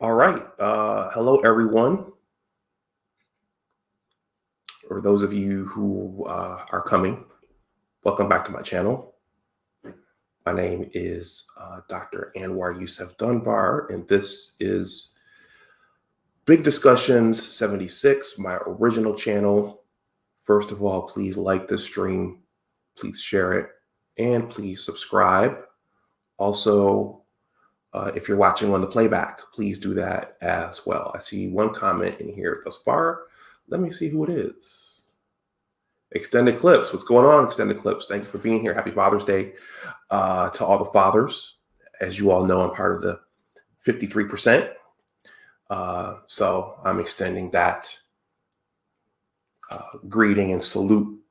All right. Hello, everyone, or those of you who are coming. Welcome back to my channel. My name is Dr. Anwar Youssef Dunbar, and this is Big Discussions 76, my original channel. First of all, please like this stream, please share it, and please subscribe. Also, if you're watching on the playback, please do that as well. I see one comment in here thus far. Let me see who it is. Extended Clips. What's going on, Extended Clips? Thank you for being here. Happy Father's Day to all the fathers. As you all know, I'm part of the 53%. So I'm extending that greeting and salute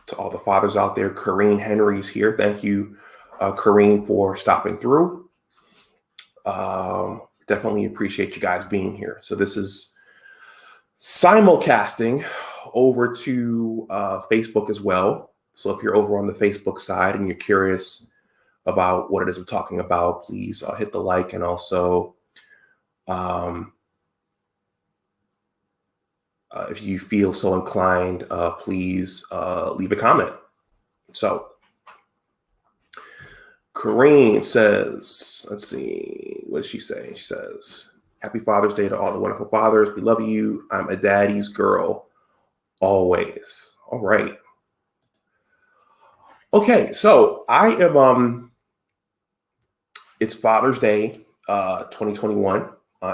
to all the fathers out there. Corrine Henry's here. Thank you, Corrine, for stopping through. Definitely appreciate you guys being here. So this is simulcasting over to Facebook as well. So if you're over on the Facebook side and you're curious about what it is we're talking about, please hit the like, and also if you feel so inclined, please leave a comment. So Corrine says, let's see, what does she say? She says, Happy Father's Day to all the wonderful fathers. We love you. I'm a daddy's girl always. All right. Okay, so I am, it's Father's Day 2021.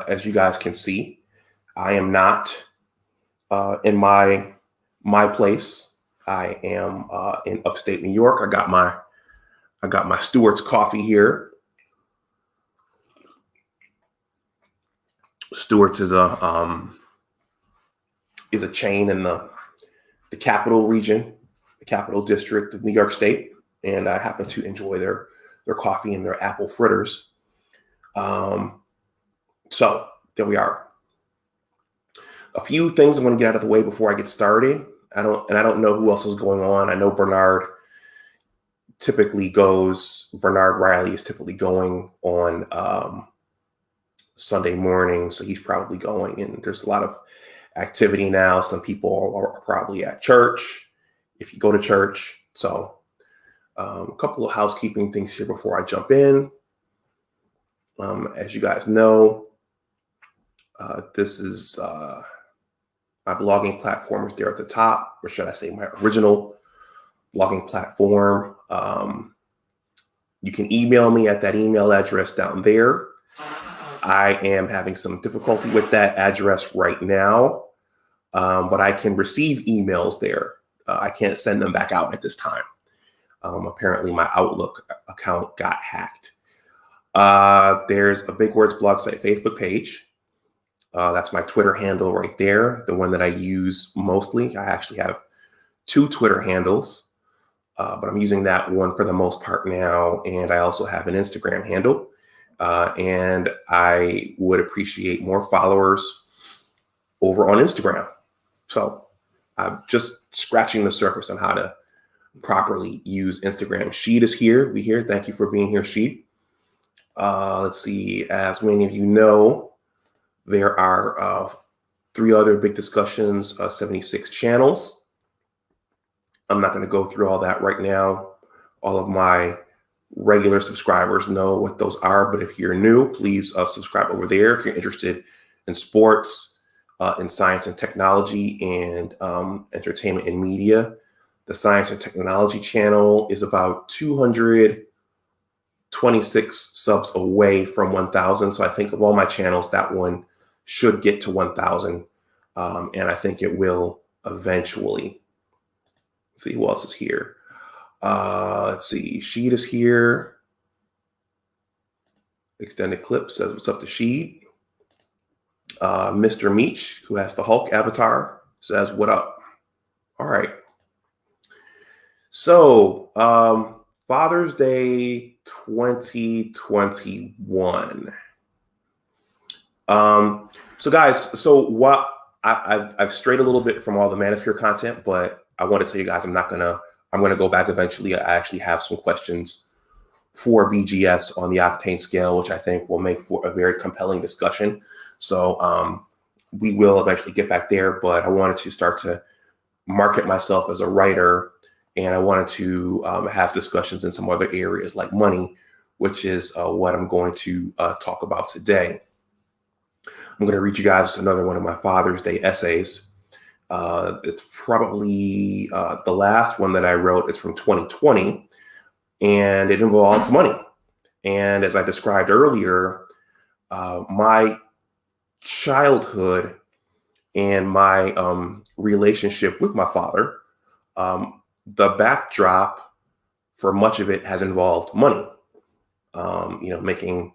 As you guys can see, I am not in my place. I am in upstate New York. I got my Stewart's coffee here. Stewart's is a chain in the capital region, the capital district of New York State, and I happen to enjoy their coffee and their apple fritters. So there we are. A few things I'm going to get out of the way before I get started. I don't know who else is going on. I know Bernard Riley is typically going on Sunday morning, so he's probably going, and there's a lot of activity now. Some people are probably at church, if you go to church. So a couple of housekeeping things here before I jump in. As you guys know, this is my blogging platform is there at the top, or should I say my original blogging platform. You can email me at that email address down there. I am having some difficulty with that address right now, but I can receive emails there. I can't send them back out at this time. Apparently my Outlook account got hacked. There's a Big Words blog site Facebook page. That's my Twitter handle right there, the one that I use mostly. I actually have two Twitter handles, but I'm using that one for the most part now. And I also have an Instagram handle, and I would appreciate more followers over on Instagram. So I'm just scratching the surface on how to properly use Instagram. Sheet is here. We here. Thank you for being here, Sheet. Let's see. As many of you know, there are 3 other Big Discussions 76 channels. I'm not going to go through all that right now. All of my regular subscribers know what those are, but if you're new, please subscribe over there. If you're interested in sports, in science and technology, and entertainment and media, the Science and Technology channel is about 226 subs away from 1,000. So I think of all my channels, that one should get to 1,000, and I think it will eventually. Let's see who else is here. Let's see. Sheet is here. Extended Clip says what's up to Sheet. Mr. Meach, who has the Hulk avatar, says what up. All right. So Father's Day 2021. So guys, so what I've strayed a little bit from all the Manosphere content, but I want to tell you guys I'm going to go back eventually. I actually have some questions 4 BGS on the octane scale, which I think will make for a very compelling discussion. So we will eventually get back there, but I wanted to start to market myself as a writer, and I wanted to have discussions in some other areas like money, which is what I'm going to talk about today. I'm going to read you guys another one of my Father's Day essays. It's probably the last one that I wrote. It's from 2020, and it involves money. And as I described earlier, my childhood and my relationship with my father, the backdrop for much of it has involved money. Making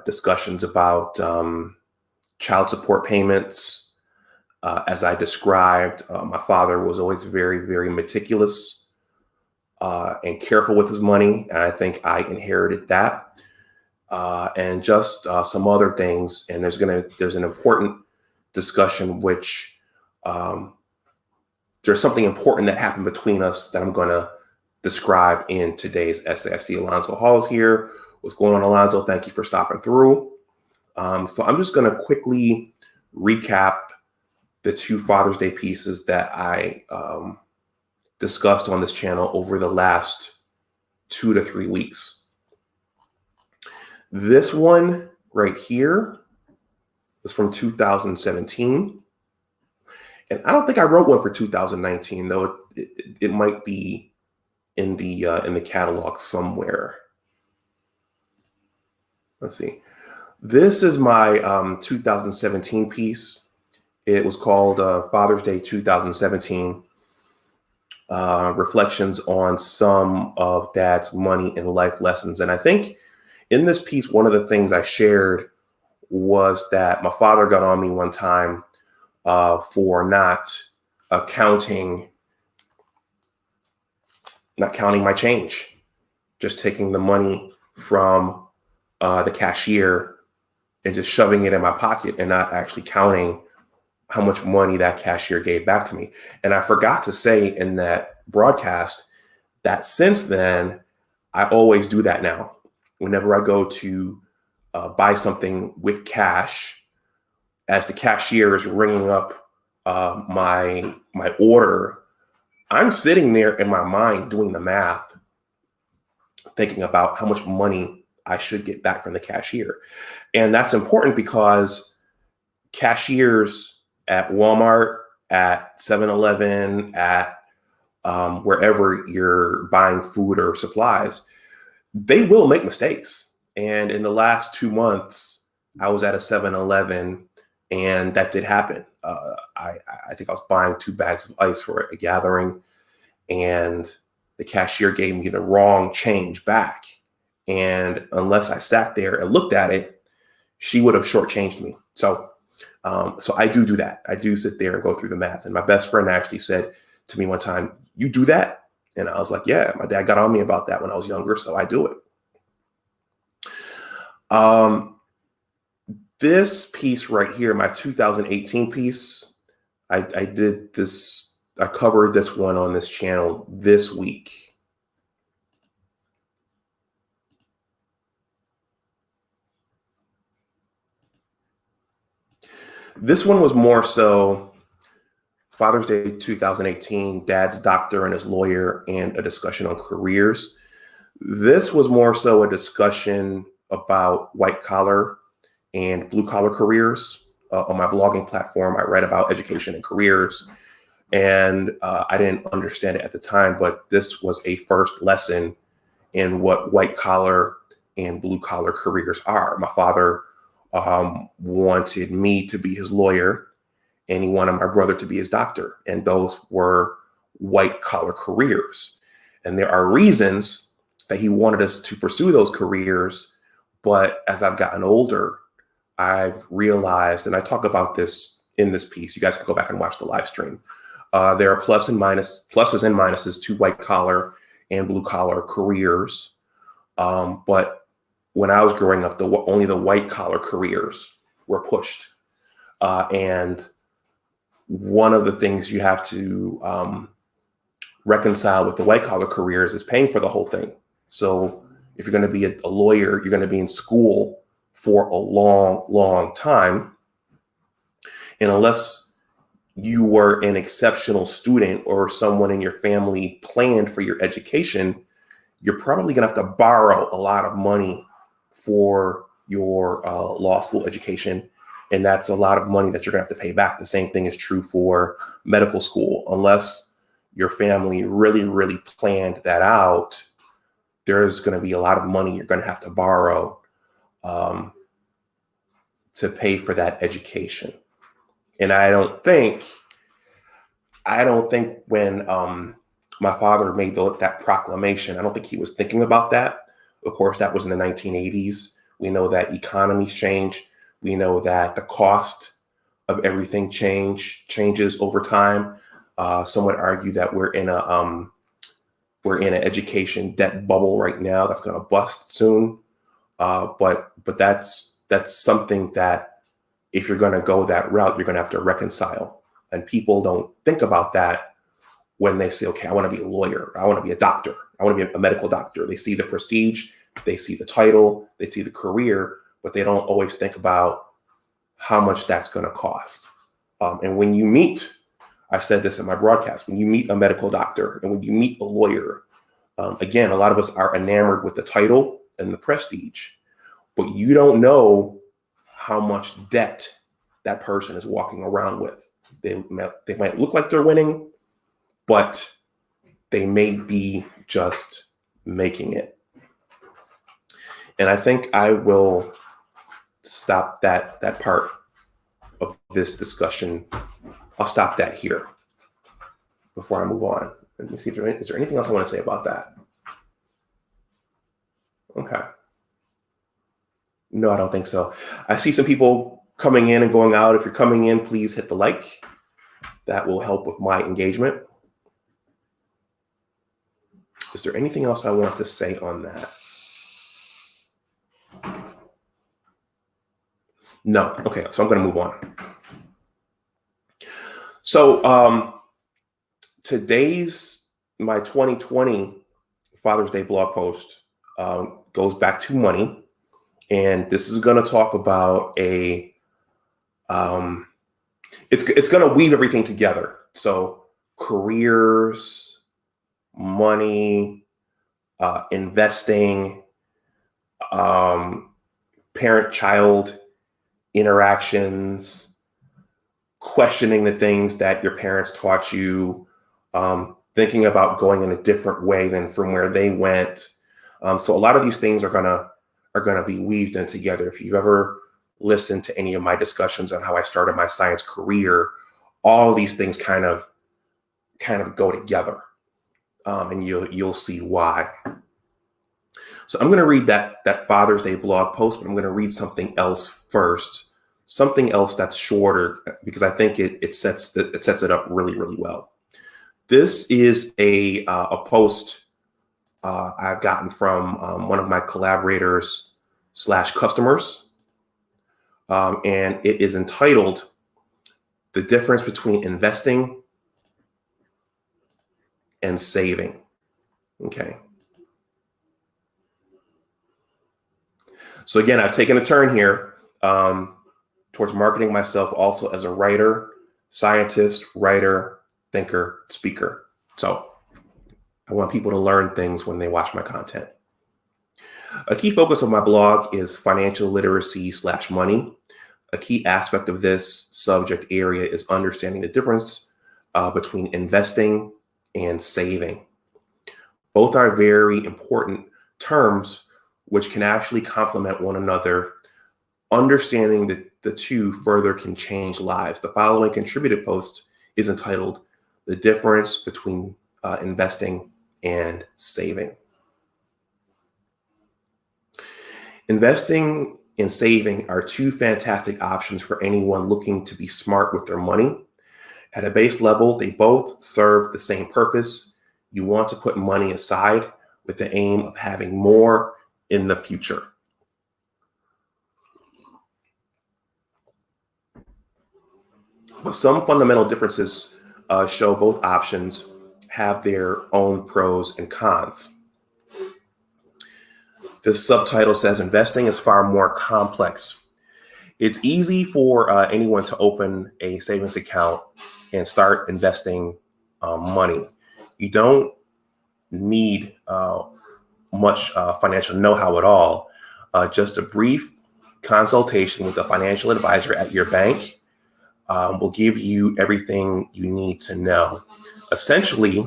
discussions about child support payments. As I described, my father was always very, very meticulous and careful with his money. And I think I inherited that. And just some other things. And there's an important discussion, which there's something important that happened between us that I'm going to describe in today's essay. I see Alonzo Hall is here. What's going on, Alonzo? Thank you for stopping through. So I'm just going to quickly recap the 2 Father's Day pieces that I discussed on this channel over the last 2 to 3 weeks. This one right here is from 2017. And I don't think I wrote one for 2019, though it might be in the catalog somewhere. Let's see. This is my 2017 piece. It was called Father's Day 2017, Reflections on Some of Dad's Money and Life Lessons. And I think in this piece, one of the things I shared was that my father got on me one time for not counting my change, just taking the money from the cashier and just shoving it in my pocket and not actually counting how much money that cashier gave back to me. And I forgot to say in that broadcast that since then, I always do that now. Whenever I go to buy something with cash, as the cashier is ringing up my order, I'm sitting there in my mind doing the math, thinking about how much money I should get back from the cashier. And that's important because cashiers at Walmart, at 7-Eleven, at wherever you're buying food or supplies, they will make mistakes. And in the last 2 months, I was at a 7-Eleven and that did happen. I think I was buying 2 bags of ice for a gathering, and the cashier gave me the wrong change back. And unless I sat there and looked at it, she would have shortchanged me. So I do that. I do sit there and go through the math. And my best friend actually said to me one time, "You do that?" And I was like, "Yeah, my dad got on me about that when I was younger, so I do it." This piece right here, my 2018 piece, I did this. I covered this one on this channel this week. This one was more so Father's Day 2018, Dad's doctor and his lawyer, and a discussion on careers. This was more so a discussion about white collar and blue collar careers. On my blogging platform, I read about education and careers, and I didn't understand it at the time, but this was a first lesson in what white collar and blue collar careers are. My father wanted me to be his lawyer, and he wanted my brother to be his doctor. And those were white collar careers. And there are reasons that he wanted us to pursue those careers. But as I've gotten older, I've realized, and I talk about this in this piece, you guys can go back and watch the live stream. There are pluses and minuses to white collar and blue collar careers. But when I was growing up, only the white collar careers were pushed. And one of the things you have to reconcile with the white collar careers is paying for the whole thing. So if you're going to be a lawyer, you're going to be in school for a long, long time. And unless you were an exceptional student or someone in your family planned for your education, you're probably going to have to borrow a lot of money for your law school education. And that's a lot of money that you're going to have to pay back. The same thing is true for medical school. Unless your family really, really planned that out, there's going to be a lot of money you're going to have to borrow to pay for that education. And I don't think when my father made that proclamation, I don't think he was thinking about that. Of course, that was in the 1980s. We know that economies change. We know that the cost of everything changes over time. Some would argue that we're in an education debt bubble right now that's going to bust soon. But that's something that, if you're going to go that route, you're going to have to reconcile. And people don't think about that when they say, okay, I want to be a lawyer. I want to be a doctor. I want to be a medical doctor. They see the prestige, they see the title, they see the career, but they don't always think about how much that's going to cost. And when you meet, I said this in my broadcast, when you meet a medical doctor and when you meet a lawyer, again, a lot of us are enamored with the title and the prestige, but you don't know how much debt that person is walking around with. They might look like they're winning, but they may be just making it. And I think I will stop that part of this discussion. I'll stop that here before I move on. Let me see if is there anything else I want to say about that? Okay. No, I don't think so. I see some people coming in and going out. If you're coming in, please hit the like. That will help with my engagement. Is there anything else I want to say on that? No. Okay, so I'm going to move on. So my 2020 Father's Day blog post goes back to money. And this is going to talk about it's going to weave everything together. So careers, money, investing, parent-child interactions, questioning the things that your parents taught you, thinking about going in a different way than from where they went. So a lot of these things are gonna be weaved in together. If you've ever listened to any of my discussions on how I started my science career, all of these things kind of go together, and you'll see why. So I'm going to read that Father's Day blog post, but I'm going to read something else first, something else that's shorter, because I think it sets it up really, really well. This is a post I've gotten from one of my collaborators / customers, and it is entitled "The Difference Between Investing and Saving." Okay. So again, I've taken a turn here towards marketing myself also as a writer, scientist, writer, thinker, speaker. So I want people to learn things when they watch my content. A key focus of my blog is financial literacy / money. A key aspect of this subject area is understanding the difference between investing and saving. Both are very important terms which can actually complement one another. Understanding the two further can change lives. The following contributed post is entitled "The Difference Between Investing and Saving." Investing and saving are two fantastic options for anyone looking to be smart with their money. At a base level, they both serve the same purpose. You want to put money aside with the aim of having more in the future. But some fundamental differences show both options have their own pros and cons. The subtitle says investing is far more complex. It's easy for anyone to open a savings account and start investing money. You don't need much financial know-how at all. Just a brief consultation with a financial advisor at your bank will give you everything you need to know. Essentially,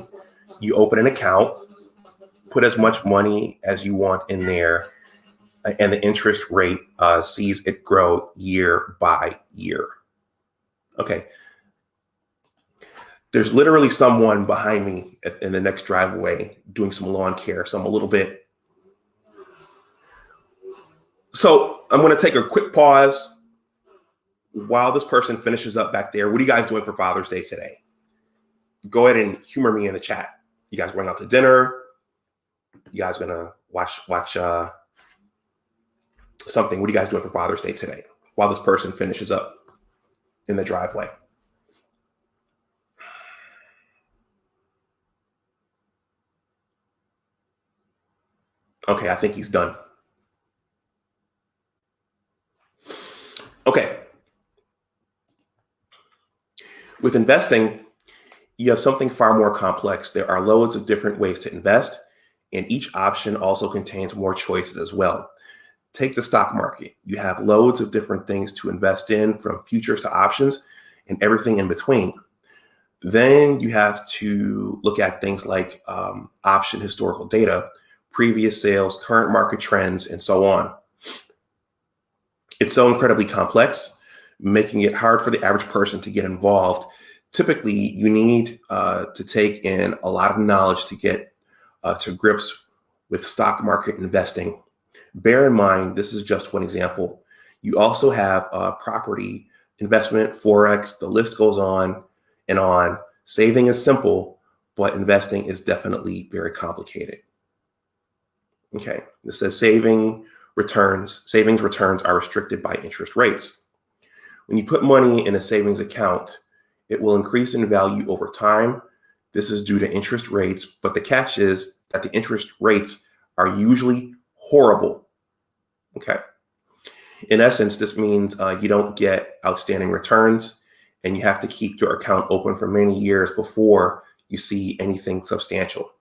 you open an account, put as much money as you want in there, and the interest rate sees it grow year by year. Okay. There's literally someone behind me in the next driveway doing some lawn care, so I'm a little bit. So I'm going to take a quick pause while this person finishes up back there. What are you guys doing for Father's Day today? Go ahead and humor me in the chat. You guys going out to dinner? You guys going to watch something? What are you guys doing for Father's Day today while this person finishes up in the driveway? Okay, I think he's done. Okay. With investing, you have something far more complex. There are loads of different ways to invest, and each option also contains more choices as well. Take the stock market. You have loads of different things to invest in, from futures to options and everything in between. Then you have to look at things like option historical data, previous sales, current market trends, and so on. It's so incredibly complex, making it hard for the average person to get involved. Typically, you need to take in a lot of knowledge to get to grips with stock market investing. Bear in mind, this is just one example. You also have property investment, Forex, the list goes on and on. Saving is simple, but investing is definitely very complicated. Okay, this says savings returns are restricted by interest rates. When you put money in a savings account, it will increase in value over time. This is due to interest rates, but the catch is that the interest rates are usually horrible. Okay. In essence, this means you don't get outstanding returns, and you have to keep your account open for many years before you see anything substantial.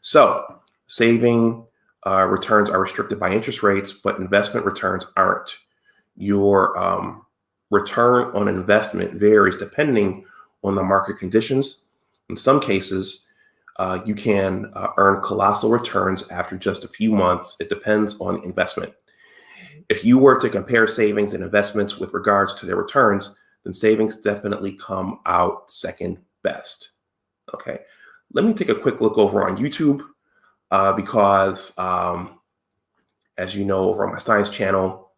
So saving returns are restricted by interest rates, but investment returns aren't. Your return on investment varies depending on the market conditions. In some cases, you can earn colossal returns after just a few months. It depends on the investment. If you were to compare savings and investments with regards to their returns, then savings definitely come out second best. Okay, let me take a quick look over on YouTube. Because as you know, over on my science channel,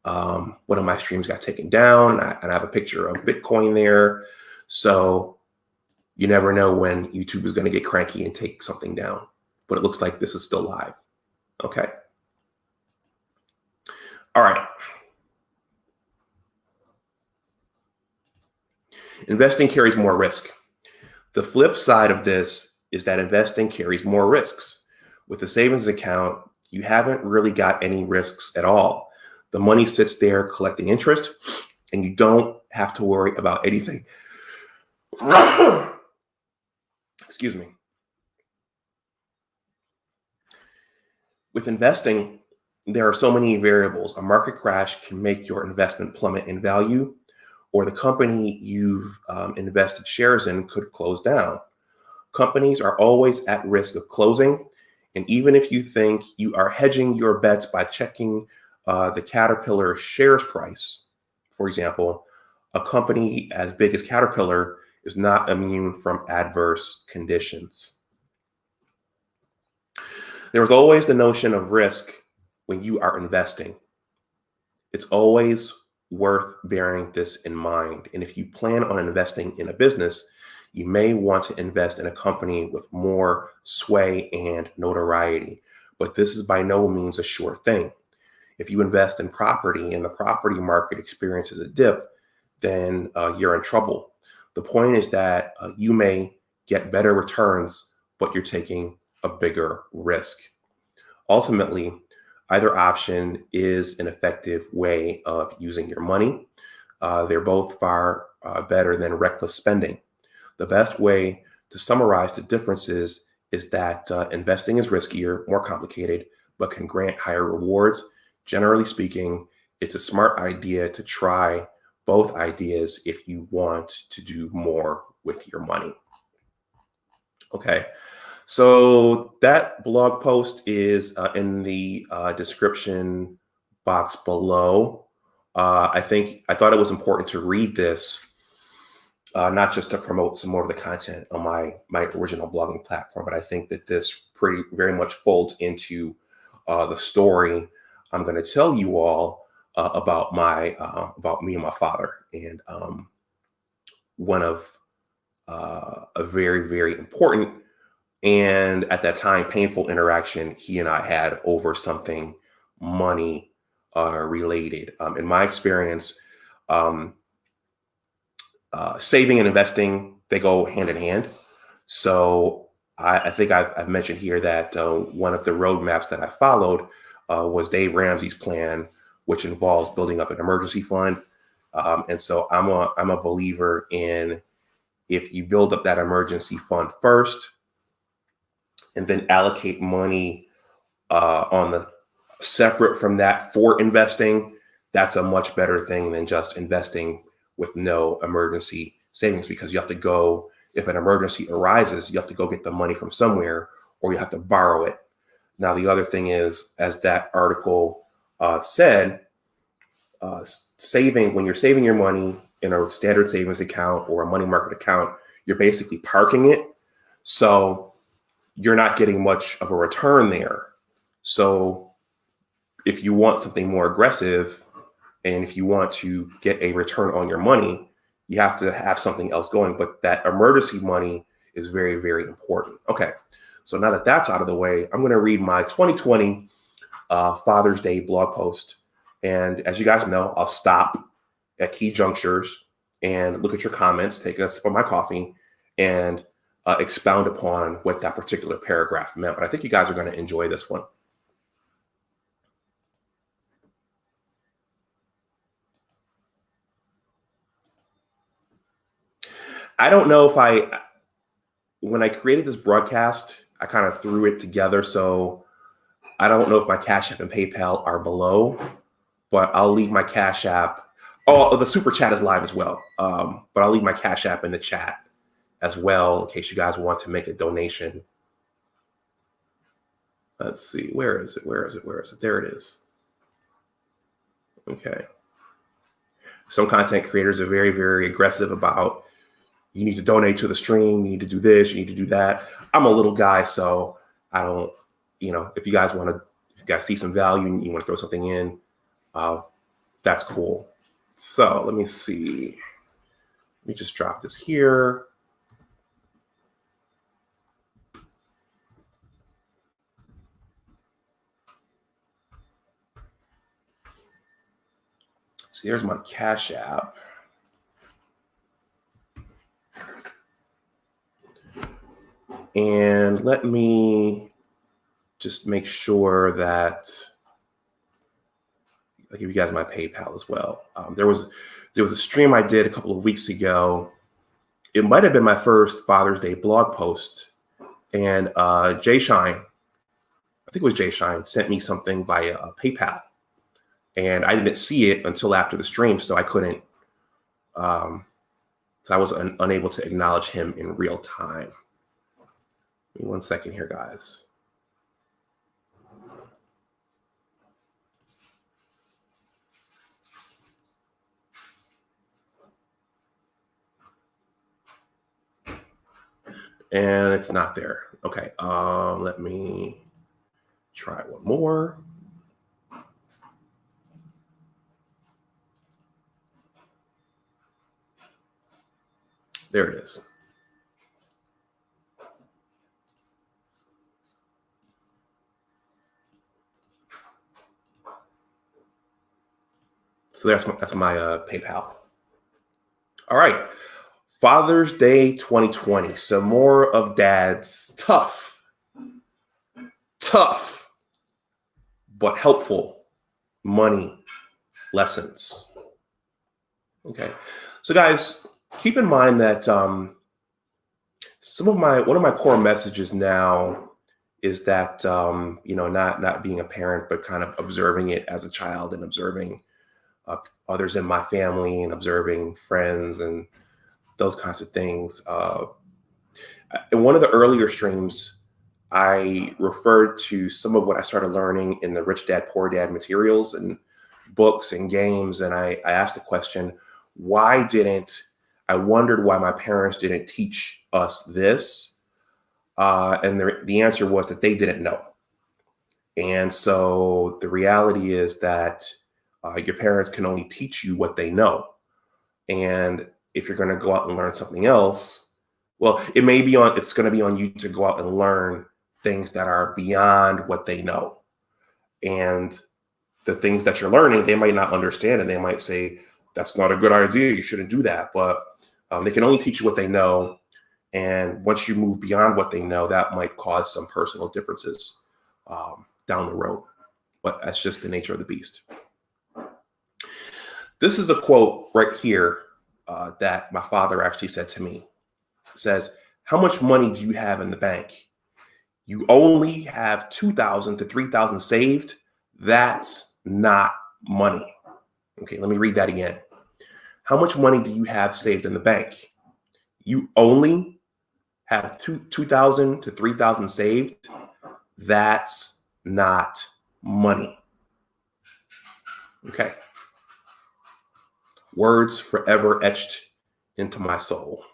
one of my streams got taken down, and I have a picture of Bitcoin there. So you never know when YouTube is going to get cranky and take something down, but it looks like this is still live. Okay. All right. Investing carries more risk. The flip side of this is that investing carries more risks. With a savings account, you haven't really got any risks at all. The money sits there collecting interest, and you don't have to worry about anything. Excuse me. With investing, there are so many variables. A market crash can make your investment plummet in value, or the company you've invested shares in could close down. Companies are always at risk of closing. And even if you think you are hedging your bets by checking the Caterpillar shares price, for example, a company as big as Caterpillar is not immune from adverse conditions. There is always the notion of risk when you are investing. It's always worth bearing this in mind. And if you plan on investing in a business, you may want to invest in a company with more sway and notoriety, but this is by no means a sure thing. If you invest in property and the property market experiences a dip, then you're in trouble. The point is that you may get better returns, but you're taking a bigger risk. Ultimately, Either option is an effective way of using your money. They're both far better than reckless spending. The best way to summarize the differences is that investing is riskier, more complicated, but can grant higher rewards. Generally speaking, it's a smart idea to try both ideas if you want to do more with your money. Okay, so that blog post is in the description box below. I thought it was important to read this, not just to promote some more of the content on my original blogging platform, but I think that this very much folds into the story I'm going to tell you all about me and my father, and one of a very, very important and at that time painful interaction he and I had over something money related. In my experience, um, saving and investing, they go hand in hand. So I think I've mentioned here that one of the roadmaps that I followed was Dave Ramsey's plan, which involves building up an emergency fund. And so I'm a believer in, if you build up that emergency fund first and then allocate money on the separate from that for investing, that's a much better thing than just investing with no emergency savings, because you have to go, if an emergency arises, you have to go get the money from somewhere, or you have to borrow it. Now, the other thing is, as that article said, when you're saving your money in a standard savings account or a money market account, you're basically parking it. So you're not getting much of a return there. So if you want something more aggressive, and if you want to get a return on your money, you have to have something else going. But that emergency money is very, very important. Okay, so now that that's out of the way, I'm going to read my 2020 Father's Day blog post. And as you guys know, I'll stop at key junctures and look at your comments, take a sip of my coffee, and expound upon what that particular paragraph meant. But I think you guys are going to enjoy this one. I don't know if when I created this broadcast, I kind of threw it together. So I don't know if my Cash App and PayPal are below, but I'll leave my Cash App. Oh, the super chat is live as well. But I'll leave my Cash App in the chat as well, in case you guys want to make a donation. Let's see, where is it? There it is. Okay. Some content creators are very, very aggressive about, you need to donate to the stream, you need to do this, you need to do that. I'm a little guy, so I don't, if you guys see some value and you want to throw something in, that's cool. So let me see. Let me just drop this here. So here's my Cash App. And let me just make sure that I give you guys my PayPal as well. There was a stream I did a couple of weeks ago. It might have been my first Father's Day blog post. And Jayshawn, I think it was Jayshawn, sent me something via PayPal. And I didn't see it until after the stream, so I couldn't. So I was unable to acknowledge him in real time. Give me 1 second here, guys. And it's not there. Okay, let me try one more. There it is. So that's my PayPal. All right. Father's Day 2020. Some more of Dad's tough but helpful money lessons. Okay, so guys, keep in mind that one of my core messages now is that not being a parent, but kind of observing it as a child and observing others in my family and observing friends and those kinds of things. In one of the earlier streams, I referred to some of what I started learning in the Rich Dad, Poor Dad materials and books and games. And I asked the question, I wondered why my parents didn't teach us this. And the answer was that they didn't know. And so the reality is that your parents can only teach you what they know. And if you're going to go out and learn something else, well, it's going to be on you to go out and learn things that are beyond what they know. And the things that you're learning, they might not understand, and they might say, that's not a good idea, you shouldn't do that. But they can only teach you what they know. And once you move beyond what they know, that might cause some personal differences down the road. But that's just the nature of the beast. This is a quote right here that my father actually said to me. It says, how much money do you have in the bank? You only have 2,000 to 3,000 saved. That's not money. Okay, let me read that again. How much money do you have saved in the bank? You only have 2,000 to 3,000 saved. That's not money. Okay. Words forever etched into my soul.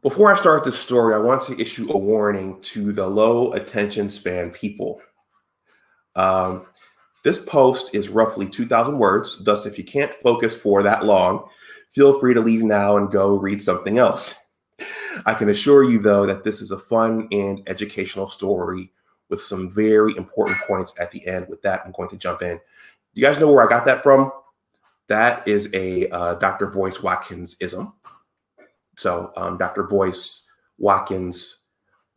Before I start this story, I want to issue a warning to the low attention span people. This post is roughly 2,000 words. Thus, if you can't focus for that long, feel free to leave now and go read something else. I can assure you, though, that this is a fun and educational story with some very important points at the end. With that, I'm going to jump in. You guys know where I got that from? That is a Dr. Boyce Watkins-ism. So Dr. Boyce Watkins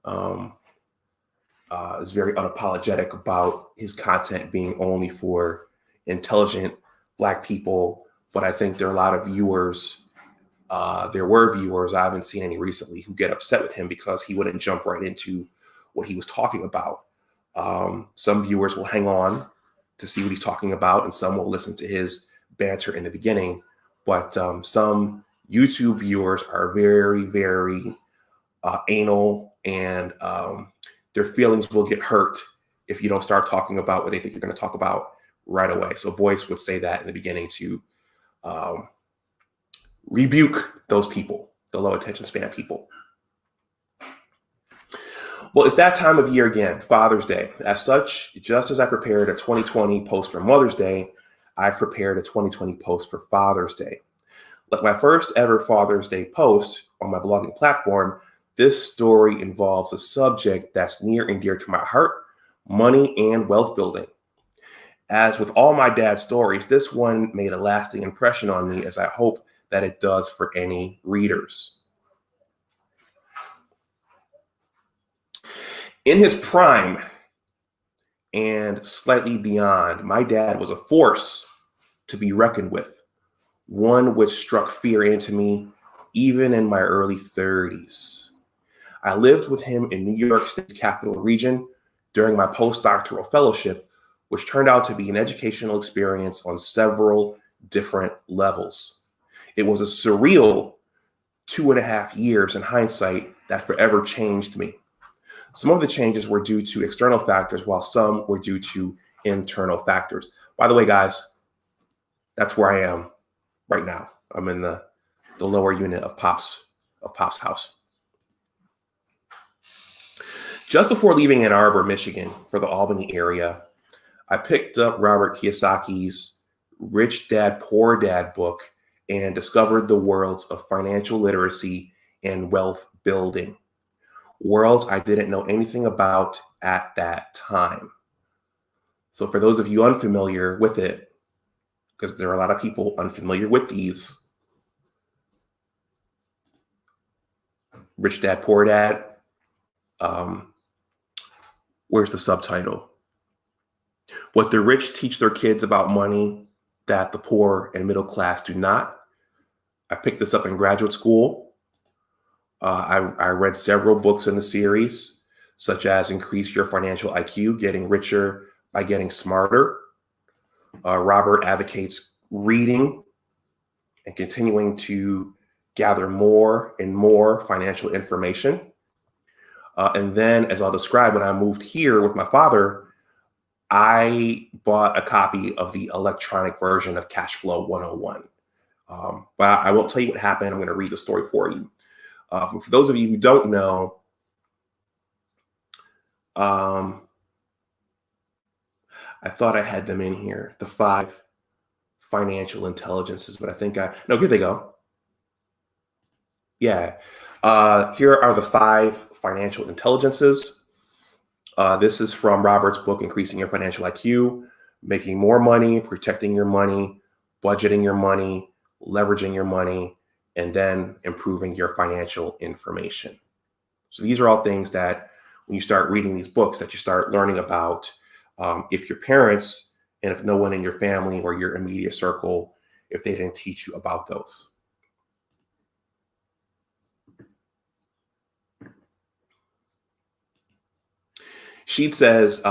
is very unapologetic about his content being only for intelligent Black people. But I think there are a lot of viewers, there were viewers, I haven't seen any recently, who get upset with him because he wouldn't jump right into what he was talking about. Some viewers will hang on to see what he's talking about, and some will listen to his banter in the beginning. But some YouTube viewers are very, very anal, and their feelings will get hurt if you don't start talking about what they think you're going to talk about right away. So Boyce would say that in the beginning to rebuke those people, the low attention span people. Well, it's that time of year again, Father's Day. As such, just as I prepared a 2020 post for Mother's Day, I prepared a 2020 post for Father's Day. Like my first ever Father's Day post on my blogging platform, this story involves a subject that's near and dear to my heart, money and wealth building. As with all my dad's stories, this one made a lasting impression on me, as I hope that it does for any readers. In his prime and slightly beyond, my dad was a force to be reckoned with, one which struck fear into me even in my early 30s. I lived with him in New York State's Capital Region during my postdoctoral fellowship, which turned out to be an educational experience on several different levels. It was a surreal 2.5 years in hindsight that forever changed me. Some of the changes were due to external factors, while some were due to internal factors. By the way, guys, that's where I am right now. I'm in the lower unit of Pop's house. Just before leaving Ann Arbor, Michigan for the Albany area, I picked up Robert Kiyosaki's Rich Dad, Poor Dad book and discovered the worlds of financial literacy and wealth building. Worlds I didn't know anything about at that time. So for those of you unfamiliar with it, because there are a lot of people unfamiliar with these, Rich Dad, Poor Dad, Where's the subtitle? What the rich teach their kids about money that the poor and middle class do not. I picked this up in graduate school. I read several books in the series, such as Increase Your Financial IQ, Getting Richer by Getting Smarter. Robert advocates reading and continuing to gather more and more financial information. And then, as I'll describe, when I moved here with my father, I bought a copy of the electronic version of Cash Flow 101. But I won't tell you what happened. I'm going to read the story for you. For those of you who don't know, I thought I had them in here, the 5 financial intelligences, but I think no, here they go. Yeah. Here are the 5 financial intelligences. This is from Robert's book, Increasing Your Financial IQ, Making More Money, Protecting Your Money, Budgeting Your Money, Leveraging Your Money, and then Improving Your Financial Information. So these are all things that when you start reading these books that you start learning about, if your parents and if no one in your family or your immediate circle, if they didn't teach you about those. She says,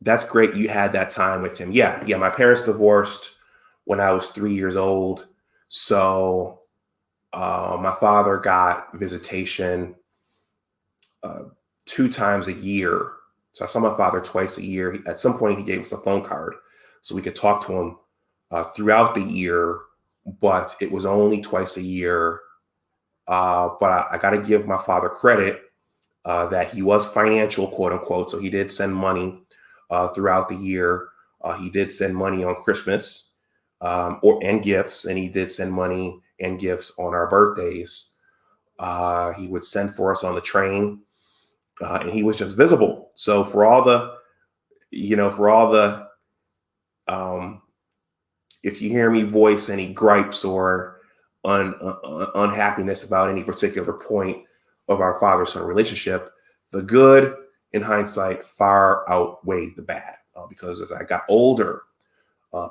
that's great. You had that time with him. Yeah. My parents divorced when I was 3 years old. So my father got visitation 2 times a year. So I saw my father twice a year. At some point, he gave us a phone card so we could talk to him throughout the year, but it was only twice a year. But I got to give my father credit that he was financial, quote unquote. So he did send money throughout the year. He did send money on Christmas and gifts, and he did send money and gifts on our birthdays. He would send for us on the train, and he was just visible. So for all the, if you hear me voice any gripes or unhappiness about any particular point of our father-son relationship, the good in hindsight far outweighed the bad. Because as I got older,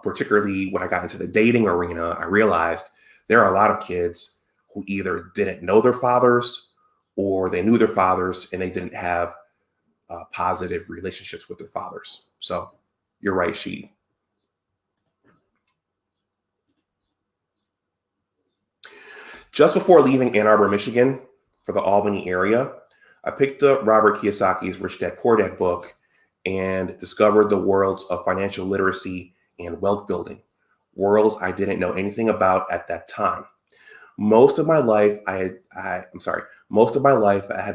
particularly when I got into the dating arena, I realized there are a lot of kids who either didn't know their fathers or they knew their fathers and they didn't have positive relationships with their fathers. So you're right, She. Just before leaving Ann Arbor, Michigan for the Albany area, I picked up Robert Kiyosaki's Rich Dad Poor Dad book and discovered the worlds of financial literacy and wealth building, worlds I didn't know anything about at that time. Most of my life, I had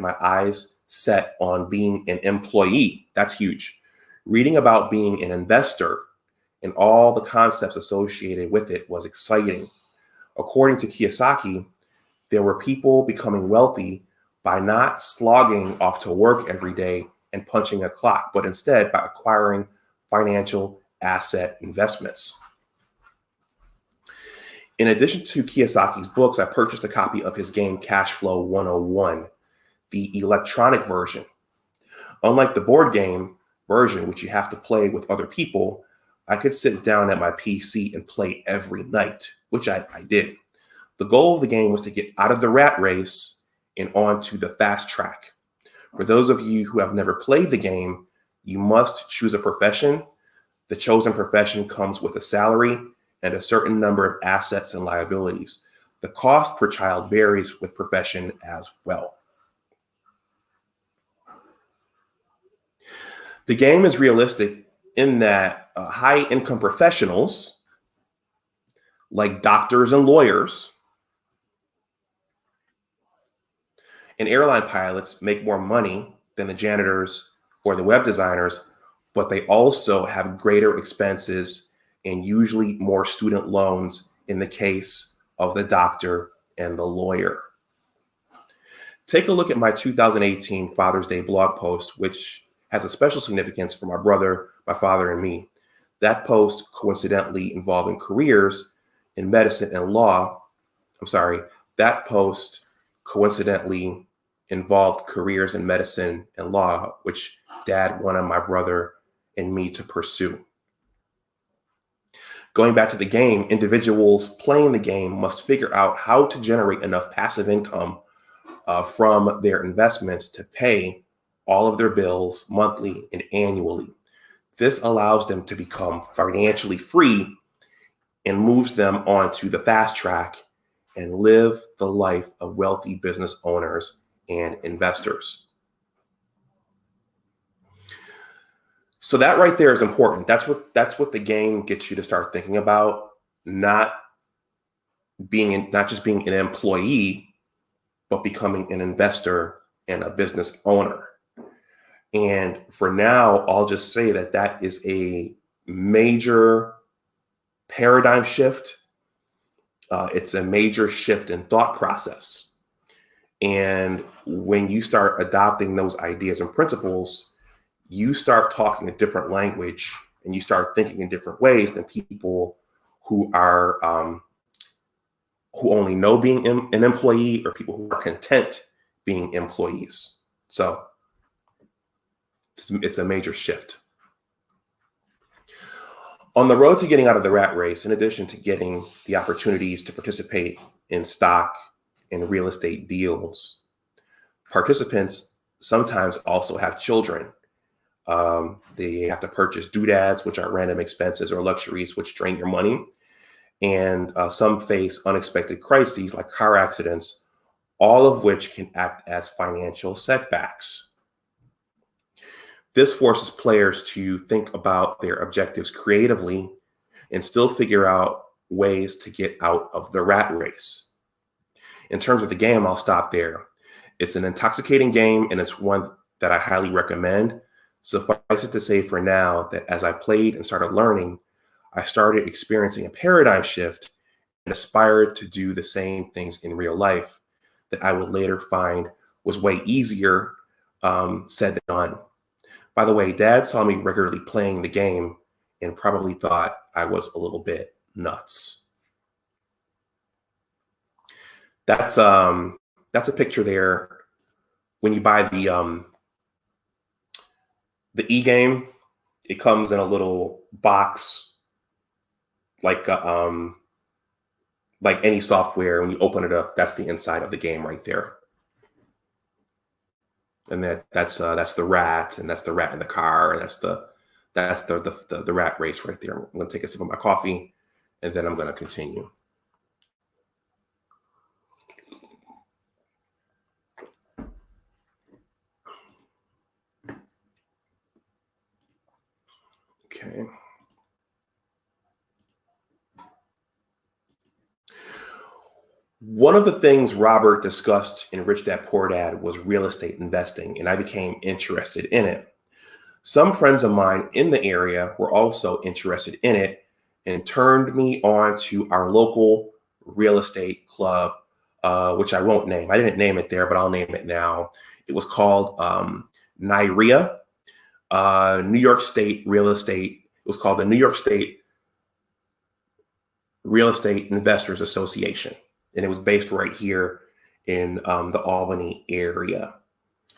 my eyes set on being an employee. That's huge. Reading about being an investor and all the concepts associated with it was exciting. According to Kiyosaki, there were people becoming wealthy by not slogging off to work every day and punching a clock, but instead by acquiring financial asset investments. In addition to Kiyosaki's books, I purchased a copy of his game Cash Flow 101, the electronic version. Unlike the board game version, which you have to play with other people, I could sit down at my PC and play every night, which I did. The goal of the game was to get out of the rat race and onto the fast track. For those of you who have never played the game, you must choose a profession. The chosen profession comes with a salary and a certain number of assets and liabilities. The cost per child varies with profession as well. The game is realistic in that high-income professionals, like doctors and lawyers, and airline pilots make more money than the janitors or the web designers, but they also have greater expenses and usually more student loans in the case of the doctor and the lawyer. Take a look at my 2018 Father's Day blog post, which has a special significance for my brother, my father, and me. That post coincidentally involving careers in medicine and law. That post coincidentally involved careers in medicine and law, which Dad wanted my brother and me to pursue. Going back to the game, individuals playing the game must figure out how to generate enough passive income from their investments to pay all of their bills monthly and annually. This allows them to become financially free and moves them onto the fast track and live the life of wealthy business owners and investors. So that right there is important. That's what the game gets you to start thinking about, not just being an employee, but becoming an investor and a business owner. And for now, I'll just say that is a major paradigm shift. It's a major shift in thought process. And when you start adopting those ideas and principles, you start talking a different language and you start thinking in different ways than people who are who only know being an employee, or people who are content being employees. So it's a major shift. On the road to getting out of the rat race, in addition to getting the opportunities to participate in stock and real estate deals, participants sometimes also have children. They have to purchase doodads, which are random expenses, or luxuries, which drain your money. And some face unexpected crises like car accidents, all of which can act as financial setbacks. This forces players to think about their objectives creatively and still figure out ways to get out of the rat race. In terms of the game, I'll stop there. It's an intoxicating game, and it's one that I highly recommend. Suffice it to say for now that as I played and started learning, I started experiencing a paradigm shift and aspired to do the same things in real life that I would later find was way easier said than done. By the way, Dad saw me regularly playing the game and probably thought I was a little bit nuts. That's a picture there. When you buy the e-game, it comes in a little box, like any software. When you open it up, that's the inside of the game right there. And that's the rat, and that's the rat in the car, and that's the rat race right there. I'm going to take a sip of my coffee, and then I'm going to continue. Okay. One of the things Robert discussed in Rich Dad Poor Dad was real estate investing, and I became interested in it. Some friends of mine in the area were also interested in it and turned me on to our local real estate club, which I won't name. I didn't name it there, but I'll name it now. It was called NYREA, New York State Real Estate. It was called the New York State Real Estate Investors Association. And it was based right here in the Albany area.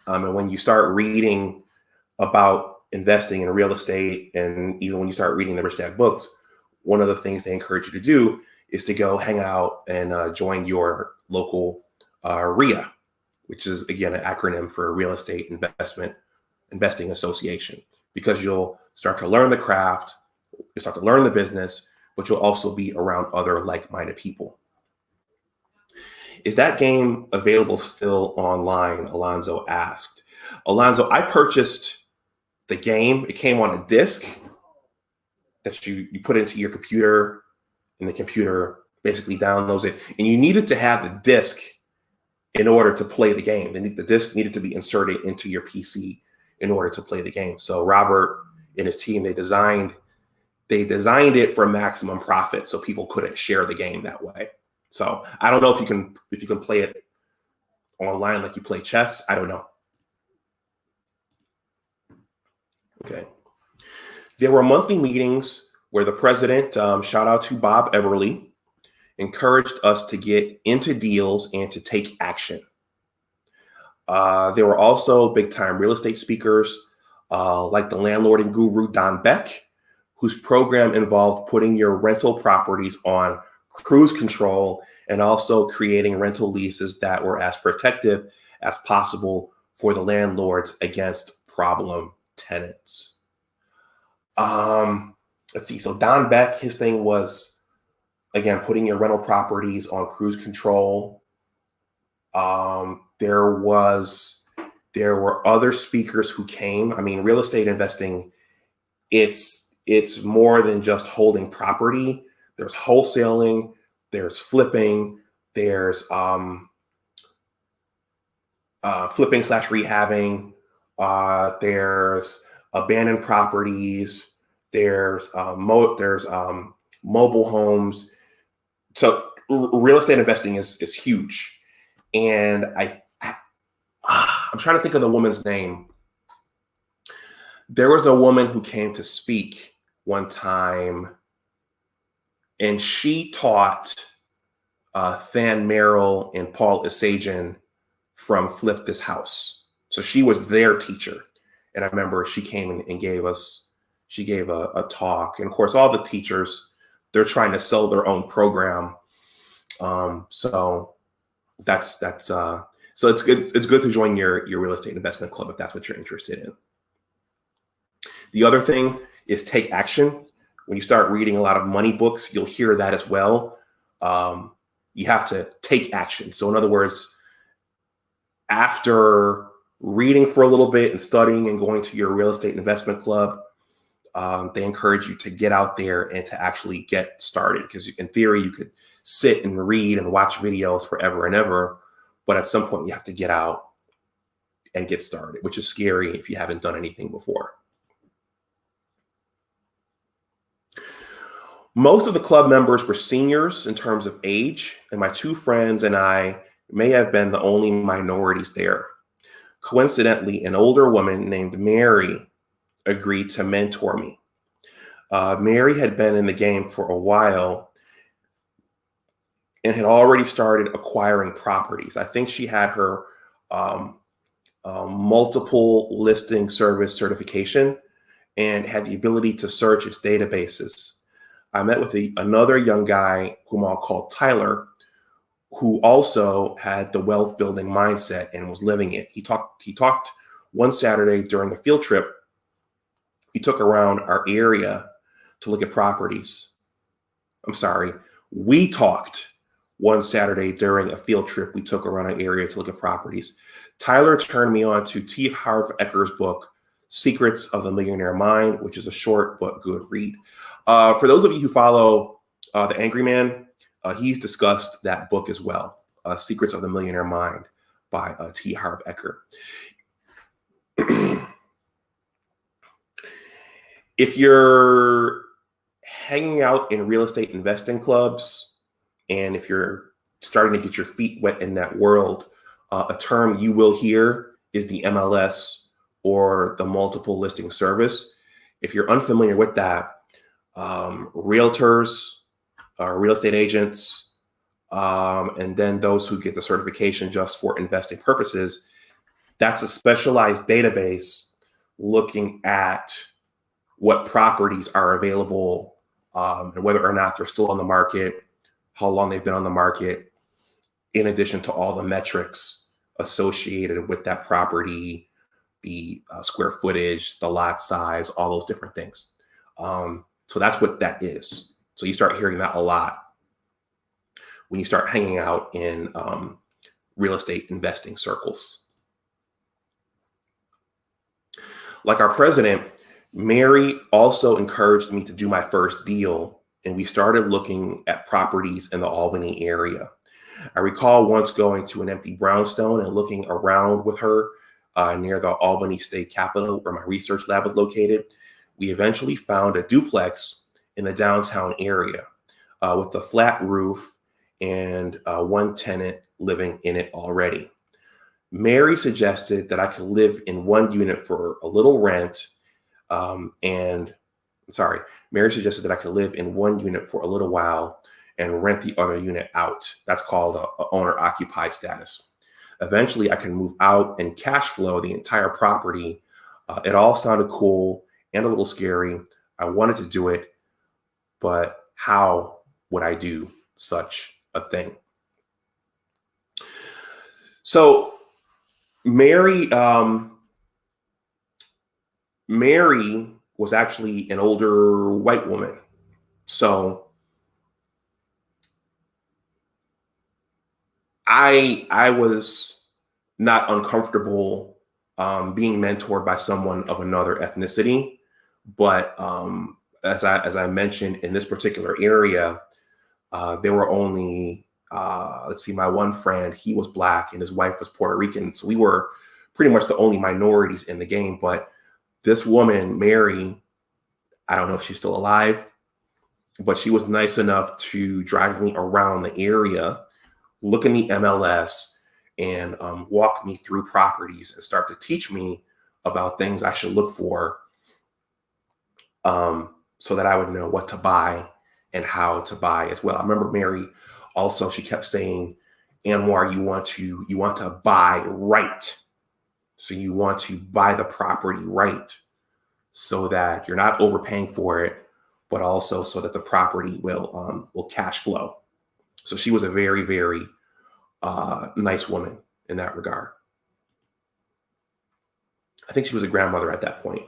And when you start reading about investing in real estate, and even when you start reading the Rich Dad books, one of the things they encourage you to do is to go hang out and join your local REIA, which is, again, an acronym for Real Estate Investing Association, because you'll start to learn the craft, you start to learn the business, but you'll also be around other like-minded people. Is that game available still online? Alonzo asked. Alonzo, I purchased the game. It came on a disc that you put into your computer, and the computer basically downloads it. And you needed to have the disc in order to play the game. The disc needed to be inserted into your PC in order to play the game. So Robert and his team, they designed it for maximum profit, so people couldn't share the game that way. So I don't know if you can play it online like you play chess. I don't know. Okay. There were monthly meetings where the president, shout out to Bob Eberly, encouraged us to get into deals and to take action. There were also big time real estate speakers like the landlording guru Don Beck, whose program involved putting your rental properties on cruise control and also creating rental leases that were as protective as possible for the landlords against problem tenants. Let's see. So Don Beck, his thing was, again, putting your rental properties on cruise control. There were other speakers who came. I mean, real estate investing, it's more than just holding property. There's wholesaling, there's flipping, there's flipping slash rehabbing, there's abandoned properties, there's mobile homes. So real estate investing is huge. And I'm trying to think of the woman's name. There was a woman who came to speak one time, and she taught Than Merrill and Paul Isajan from Flip This House. So she was their teacher. And I remember she came and gave a talk. And of course, all the teachers, they're trying to sell their own program. So it's good to join your real estate investment club if that's what you're interested in. The other thing is take action. When you start reading a lot of money books, you'll hear that as well. You have to take action. So in other words, after reading for a little bit and studying and going to your real estate investment club, they encourage you to get out there and to actually get started. Because in theory, you could sit and read and watch videos forever and ever, but at some point you have to get out and get started, which is scary if you haven't done anything before. Most of the club members were seniors in terms of age, and my two friends and I may have been the only minorities there. Coincidentally, an older woman named Mary agreed to mentor me. Mary had been in the game for a while and had already started acquiring properties. I think she had her multiple listing service certification and had the ability to search its databases. I met with another young guy whom I'll call Tyler, who also had the wealth building mindset and was living it. He talked one Saturday during a field trip. He took around our area to look at properties. I'm sorry. We talked one Saturday during a field trip. We took around an area to look at properties. Tyler turned me on to T. Harv Ecker's book, Secrets of the Millionaire Mind, which is a short but good read. For those of you who follow The Angry Man, he's discussed that book as well, Secrets of the Millionaire Mind by T. Harv Eker. If you're hanging out in real estate investing clubs, and if you're starting to get your feet wet in that world, a term you will hear is the MLS, or the multiple listing service. If you're unfamiliar with that, realtors, real estate agents, and then those who get the certification just for investing purposes, that's a specialized database looking at what properties are available, and whether or not they're still on the market, how long they've been on the market, in addition to all the metrics associated with that property, the square footage, the lot size, all those different things. So that's what that is. So you start hearing that a lot when you start hanging out in real estate investing circles. Like our president, Mary also encouraged me to do my first deal, and we started looking at properties in the Albany area. I recall once going to an empty brownstone and looking around with her near the Albany State Capitol, where my research lab was located. We eventually found a duplex in the downtown area with a flat roof and one tenant living in it already. Mary suggested that I could live in one unit for a little rent. Mary suggested that I could live in one unit for a little while and rent the other unit out. That's called a owner-occupied status. Eventually, I can move out and cash flow the entire property It all sounded cool and a little scary. I wanted to do it, but how would I do such a thing? So Mary, Mary was actually an older white woman. So I was not uncomfortable being mentored by someone of another ethnicity, but as I mentioned, in this particular area, there were only let's see, my one friend, he was Black and his wife was Puerto Rican, so we were pretty much the only minorities in the game. But this woman, Mary, I don't know if she's still alive, but she was nice enough to drive me around the area, look in the MLS, and walk me through properties and start to teach me about things I should look for, so that I would know what to buy and how to buy as well. I remember Mary also, she kept saying, Anwar, you want to buy right. So you want to buy the property right so that you're not overpaying for it, but also so that the property will cash flow. So she was a very, very nice woman in that regard. I think she was a grandmother at that point.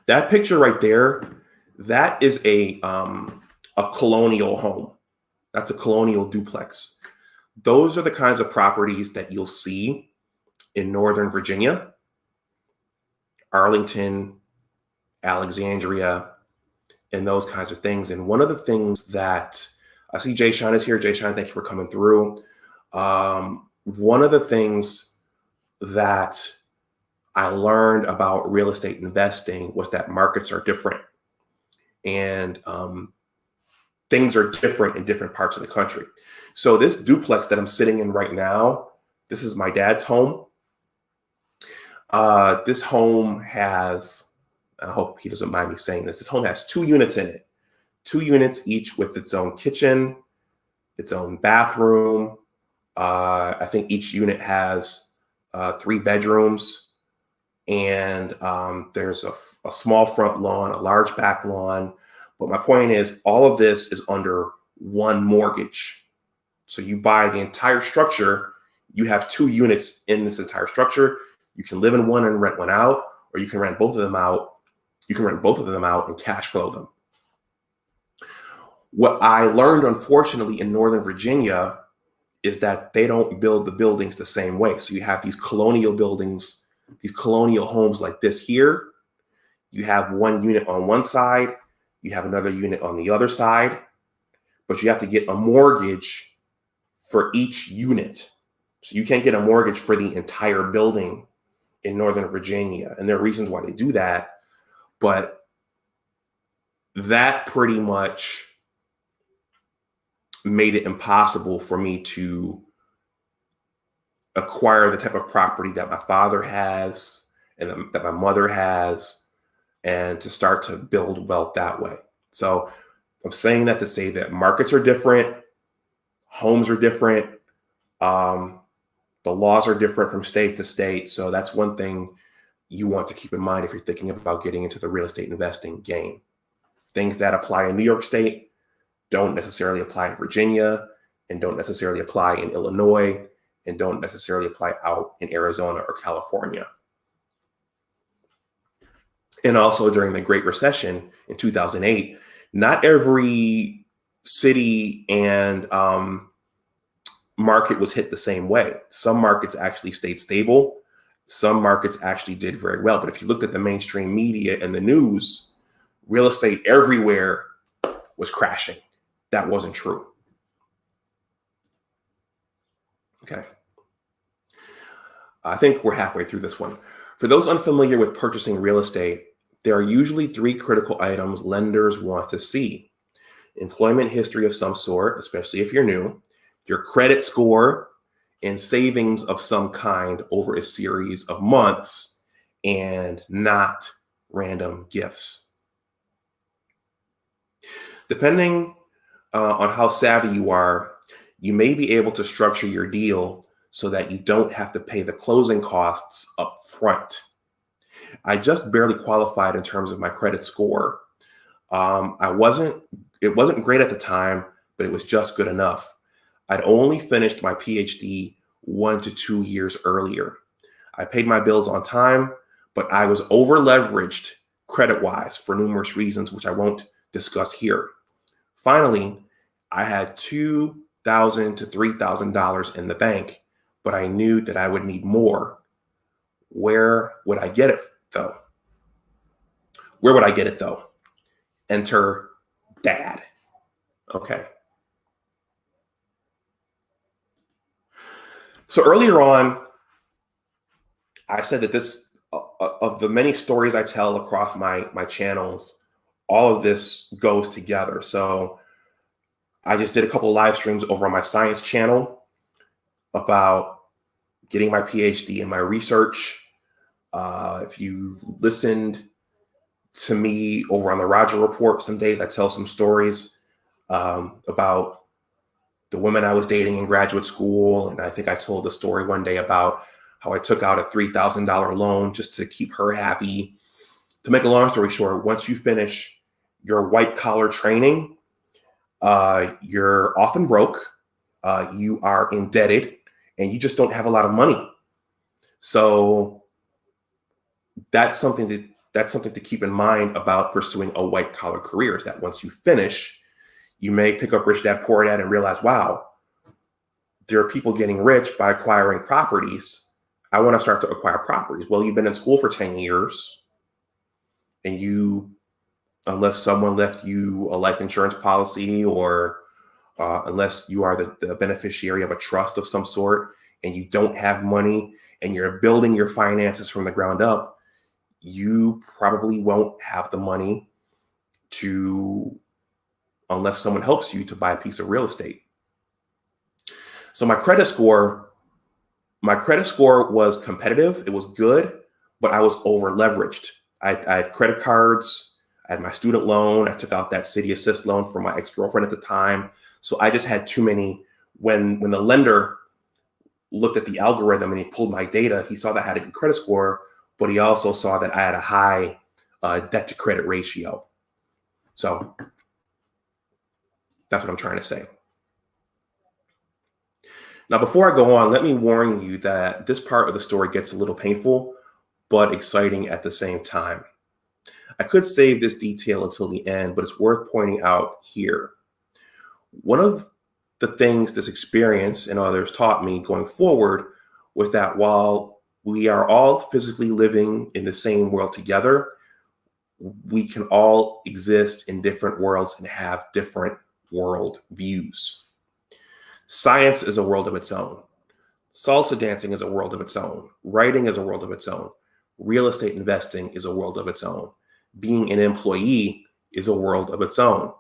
That picture right there, that is a colonial home. That's a colonial duplex. Those are the kinds of properties that you'll see in Northern Virginia, Arlington, Alexandria, and those kinds of things. And one of the things that I see Jayshawn is here. Jayshawn, thank you for coming through. One of the things that I learned about real estate investing was that markets are different, and things are different in different parts of the country. So this duplex that I'm sitting in right now, this is my dad's home. This home has, I hope he doesn't mind me saying this home has 2 units in it, 2 units each with its own kitchen, its own bathroom. I think each unit has 3 bedrooms, and there's a small front lawn, a large back lawn. But my point is, all of this is under one mortgage. So you buy the entire structure. You have 2 units in this entire structure. You can live in one and rent one out, or you can rent both of them out. You can rent both of them out and cash flow them. What I learned, unfortunately, in Northern Virginia is that they don't build the buildings the same way. So you have these colonial buildings, these colonial homes like this here. You have 1 unit on one side, you have another unit on the other side, but you have to get a mortgage for each unit. So you can't get a mortgage for the entire building in Northern Virginia. And there are reasons why they do that, but that pretty much made it impossible for me to acquire the type of property that my father has and that my mother has, and to start to build wealth that way. So I'm saying that to say that markets are different, homes are different, the laws are different from state to state. So that's one thing you want to keep in mind if you're thinking about getting into the real estate investing game. Things that apply in New York State don't necessarily apply in Virginia, and don't necessarily apply in Illinois, and don't necessarily apply out in Arizona or California. And also during the Great Recession in 2008, not every city and market was hit the same way. Some markets actually stayed stable. Some markets actually did very well. But if you looked at the mainstream media and the news, real estate everywhere was crashing. That wasn't true. Okay. I think we're halfway through this one. For those unfamiliar with purchasing real estate, there are usually 3 critical items lenders want to see: employment history of some sort, especially if you're new, your credit score, and savings of some kind over a series of months, and not random gifts. Depending on how savvy you are, you may be able to structure your deal so that you don't have to pay the closing costs up front. I just barely qualified in terms of my credit score. It wasn't great at the time, but it was just good enough. I'd only finished my PhD 1 to 2 years earlier. I paid my bills on time, but I was over leveraged credit wise for numerous reasons, which I won't discuss here. Finally, I had $2,000 to $3,000 in the bank, but I knew that I would need more. Where would I get it though? Where would I get it though? Enter dad. Okay. So earlier on, I said that this, of the many stories I tell across my channels, all of this goes together. So I just did a couple of live streams over on my science channel about getting my PhD and my research. If you've listened to me over on the Roger Report, some days I tell some stories about the women I was dating in graduate school. And I think I told the story one day about how I took out a $3,000 loan just to keep her happy. To make a long story short, once you finish your white collar training, you're often broke, you are indebted, and you just don't have a lot of money. So that's something to keep in mind about pursuing a white collar career, is that once you finish, you may pick up Rich Dad Poor Dad and realize, wow, there are people getting rich by acquiring properties. I want to start to acquire properties. Well, you've been in school for 10 years and unless someone left you a life insurance policy, or unless you are the beneficiary of a trust of some sort and you don't have money and you're building your finances from the ground up, you probably won't have the money unless someone helps you, to buy a piece of real estate. So my credit score was competitive. It was good, but I was over leveraged. I had credit cards. I had my student loan. I took out that City Assist loan from my ex-girlfriend at the time. So I just had too many. When the lender looked at the algorithm and he pulled my data, he saw that I had a good credit score, but he also saw that I had a high debt to credit ratio. So that's what I'm trying to say. Now, before I go on, let me warn you that this part of the story gets a little painful, but exciting at the same time. I could save this detail until the end, but it's worth pointing out here. One of the things this experience and others taught me going forward was that while we are all physically living in the same world together, we can all exist in different worlds and have different world views. Science is a world of its own. Salsa dancing is a world of its own. Writing is a world of its own. Real estate investing is a world of its own. Being an employee is a world of its own.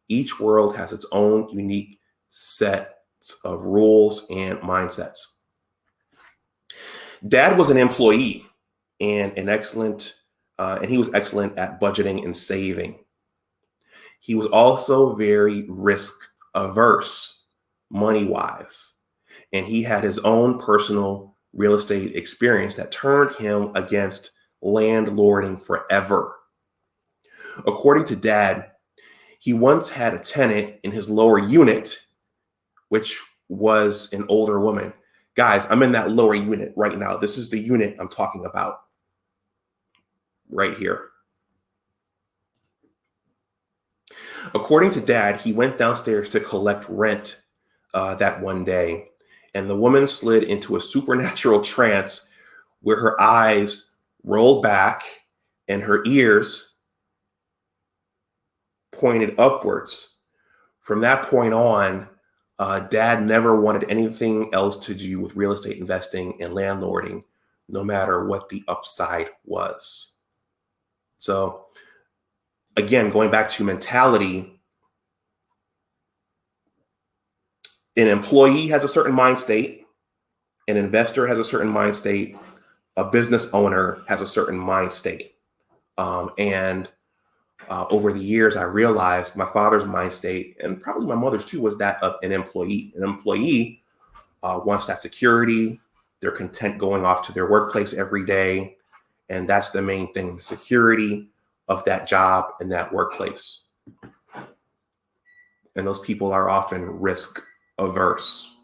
Each world has its own unique set of rules and mindsets. Dad was an employee and he was excellent at budgeting and saving. He was also very risk averse, money-wise, and he had his own personal real estate experience that turned him against landlording forever. According to Dad, he once had a tenant in his lower unit, which was an older woman. Guys, I'm in that lower unit right now. This is the unit I'm talking about right here. According to Dad, he went downstairs to collect rent that one day, and the woman slid into a supernatural trance where her eyes rolled back and her ears pointed upwards. From that point on, Dad never wanted anything else to do with real estate investing and landlording, no matter what the upside was. So again, going back to mentality, an employee has a certain mind state, an investor has a certain mind state, a business owner has a certain mind state. Over the years, I realized my father's mind state, and probably my mother's too, was that of an employee. An employee wants that security. They're content going off to their workplace every day And that's the main thing, the security of that job and that workplace. And those people are often risk averse.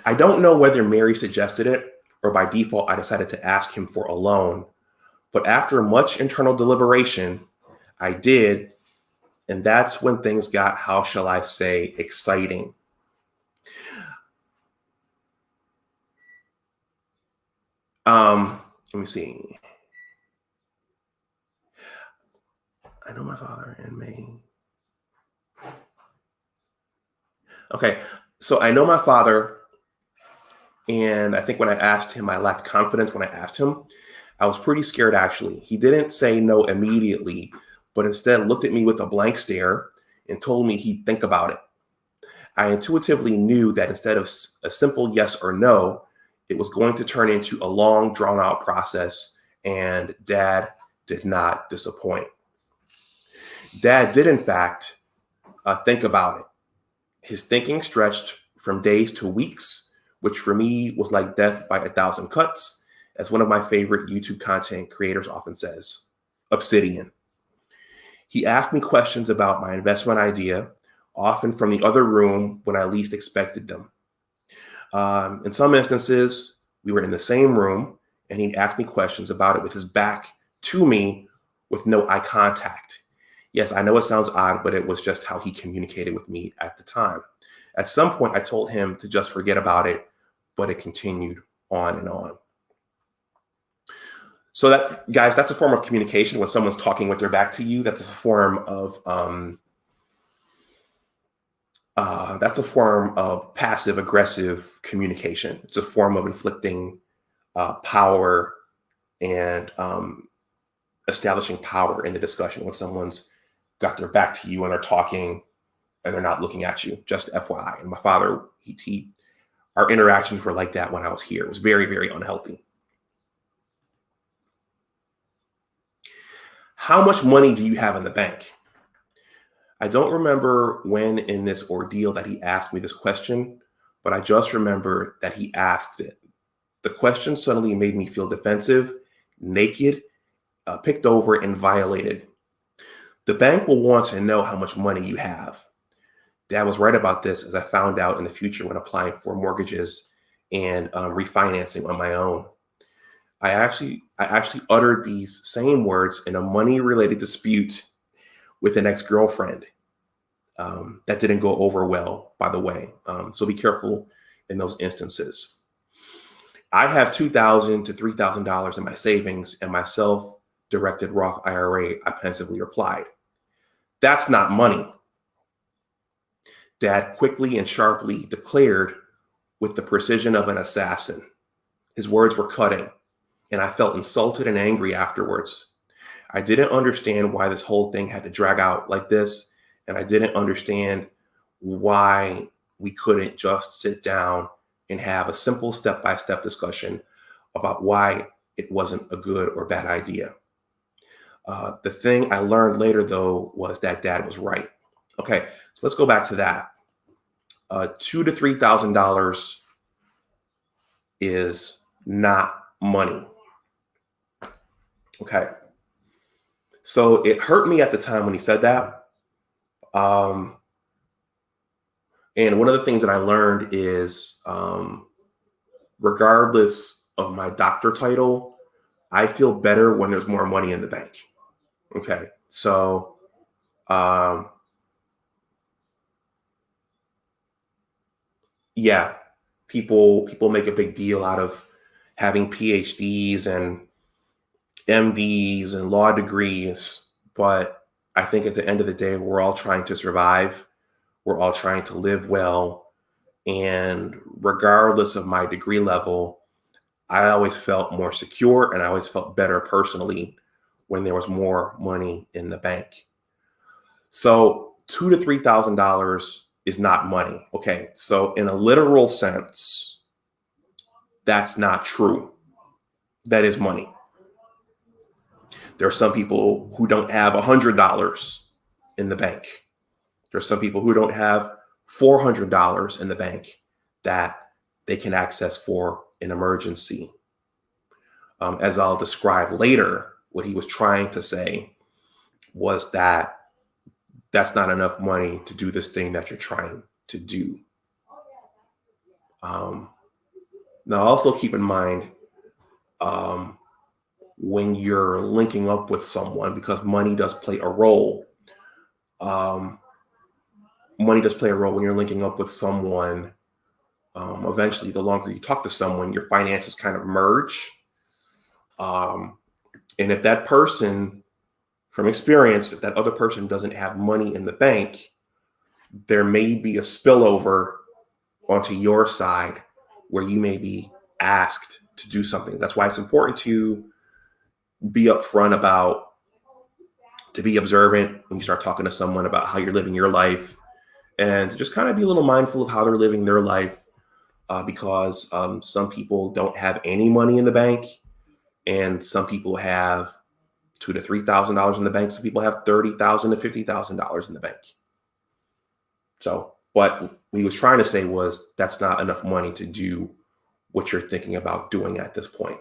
I don't know whether Mary suggested it or by default I decided to ask him for a loan, but after much internal deliberation, I did, and that's when things got, how shall I say, exciting. Let me see. I know my father and May. Okay, so I know my father, and I think when I asked him, I lacked confidence when I asked him. I was pretty scared, actually. He didn't say no immediately, but instead looked at me with a blank stare and told me he'd think about it. I intuitively knew that instead of a simple yes or no, it was going to turn into a long, drawn-out process, and Dad did not disappoint. Dad did, in fact, think about it. His thinking stretched from days to weeks, which for me was like death by 1,000 cuts, as one of my favorite YouTube content creators often says, Obsidian. He asked me questions about my investment idea, often from the other room when I least expected them. In some instances, we were in the same room, and he'd ask me questions about it with his back to me with no eye contact. Yes, I know it sounds odd, but it was just how he communicated with me at the time. At some point, I told him to just forget about it, but it continued on and on. So that, guys, that's a form of communication. When someone's talking with their back to you, that's a form of passive aggressive communication. It's a form of inflicting power and establishing power in the discussion when someone's got their back to you and they're talking and they're not looking at you. Just FYI. And my father, our interactions were like that when I was here. It was very, very unhealthy. How much money do you have in the bank? I don't remember when in this ordeal that he asked me this question, but I just remember that he asked it. The question suddenly made me feel defensive, naked, picked over, and violated. The bank will want to know how much money you have. Dad was right about this, as I found out in the future when applying for mortgages and refinancing on my own. I actually uttered these same words in a money-related dispute with an ex-girlfriend. That didn't go over well, by the way. So be careful in those instances. I have $2,000 to $3,000 in my savings and my self-directed Roth IRA, I pensively replied. That's not money. Dad quickly and sharply declared with the precision of an assassin. His words were cutting, and I felt insulted and angry afterwards. I didn't understand why this whole thing had to drag out like this, and I didn't understand why we couldn't just sit down and have a simple step-by-step discussion about why it wasn't a good or bad idea. The thing I learned later, though, was that Dad was right. Okay, so let's go back to that. $2,000 to $3,000 is not money. Okay. So it hurt me at the time when he said that. And one of the things that I learned is, regardless of my doctor title, I feel better when there's more money in the bank. Okay. So, yeah, people make a big deal out of having PhDs and MDs and law degrees, but I think at the end of the day, we're all trying to survive. We're all trying to live well. And regardless of my degree level, I always felt more secure and I always felt better personally when there was more money in the bank. So $2,000 to $3,000 is not money. Okay, so in a literal sense, that's not true. That is money. There are some people who don't have $100 in the bank. There are some people who don't have $400 in the bank that they can access for an emergency. As I'll describe later, what he was trying to say was that that's not enough money to do this thing that you're trying to do. Now, also keep in mind when you're linking up with someone, because money does play a role. Money does play a role when you're linking up with someone. Eventually, the longer you talk to someone, your finances kind of merge. And if that person, from experience, if that other person doesn't have money in the bank, there may be a spillover onto your side where you may be asked to do something. That's why it's important to be upfront about, to be observant when you start talking to someone about how you're living your life, and to just kind of be a little mindful of how they're living their life, because some people don't have any money in the bank, and some people have $2,000 to $3,000 in the bank. Some people have $30,000 to $50,000 in the bank. So what he was trying to say was that's not enough money to do what you're thinking about doing at this point.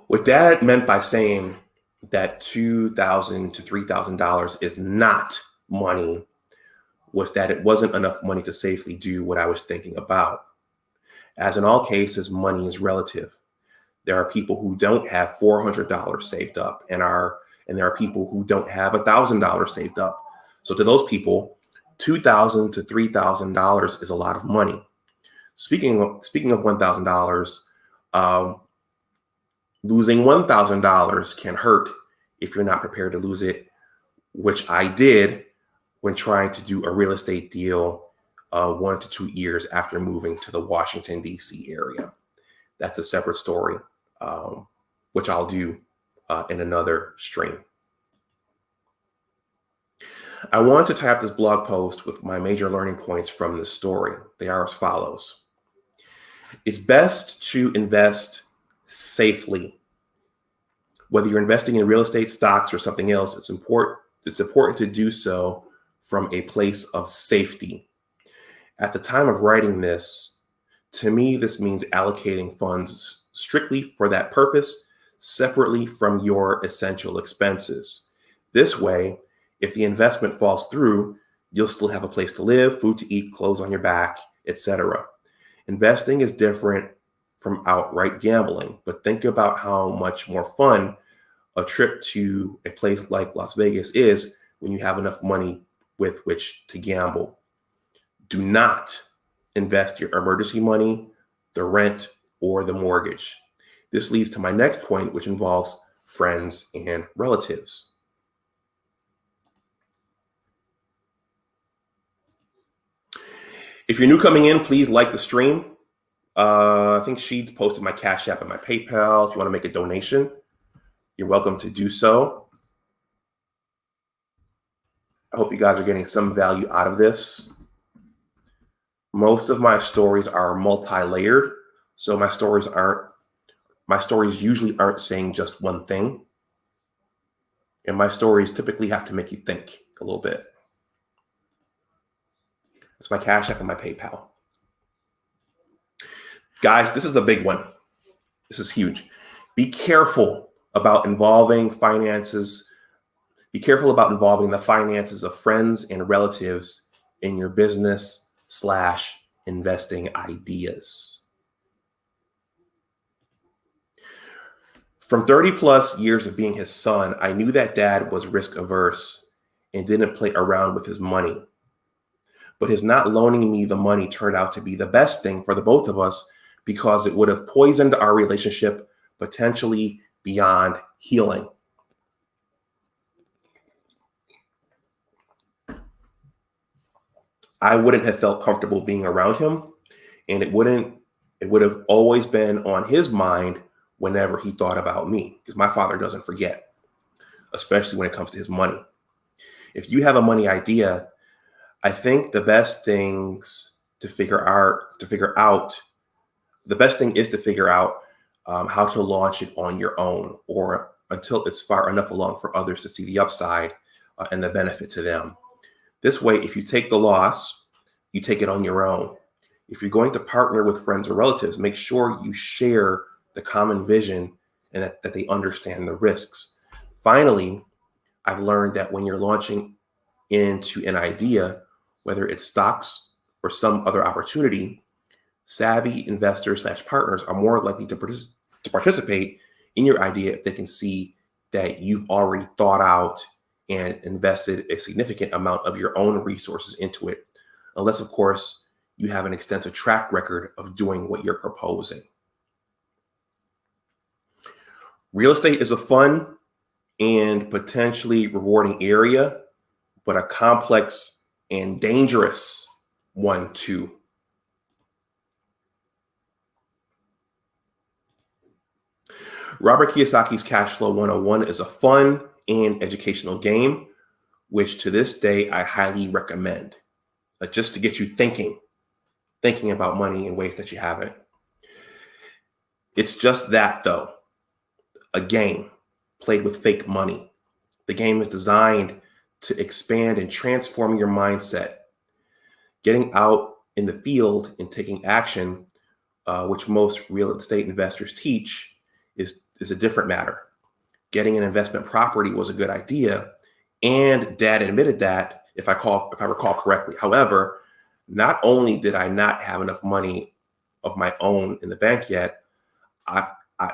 What Dad meant by saying that $2,000 to $3,000 is not money was that it wasn't enough money to safely do what I was thinking about. As in all cases, money is relative. There are people who don't have $400 saved up, and there are people who don't have $1,000 saved up. So to those people, $2,000 to $3,000 is a lot of money. Speaking of $1,000, losing $1,000 can hurt if you're not prepared to lose it, which I did when trying to do a real estate deal 1 to 2 years after moving to the Washington, D.C. area. That's a separate story, which I'll do in another stream. I want to tie up this blog post with my major learning points from this story. They are as follows. It's best to invest safely. Whether you're investing in real estate, stocks, or something else, it's important to do so from a place of safety. At the time of writing this, to me, this means allocating funds strictly for that purpose, separately from your essential expenses. This way, if the investment falls through, you'll still have a place to live, food to eat, clothes on your back, etc. Investing is different from outright gambling, but think about how much more fun a trip to a place like Las Vegas is when you have enough money with which to gamble. Do not invest your emergency money, the rent, or the mortgage. This leads to my next point, which involves friends and relatives. If you're new coming in, please like the stream. I think Sheets posted my Cash App and my PayPal. If you want to make a donation, you're welcome to do so. I hope you guys are getting some value out of this. Most of my stories are multi-layered, so my stories usually aren't saying just one thing. And my stories typically have to make you think a little bit. It's my Cash App and my PayPal. Guys, this is a big one. This is huge. Be careful about involving finances. Be careful about involving the finances of friends and relatives in your business/investing ideas. From 30 plus years of being his son, I knew that Dad was risk averse and didn't play around with his money. But his not loaning me the money turned out to be the best thing for the both of us, because it would have poisoned our relationship, potentially beyond healing. I wouldn't have felt comfortable being around him, and it would have always been on his mind whenever he thought about me, because my father doesn't forget, especially when it comes to his money. If you have a money idea, I think the best thing is to figure out how to launch it on your own, or until it's far enough along for others to see the upside and the benefit to them. This way, if you take the loss, you take it on your own. If you're going to partner with friends or relatives, make sure you share the common vision and that they understand the risks. Finally, I've learned that when you're launching into an idea, whether it's stocks or some other opportunity, savvy investors/partners are more likely to participate in your idea if they can see that you've already thought out and invested a significant amount of your own resources into it, unless, of course, you have an extensive track record of doing what you're proposing. Real estate is a fun and potentially rewarding area, but a complex and dangerous one too. Robert Kiyosaki's Cash Flow 101 is a fun and educational game, which to this day I highly recommend, just to get you thinking about money in ways that you haven't. It's just that, though, a game played with fake money. The game is designed to expand and transform your mindset. Getting out in the field and taking action, which most real estate investors teach, is a different matter. Getting an investment property was a good idea, and Dad admitted that, if I recall correctly. However, not only did I not have enough money of my own in the bank yet,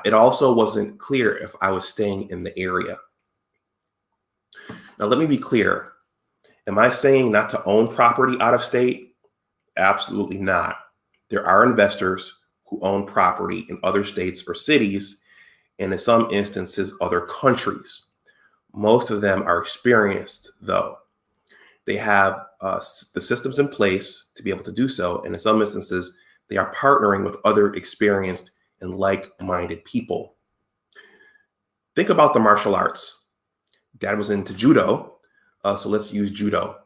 it also wasn't clear if I was staying in the area. Now, let me be clear. Am I saying not to own property out of state? Absolutely not. There are investors who own property in other states or cities, and in some instances, other countries. Most of them are experienced, though. They have the systems in place to be able to do so, and in some instances, they are partnering with other experienced and like-minded people. Think about the martial arts. Dad was into judo, so let's use judo.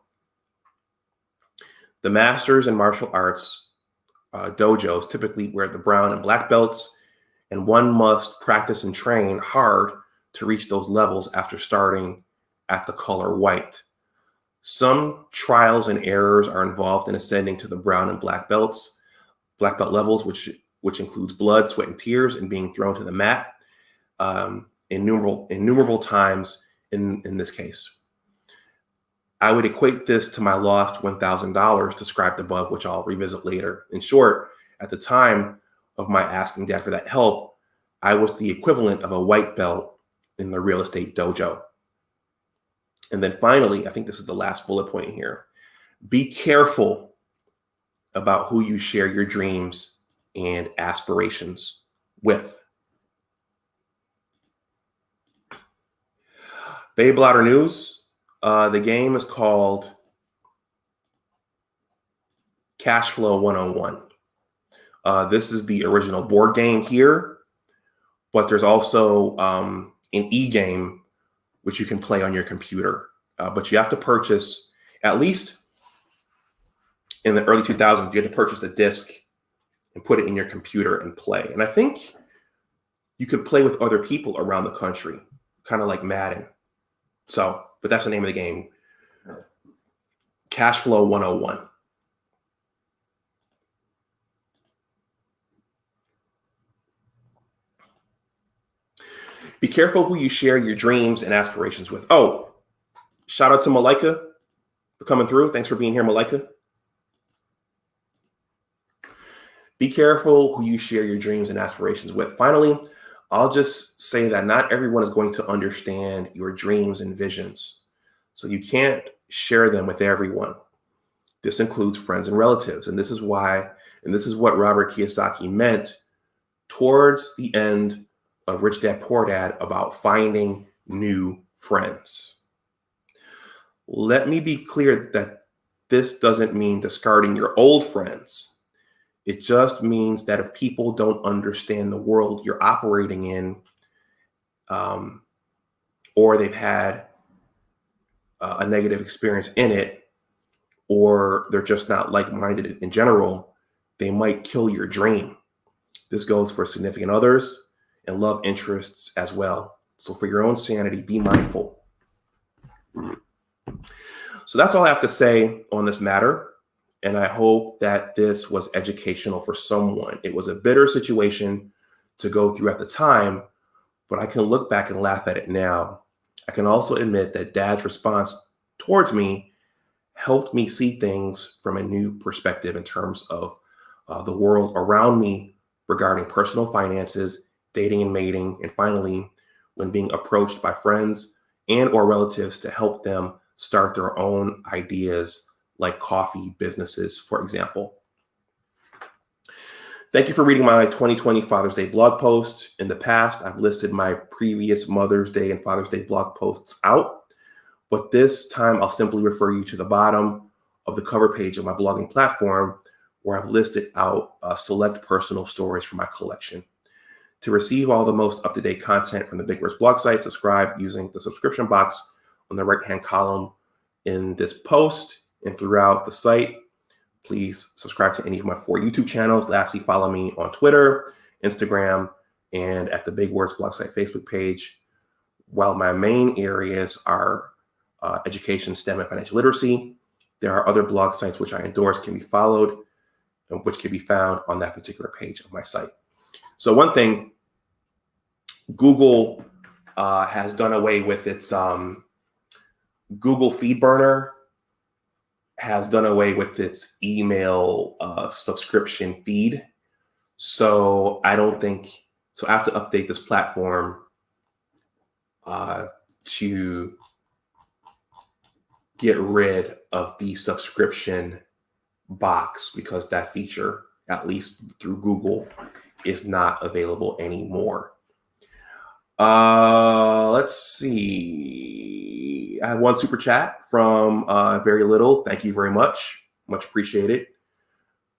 The masters in martial arts dojos typically wear the brown and black belts, and one must practice and train hard to reach those levels after starting at the color white. Some trials and errors are involved in ascending to the brown and black belt levels, which includes blood, sweat, and tears, and being thrown to the mat innumerable times in this case. I would equate this to my lost $1,000 described above, which I'll revisit later. In short, at the time of my asking Dad for that help, I was the equivalent of a white belt in the real estate dojo. And then finally, I think this is the last bullet point here. Be careful about who you share your dreams and aspirations with. Bay Blotter News. The game is called Cash Flow 101. This is the original board game here, but there's also an e-game which you can play on your computer. But you have to purchase, at least in the early 2000s, you had to purchase the disc and put it in your computer and play. And I think you could play with other people around the country, kind of like Madden. So, but that's the name of the game. Cash Flow 101. Be careful who you share your dreams and aspirations with. Oh, shout out to Malika for coming through. Thanks for being here, Malika. Be careful who you share your dreams and aspirations with. Finally, I'll just say that not everyone is going to understand your dreams and visions. So you can't share them with everyone. This includes friends and relatives. And this is why, and this is what Robert Kiyosaki meant towards the end of Rich Dad Poor Dad about finding new friends. Let me be clear that this doesn't mean discarding your old friends. It just means that if people don't understand the world you're operating in, or they've had a negative experience in it, or they're just not like-minded in general, they might kill your dream. This goes for significant others and love interests as well. So for your own sanity, be mindful. So that's all I have to say on this matter. And I hope that this was educational for someone. It was a bitter situation to go through at the time, but I can look back and laugh at it now. I can also admit that Dad's response towards me helped me see things from a new perspective in terms of the world around me regarding personal finances, dating and mating, and finally, when being approached by friends and or relatives to help them start their own ideas like coffee businesses, for example. Thank you for reading my 2020 Father's Day blog post. In the past, I've listed my previous Mother's Day and Father's Day blog posts out, but this time I'll simply refer you to the bottom of the cover page of my blogging platform, where I've listed out select personal stories from my collection. To receive all the most up-to-date content from the Big Words blog site, subscribe using the subscription box on the right-hand column in this post and throughout the site. Please subscribe to any of my 4 YouTube channels. Lastly, follow me on Twitter, Instagram, and at the Big Words blog site Facebook page. While my main areas are education, STEM, and financial literacy, there are other blog sites which I endorse can be followed and which can be found on that particular page of my site. So one thing, Google has done away with its Google Feed Burner has done away with its email subscription feed. So I have to update this platform to get rid of the subscription box, because that feature, at least through Google, is not available anymore. Let's see. I have one super chat from Very Little. Thank you very much. Much appreciated.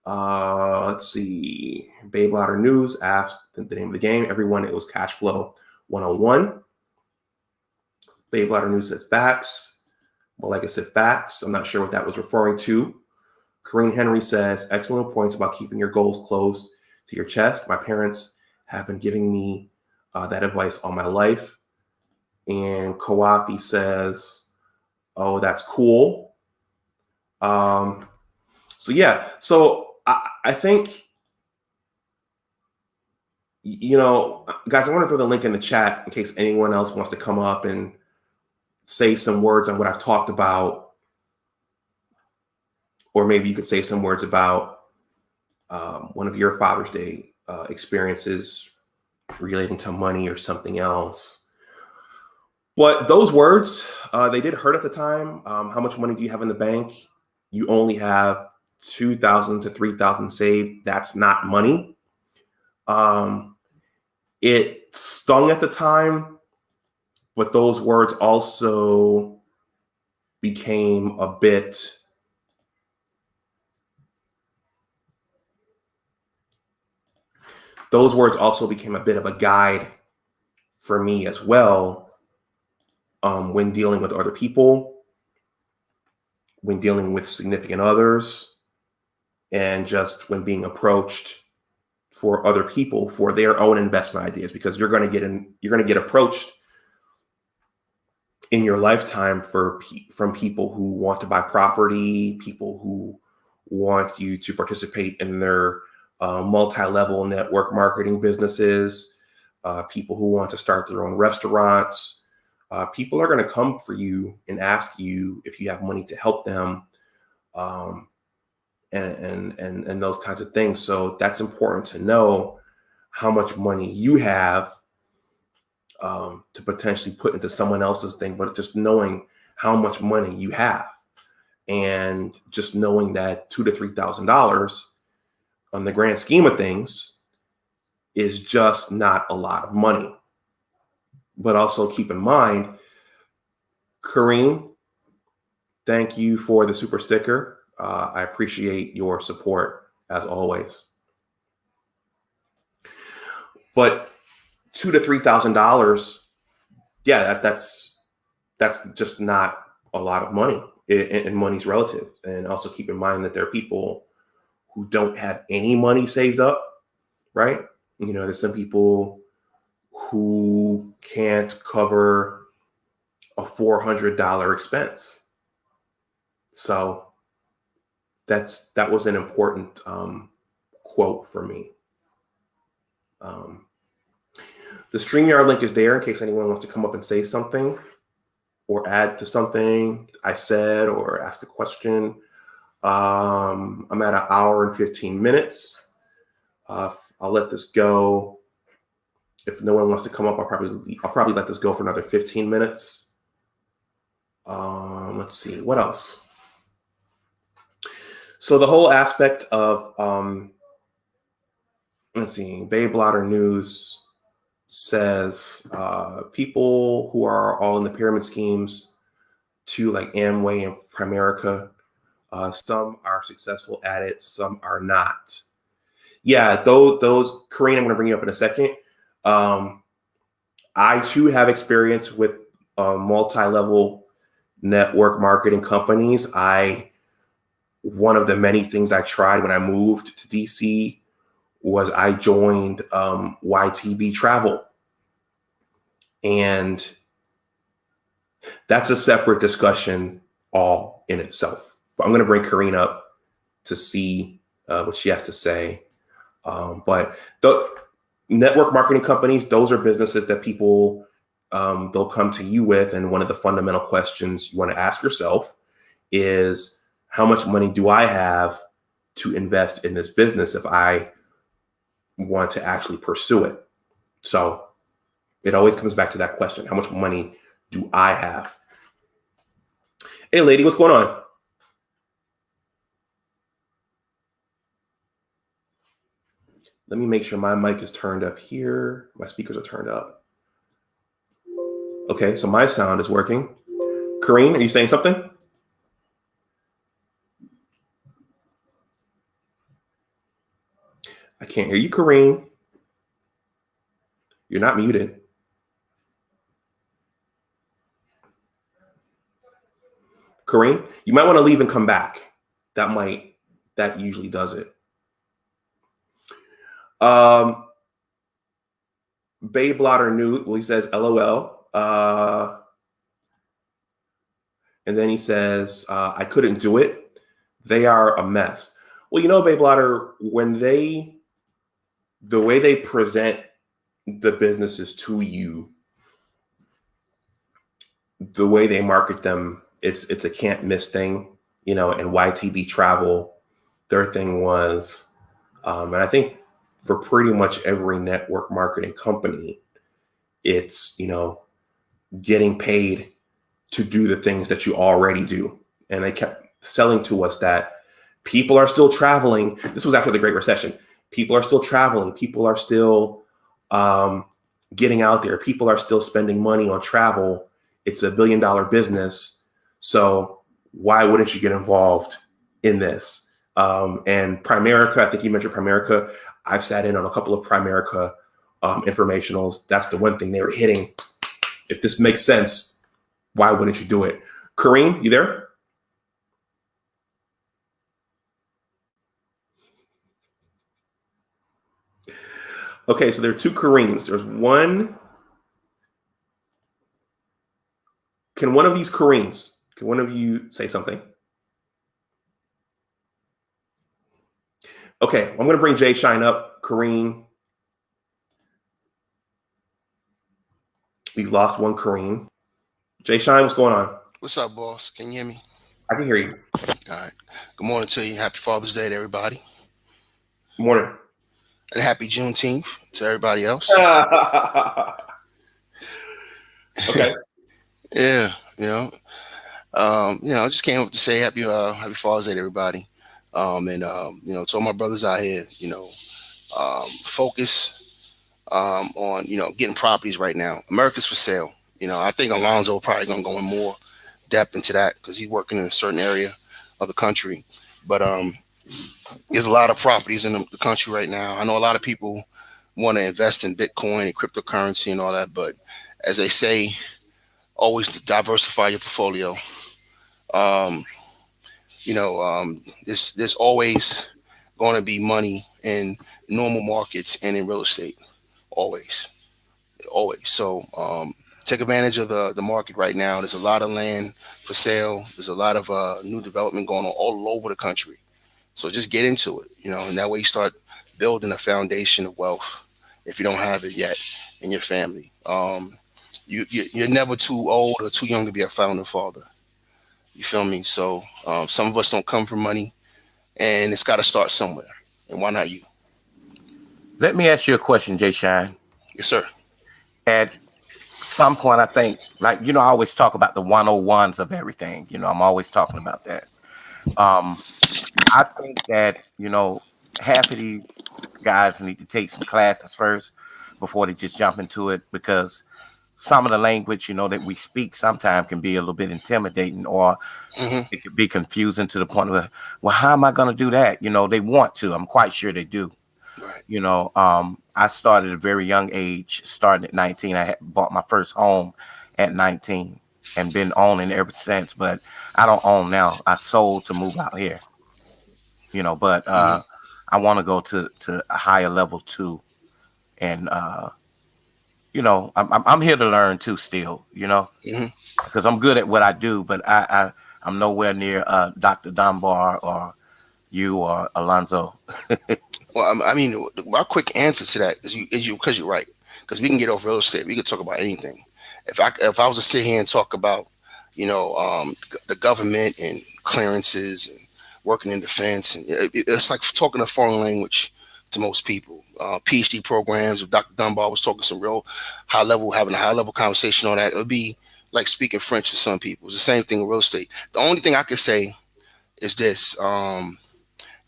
Let's see. Babe Louder News asked the name of the game. Everyone, it was Cash Flow 101. Babe Louder News says facts. Malika said facts. I'm not sure what that was referring to. Corinne Henry says, excellent points about keeping your goals close to your chest. My parents have been giving me that advice all my life. And Kawafi says, oh, that's cool. So yeah, so I think, guys, I want to throw the link in the chat in case anyone else wants to come up and say some words on what I've talked about. Or maybe you could say some words about one of your Father's Day experiences relating to money or something else. But those words, they did hurt at the time. How much money do you have in the bank? You only have $2,000 to $3,000 saved. That's not money. It stung at the time, but those words also became a bit of a guide for me as well, when dealing with other people, when dealing with significant others, and just when being approached for other people for their own investment ideas, because you're going to get approached in your lifetime from people who want to buy property, people who want you to participate in their multi-level network marketing businesses, people who want to start their own restaurants. People are going to come for you and ask you if you have money to help them, and those kinds of things. So that's important to know how much money you have to potentially put into someone else's thing, but just knowing how much money you have, and just knowing that $2,000 to $3,000 on the grand scheme of things is just not a lot of money. But also keep in mind, Kareem, thank you for the super sticker. I appreciate your support as always. But $2,000 to $3,000, yeah, that's just not a lot of money, and money's relative. And also keep in mind that there are people who don't have any money saved up, right? There's some people who can't cover a $400 expense. So that was an important quote for me. The StreamYard link is there in case anyone wants to come up and say something or add to something I said or ask a question. I'm at 1 hour and 15 minutes. I'll let this go. If no one wants to come up, I'll probably let this go for another 15 minutes. Let's see, what else? So the whole aspect of, let's see, Bay Blotter News says people who are all in the pyramid schemes to like Amway and Primerica, some are successful at it, some are not. Yeah, those Kareem, I'm going to bring you up in a second. I too have experience with multi-level network marketing companies. One of the many things I tried when I moved to DC was I joined YTB Travel. And that's a separate discussion all in itself. But I'm going to bring Karine up to see what she has to say. But the network marketing companies, those are businesses that people, they'll come to you with. And one of the fundamental questions you want to ask yourself is, how much money do I have to invest in this business if I want to actually pursue it? So it always comes back to that question. How much money do I have? Hey, lady, what's going on? Let me make sure my mic is turned up here. My speakers are turned up. Okay, so my sound is working. Karine, are you saying something? I can't hear you, Karine. You're not muted. Karine, you might want to leave and come back. That usually does it. Bay Blotter News, well, he says LOL. And then he says, I couldn't do it. They are a mess. Well, you know, Bay Blotter, the way they present the businesses to you, the way they market them, it's a can't miss thing, you know. And YTB Travel, their thing was, and I think for pretty much every network marketing company, it's, you know, getting paid to do the things that you already do. And they kept selling to us that people are still traveling. This was after the Great Recession. People are still traveling. People are still getting out there. People are still spending money on travel. It's $1 billion business. So why wouldn't you get involved in this? And Primerica, I think you mentioned Primerica. I've sat in on a couple of Primerica informationals. That's the one thing they were hitting. If this makes sense, why wouldn't you do it? Kareem, you there? Okay, so there are two Kareems. There's one. Can one of these Kareems, can one of you say something? Okay, I'm going to bring Jayshawn up. Kareem. We've lost one Kareem. Jayshawn, what's going on? What's up, boss? Can you hear me? I can hear you. All right. Good morning to you. Happy Father's Day to everybody. Good morning. And happy Juneteenth to everybody else. Okay. Yeah, I just came up to say happy Father's Day to everybody. To all my brothers out here, focus on, getting properties right now. America's for sale. I think Alonzo probably going to go in more depth into that because he's working in a certain area of the country. But there's a lot of properties in the country right now. I know a lot of people want to invest in Bitcoin and cryptocurrency and all that, but as they say, always diversify your portfolio. There's always going to be money in normal markets and in real estate. Always. So take advantage of the market right now. There's a lot of land for sale. There's a lot of new development going on all over the country. So just get into it, and that way you start building a foundation of wealth if you don't have it yet in your family. You're never too old or too young to be a founding father. You feel me? So some of us don't come from money, and it's got to start somewhere. And why not you? Let me ask you a question, Jayshawn. Yes, sir. At some point, I think, like, I always talk about the 101s of everything. I'm always talking about that. I think that, half of these guys need to take some classes first before they just jump into it, because some of the language, that we speak sometimes can be a little bit intimidating, or Hmm. it could be confusing to the point where, well, how am I going to do that? They want to. I'm quite sure they do. Right. I started at a very young age, starting at 19. I had bought my first home at 19 and been owning ever since, but I don't own now. I sold to move out here, but Hmm. I want to go to a higher level too. And, I'm here to learn too still, Hmm. because I'm good at what I do, but I'm nowhere near Dr. Dunbar or you or Alonzo. Well, I mean, my quick answer to that is because you're right. Because we can get off real estate, we could talk about anything. If I was to sit here and talk about, the government and clearances and working in defense, and it's like talking a foreign language to most people. PhD programs. If Dr. Dunbar was talking some real high level, having a high level conversation on that, it would be like speaking French to some people. It's the same thing with real estate. The only thing I could say is this.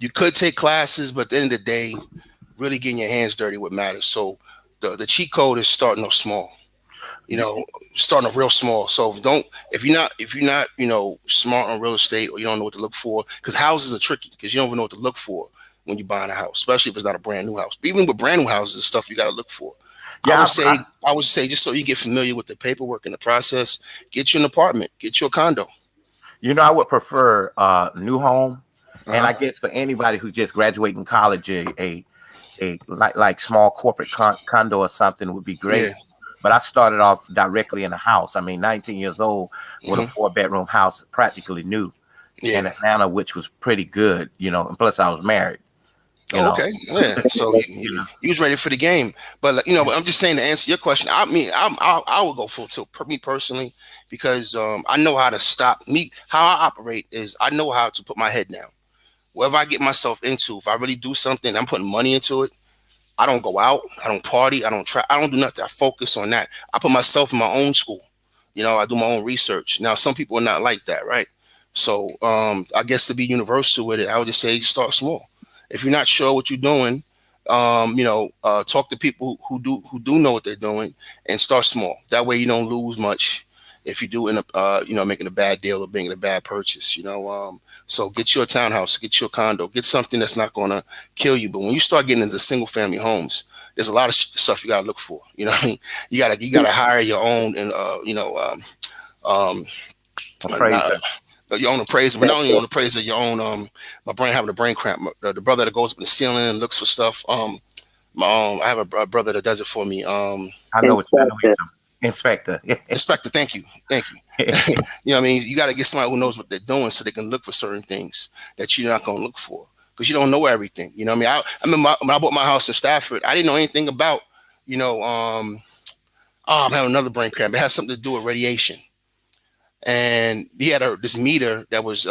You could take classes, but at the end of the day, really getting your hands dirty what matters. So the cheat code is starting off small. Starting off real small. So if you're not smart on real estate, or you don't know what to look for, because houses are tricky, because you don't even know what to look for when you're buying a house, especially if it's not a brand new house. But even with brand new houses and stuff, you got to look for. I Yeah, would say I would say just so you get familiar with the paperwork and the process, get you an apartment, get you a condo. I would prefer new home, Uh and huh. I guess for anybody who just graduating college, a like small corporate condo or something would be Yeah. great. But I started off directly in a house. I mean, 19 years old with a Hmm. 4-bedroom house, practically new Yeah. in Atlanta, which was pretty good, And plus, I was married, you Oh, know. okay. Yeah. So you was ready for the game, but but I'm just saying, to answer your question. I mean, I would go full tilt. Me personally, because I know how to stop me. How I operate is I know how to put my head down. Whatever I get myself into, if I really do something, I'm putting money into it. I don't go out. I don't party. I don't try. I don't do nothing. I focus on that. I put myself in my own school. I do my own research. Now, some people are not like that, right? So, I guess to be universal with it, I would just say start small. If you're not sure what you're doing, talk to people who do know what they're doing, and start small. That way, you don't lose much if you do end up, making a bad deal or making a bad purchase. So get you a townhouse, get you a condo, get something that's not going to kill you. But when you start getting into single family homes, there's a lot of stuff you got to look for. You know what I mean? You gotta hire your own, and um, not, Appraiser. your own appraiser, but not only your own appraiser, your own my brain having a brain cramp. The brother that goes up in the ceiling and looks for stuff. I have a brother that does it for me. I know what you're inspector. Inspector, thank you. You know what I mean? You got to get somebody who knows what they're doing so they can look for certain things that you're not going to look for, because you don't know everything. You know what I mean? I remember when I bought my house in Stafford, I didn't know anything about, I'm having another brain cramp. It has something to do with radiation. And he had this meter that was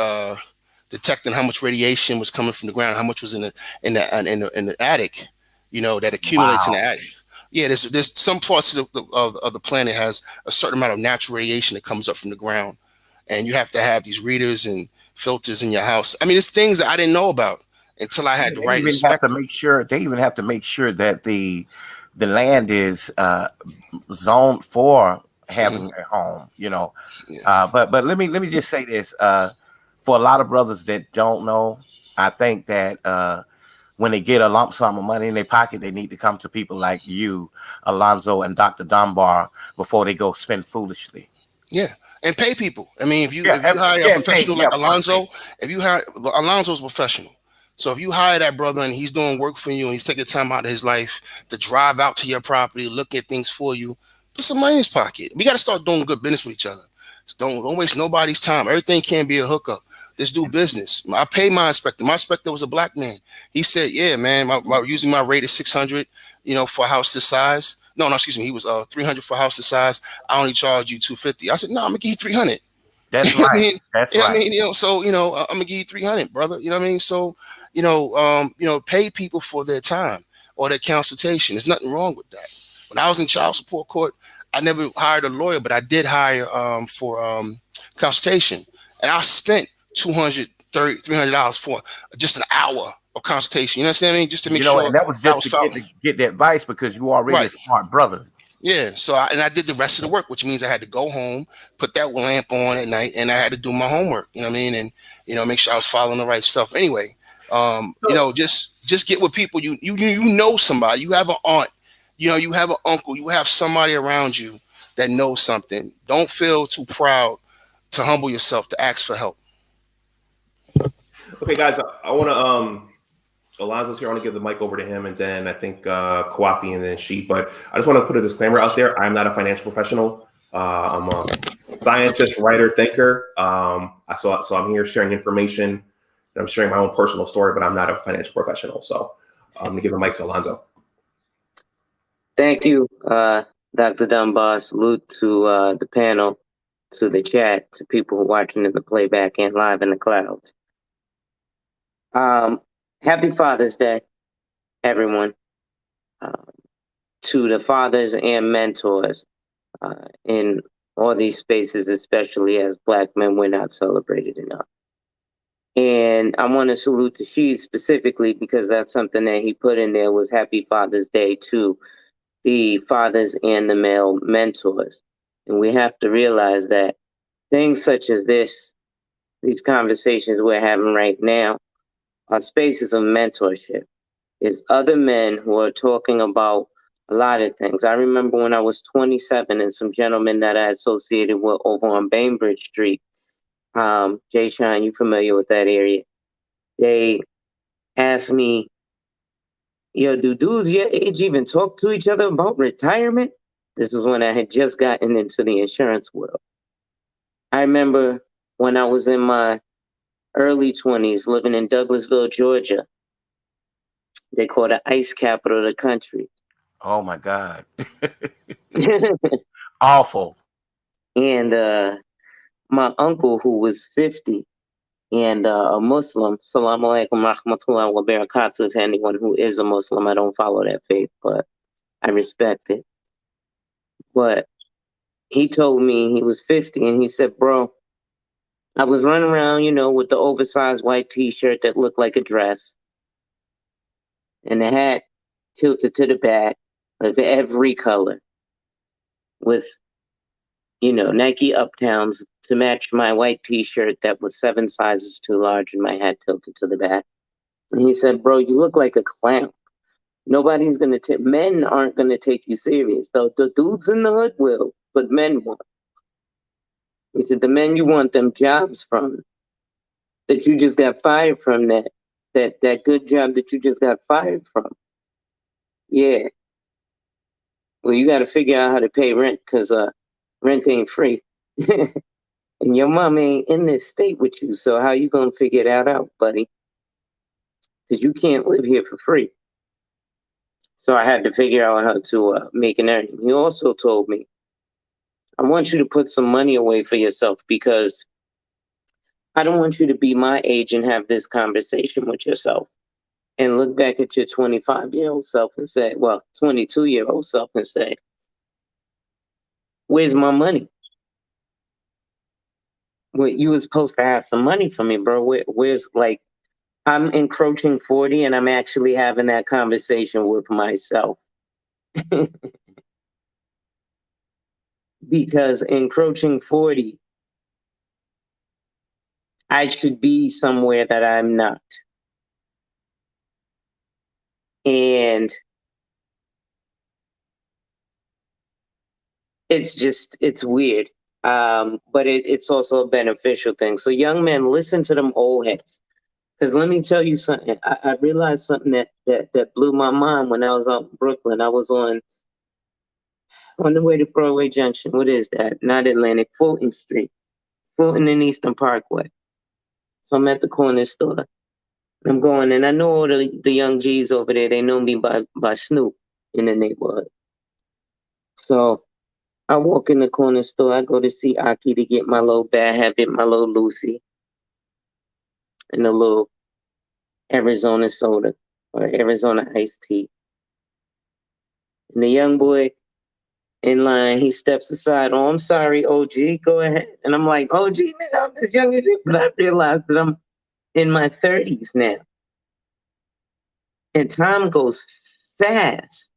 detecting how much radiation was coming from the ground, how much was in the attic, that accumulates in the Wow. attic. Yeah, there's some parts of the planet has a certain amount of natural radiation that comes up from the ground, and you have to have these readers and filters in your house. I mean, it's things that I didn't know about until I Yeah, had the right inspector. they even have to make sure that the land is zoned for Hmm. having a home, Yeah. but let me just say this, for a lot of brothers that don't know, I think that when they get a lump sum of money in their pocket, they need to come to people like you, Alonzo, and Dr. Dunbar before they go spend foolishly. Yeah, and pay people. I mean, if you Yeah, hire a yeah, and pay. professional Yeah, like of course, pay. Alonzo, if you hire Alonzo's a professional. So if you hire that brother and he's doing work for you and he's taking time out of his life to drive out to your property, look at things for you, put some money in his pocket. We got to start doing good business with each other. Don't waste nobody's time. Everything can't be a hookup. Let's do business. I paid my inspector. My inspector was a black man. He said, yeah, man, using my rate is 600, for a house this size. No, excuse me. He was 300 for a house this size. I only charge you 250. I said, no, I'm gonna give you 300. That's You know what I right. mean? That's You know what I right. mean? So, I'm gonna give you 300, brother. You know what I mean? So, pay people for their time or their consultation. There's nothing wrong with that. When I was in child support court, I never hired a lawyer, but I did hire for consultation. And I spent $300 for just an hour of consultation. You understand what I mean? Just to make sure And that was I just was to following. get the advice because you already Right. a smart brother. Yeah. So I did the rest of the work, which means I had to go home, put that lamp on at night, and I had to do my homework. You know what I mean? And make sure I was following the right stuff. Anyway, just get with people. You know somebody. You have an aunt. You have an uncle. You have somebody around you that knows something. Don't feel too proud to humble yourself to ask for help. Okay, guys, I want to. Alonzo's here. I want to give the mic over to him, and then I think Kwafi, and then she. But I just want to put a disclaimer out there. I'm not a financial professional. I'm a scientist, writer, thinker. So I'm here sharing information. I'm sharing my own personal story, but I'm not a financial professional. So I'm going to give the mic to Alonzo. Thank you, Dr. Dunbar. Salute to the panel, to the chat, to people who are watching in the playback and live in the clouds. Happy Father's Day, everyone. To the fathers and mentors in all these spaces, especially as Black men, we're not celebrated enough. And I want to salute to Sheed specifically because that's something that he put in there was Happy Father's Day to the fathers and the male mentors. And we have to realize that things such as this, these conversations we're having right now, are spaces of mentorship. It's other men who are talking about a lot of things. I remember when I was 27 and some gentlemen that I associated with over on Bainbridge Street, Jayshawn, you familiar with that area? They asked me, yo, do dudes your age even talk to each other about retirement? This was when I had just gotten into the insurance world. I remember when I was in my early 20s living in Douglasville, Georgia. They call it the ice capital of the country. Oh my God. Awful. And my uncle, who was 50 and a Muslim, Salaam alaikum rahmatullahi wa barakatuh to anyone who is a Muslim. I don't follow that faith, but I respect it. But he told me he was 50 and he said, bro, I was running around, with the oversized white t-shirt that looked like a dress and the hat tilted to the back of every color with, Nike Uptowns to match my white t-shirt that was 7 sizes too large and my hat tilted to the back. And he said, bro, you look like a clown. Nobody's going to take, men aren't going to take you serious. The dudes in the hood will, but men won't. He said, the men you want them jobs from, that you just got fired from, that good job that you just got fired from. Yeah. Well, you got to figure out how to pay rent because rent ain't free. And your mom ain't in this state with you, so how you going to figure that out, buddy? Because you can't live here for free. So I had to figure out how to make an earning. He also told me, I want you to put some money away for yourself because I don't want you to be my age and have this conversation with yourself and look back at your 25-year-old self and say, 22-year-old self and say, where's my money? Well, you was supposed to have some money for me, bro. Where's I'm encroaching 40 and I'm actually having that conversation with myself. Because encroaching 40, I should be somewhere that I'm not. And it's weird. But it's also a beneficial thing. So young men, listen to them old heads. Because let me tell you something. I realized something that blew my mind when I was out in Brooklyn. I was on the way to Broadway Junction. What is that? Not Atlantic, Fulton Street. Fulton and Eastern Parkway. So I'm at the corner store. I'm going, and I know all the young G's over there. They know me by Snoop in the neighborhood. So I walk in the corner store. I go to see Aki to get my little Bad Habit, my little Lucy, and a little Arizona soda or Arizona iced tea. And the young boy in line, he steps aside. Oh, I'm sorry, OG. Go ahead. And I'm like, OG, nigga, I'm as young as you. But I realized that I'm in my 30s now. And time goes fast.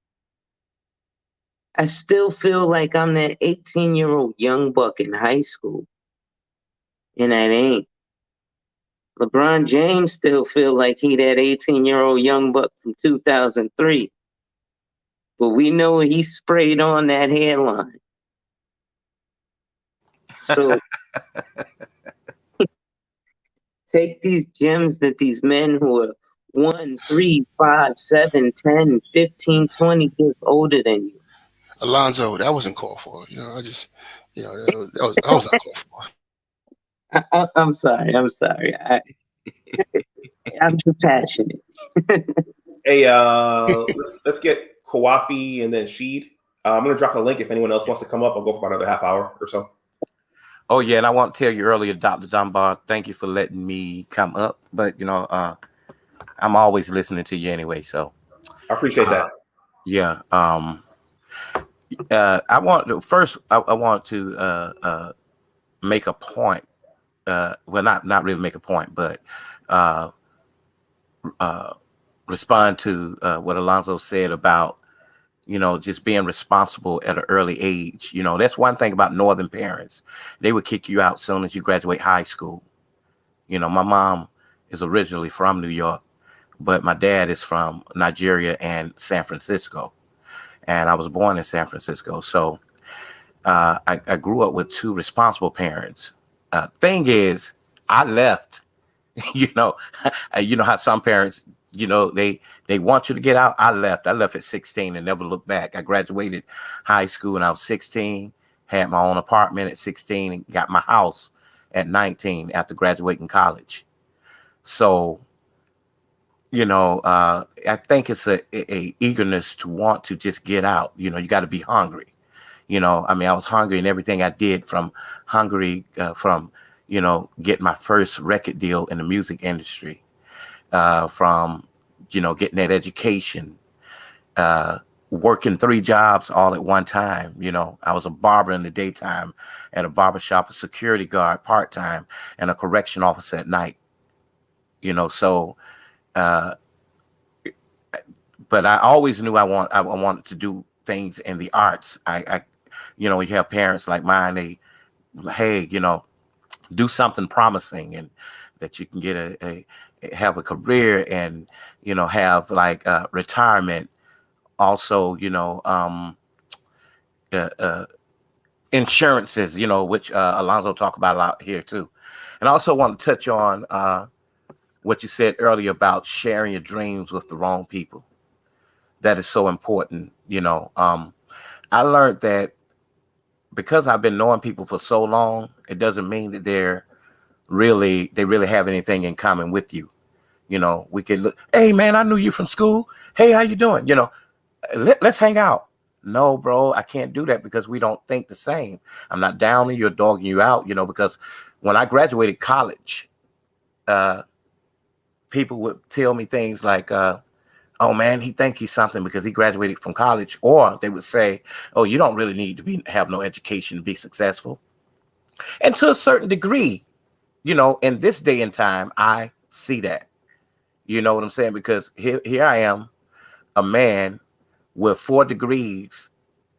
I still feel like I'm that 18-year-old young buck in high school. And I ain't. LeBron James still feel like he that 18-year-old young buck from 2003. But we know he sprayed on that hairline. So take these gems that these men who are 1, 3, 5, 7, 10, 15, 20 years older than you. Alonzo, that wasn't called for. I just, that was not called for. I'm sorry. I'm too passionate. Hey, let's get Kawafi and then Sheed. I'm gonna drop a link if anyone else wants to come up. I'll go for about another half hour or so. Oh yeah, and I want to tell you earlier, Dr. Zambar, thank you for letting me come up. But I'm always listening to you anyway, so I appreciate that. Yeah. I want to make a point. Well, not really make a point, but respond to what Alonzo said about just being responsible at an early age. That's one thing about Northern parents. They would kick you out as soon as you graduate high school. My mom is originally from New York, but my dad is from Nigeria and San Francisco. And I was born in San Francisco. So I grew up with two responsible parents. Thing is, I left, you know how some parents, they want you to get out. I left at 16 and never looked back. I graduated high school when I was 16, had my own apartment at 16, and got my house at 19 after graduating college. So, I think it's a eagerness to want to just get out. You got to be hungry. I was hungry in everything I did, from getting my first record deal in the music industry, from, getting that education, working 3 jobs all at one time. I was a barber in the daytime, at a barbershop, a security guard part-time, and a correction officer at night. So, but I always knew I wanted to do things in the arts. When you have parents like mine, they, hey, do something promising and that you can get have a career and, have like retirement. Also, insurances, which Alonzo talked about a lot here too. And I also want to touch on what you said earlier about sharing your dreams with the wrong people. That is so important. I learned that because I've been knowing people for so long, it doesn't mean that they really have anything in common with you. We could look, hey man, I knew you from school. Hey, how you doing? Let's hang out. No, bro, I can't do that because we don't think the same. I'm not downing you or dogging you out, because when I graduated college, people would tell me things like, oh man, he thinks he's something because he graduated from college. Or they would say, oh, you don't really need to have no education to be successful. And to a certain degree, in this day and time, I see that. You know what I'm saying? Because here I am, a man with 4 degrees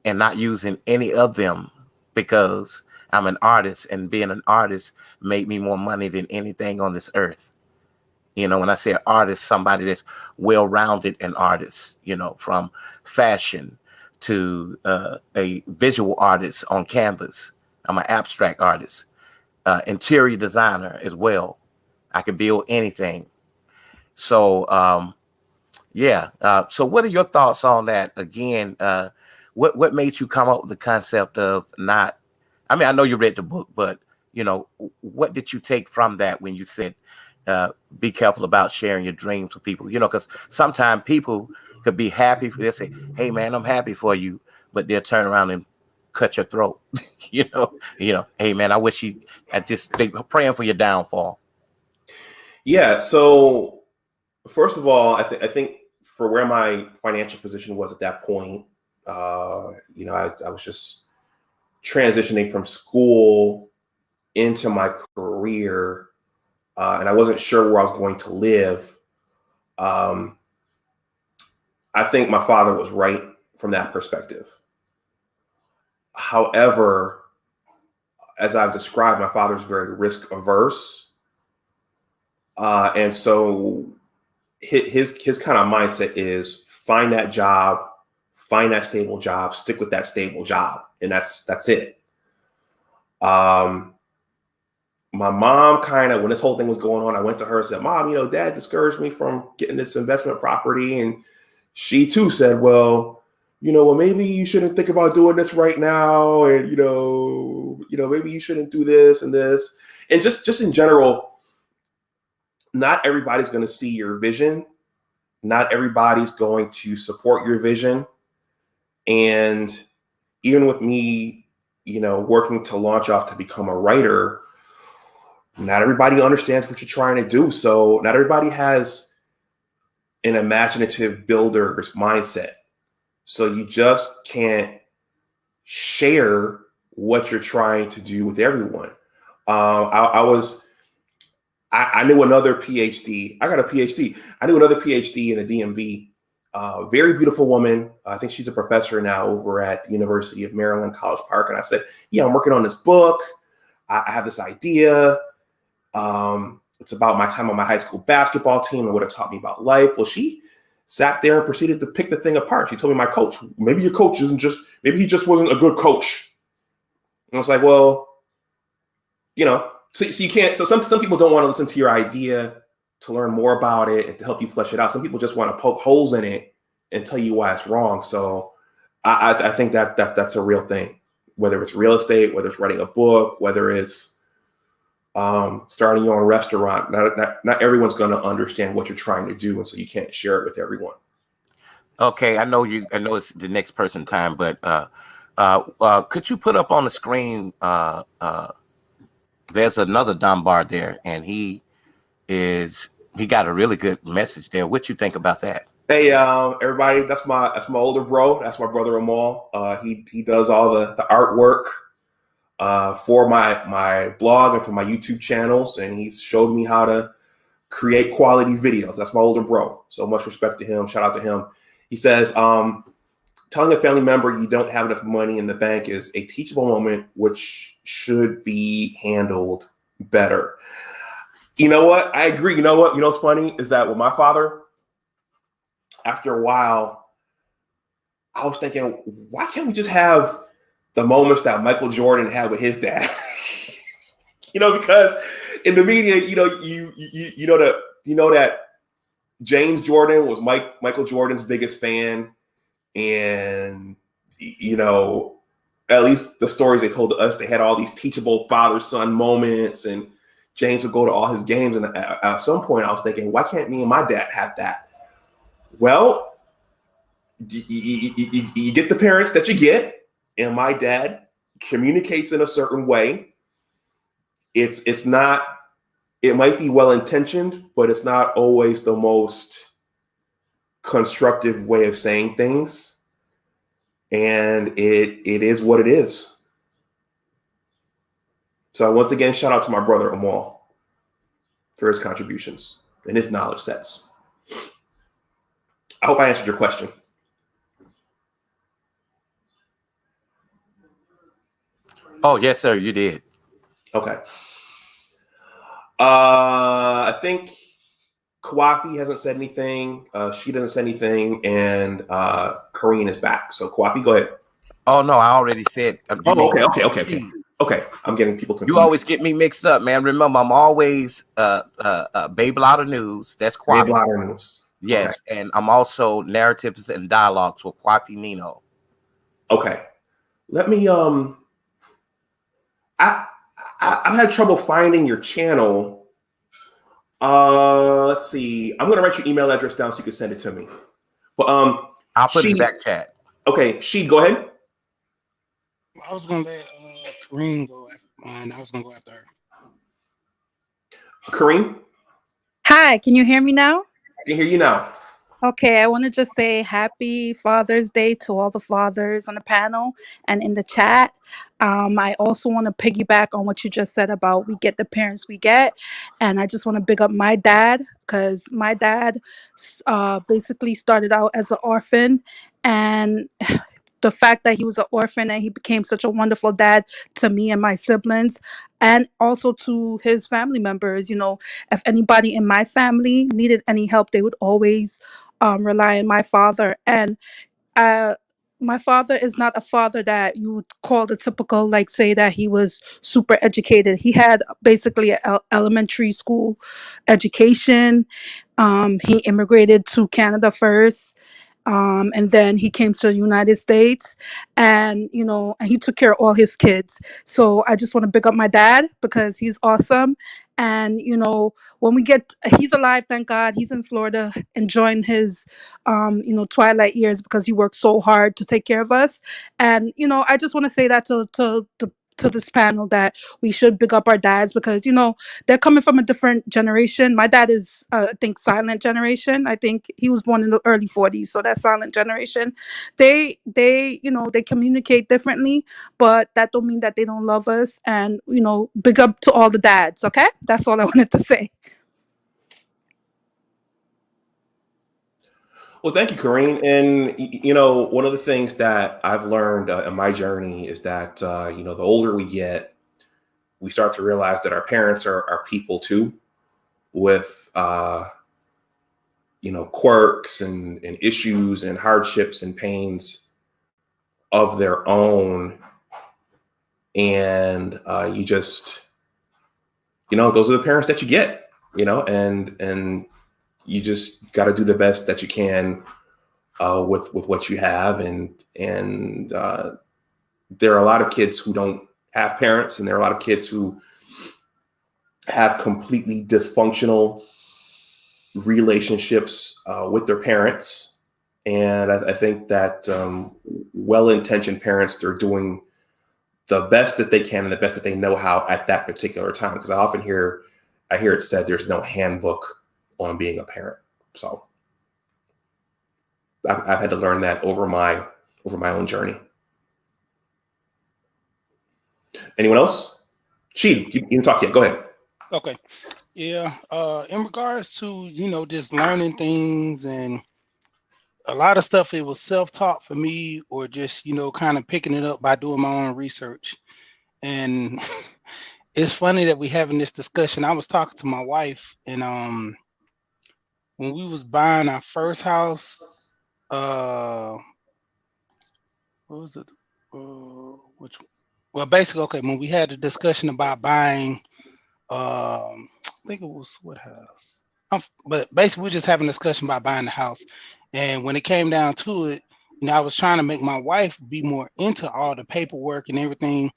and not using any of them because I'm an artist, and being an artist made me more money than anything on this earth. When I say artist, somebody that's well-rounded an artist, from fashion to a visual artist on canvas. I'm an abstract artist, interior designer as well. I can build anything. So, yeah. So what are your thoughts on that? Again, what made you come up with the concept of not, I know you read the book, but what did you take from that when you said, be careful about sharing your dreams with people? Because sometimes people could be happy for, they'll say, hey man, I'm happy for you, but they'll turn around and cut your throat. Hey man, I wish they praying for your downfall. Yeah. So first of all, I think for where my financial position was at that point, I was just transitioning from school into my career, and I wasn't sure where I was going to live. I think my father was right from that perspective. However, as I've described, my father's very risk averse, and so his kind of mindset is find that job, find that stable job, stick with that stable job, and that's it. My mom kind of, when this whole thing was going on, I went to her and said, Mom, Dad discouraged me from getting this investment property. And she too said, well, maybe you shouldn't think about doing this right now. And, maybe you shouldn't do this and this. And just in general, not everybody's going to see your vision. Not everybody's going to support your vision. And even with me, working to launch off to become a writer, not everybody understands what you're trying to do. So not everybody has an imaginative builder's mindset. So you just can't share what you're trying to do with everyone. I knew another PhD. I got a PhD. I knew another PhD in the DMV. Very beautiful woman. I think she's a professor now over at the University of Maryland, College Park. And I said, yeah, I'm working on this book. I have this idea. It's about my time on my high school basketball team and what it taught me about life. Well, she sat there and proceeded to pick the thing apart. She told me, my coach, maybe your coach maybe he just wasn't a good coach. And I was like, well, so you can't, so some people don't want to listen to your idea to learn more about it and to help you flesh it out. Some people just want to poke holes in it and tell you why it's wrong. So I think that's a real thing, whether it's real estate, whether it's writing a book, whether it's starting your own restaurant. Not everyone's going to understand what you're trying to do, and so you can't share it with everyone. Okay, I know it's the next person time, but could you put up on the screen? There's another Dunbar there, and he got a really good message there. What you think about that? Hey, everybody, that's my older bro. That's my brother Amal. He does all the artwork for my blog and for my YouTube channels, and he's showed me how to create quality videos. That's my older bro. So much respect to him. Shout out to him. He says, telling a family member you don't have enough money in the bank is a teachable moment, which should be handled better. You know what? I agree. You know what's funny is that with my father, after a while, I was thinking, why can't we just have the moments that Michael Jordan had with his dad? Because in the media, you know that James Jordan was Michael Jordan's biggest fan, and at least the stories they told to us, they had all these teachable father-son moments, and James would go to all his games. And at some point, I was thinking, why can't me and my dad have that? Well, you get the parents that you get. And my dad communicates in a certain way. It might be well-intentioned, but it's not always the most constructive way of saying things. And it is what it is. So once again, shout out to my brother Amal for his contributions and his knowledge sets. I hope I answered your question. Oh, yes, sir, you did. Okay. I think Kwafi hasn't said anything. She doesn't say anything. And Kareen is back. So Kwafi, go ahead. Oh, no, I already said. Okay. I'm getting people confused. You always get me mixed up, man. Remember, I'm always Babe Lotta News. That's Kwafi. Babe Lotta News. Yes, okay. And I'm also Narratives and Dialogues with Kwafi Nino. Okay. Let me I I'm having trouble finding your channel. Let's see. I'm gonna write your email address down so you can send it to me. But I'll put it in the back chat. Okay, she go ahead. I was gonna let Kareem go, and I was gonna go after her. Kareem, Hi, can you hear me now? I can hear you now. Okay, I want to just say happy Father's Day to all the fathers on the panel and in the chat. I also want to piggyback on what you just said about we get the parents we get. And I just want to big up my dad because my dad basically started out as an orphan. And the fact that he was an orphan and he became such a wonderful dad to me and my siblings and also to his family members. You know, if anybody in my family needed any help, they would always rely on my father. And uh my father is not a father that you would call the typical, like, say that he was super educated. He had basically an elementary school education. He immigrated to Canada first, and then he came to the United States, and and he took care of all his kids. So I just want to big up my dad because he's awesome. And when we get, he's alive, thank God. He's in Florida enjoying his twilight years because he worked so hard to take care of us. And I just want to say that to this panel that we should big up our dads because they're coming from a different generation. My dad is, I think, silent generation. I think he was born in the early 40s, so that's silent generation. They communicate differently, but that don't mean that they don't love us. And big up to all the dads. Okay, that's all I wanted to say. Well, thank you, Kareem. And one of the things that I've learned in my journey is that the older we get, we start to realize that our parents are people too, with quirks and issues and hardships and pains of their own. And you just, those are the parents that you get, and you just got to do the best that you can with what you have. And there are a lot of kids who don't have parents, and there are a lot of kids who have completely dysfunctional relationships with their parents. And I think that well-intentioned parents, they're doing the best that they can and the best that they know how at that particular time. Because I hear it said there's no handbook on being a parent. So I've had to learn that over my own journey. Anyone else? She, you can talk yet. Go ahead. Okay. Yeah. In regards to, just learning things and a lot of stuff, it was self-taught for me or just, kind of picking it up by doing my own research. And it's funny that we having this discussion. I was talking to my wife and when we was buying our first house, what was it? Well, basically, okay, when we had a discussion about buying, I think it was what house? But basically, we're just having a discussion about buying the house. And when it came down to it, I was trying to make my wife be more into all the paperwork and everything.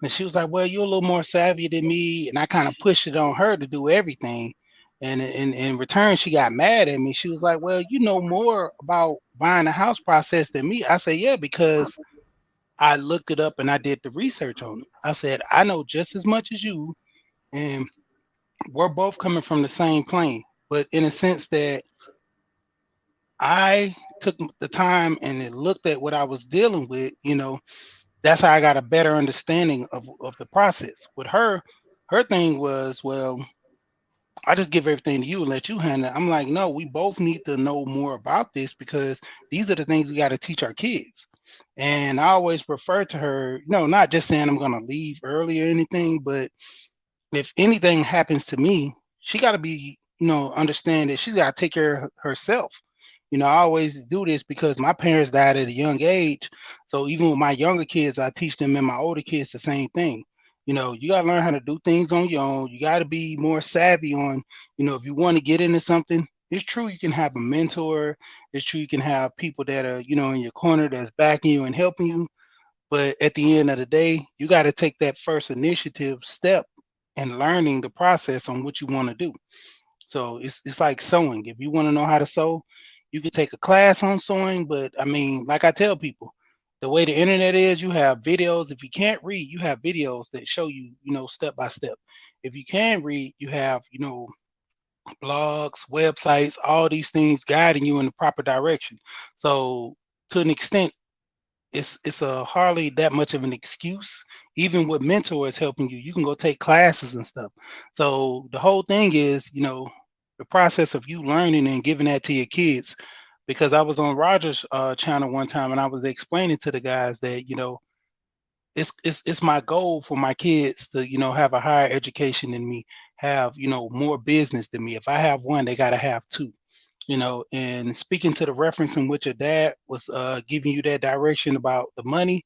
And she was like, well, you're a little more savvy than me. And I kind of pushed it on her to do everything. And in return, she got mad at me. She was like, well, you know more about buying a house process than me. I said, yeah, because I looked it up and I did the research on it. I said, I know just as much as you, and we're both coming from the same plane, but in a sense that I took the time and it looked at what I was dealing with, that's how I got a better understanding of the process. With her thing was, well, I just give everything to you and let you handle it. I'm like, no, we both need to know more about this because these are the things we got to teach our kids. And I always refer to her, not just saying I'm going to leave early or anything, but if anything happens to me, she got to be, understand that she's got to take care of herself. I always do this because my parents died at a young age. So even with my younger kids, I teach them and my older kids the same thing. You got to learn how to do things on your own. You got to be more savvy on, if you want to get into something, it's true you can have a mentor. It's true you can have people that are, in your corner that's backing you and helping you. But at the end of the day, you got to take that first initiative step in learning the process on what you want to do. So it's like sewing. If you want to know how to sew, you can take a class on sewing. But I mean, like I tell people, the way the internet is, you have videos. If you can't read, you have videos that show you, step by step. If you can read, you have, blogs, websites, all these things guiding you in the proper direction. So to an extent, it's a hardly that much of an excuse. Even with mentors helping you, you can go take classes and stuff. So the whole thing is, the process of you learning and giving that to your kids. Because I was on Roger's channel one time and I was explaining to the guys that, it's my goal for my kids to, have a higher education than me, have, more business than me. If I have one, they gotta have two. And speaking to the reference in which your dad was giving you that direction about the money,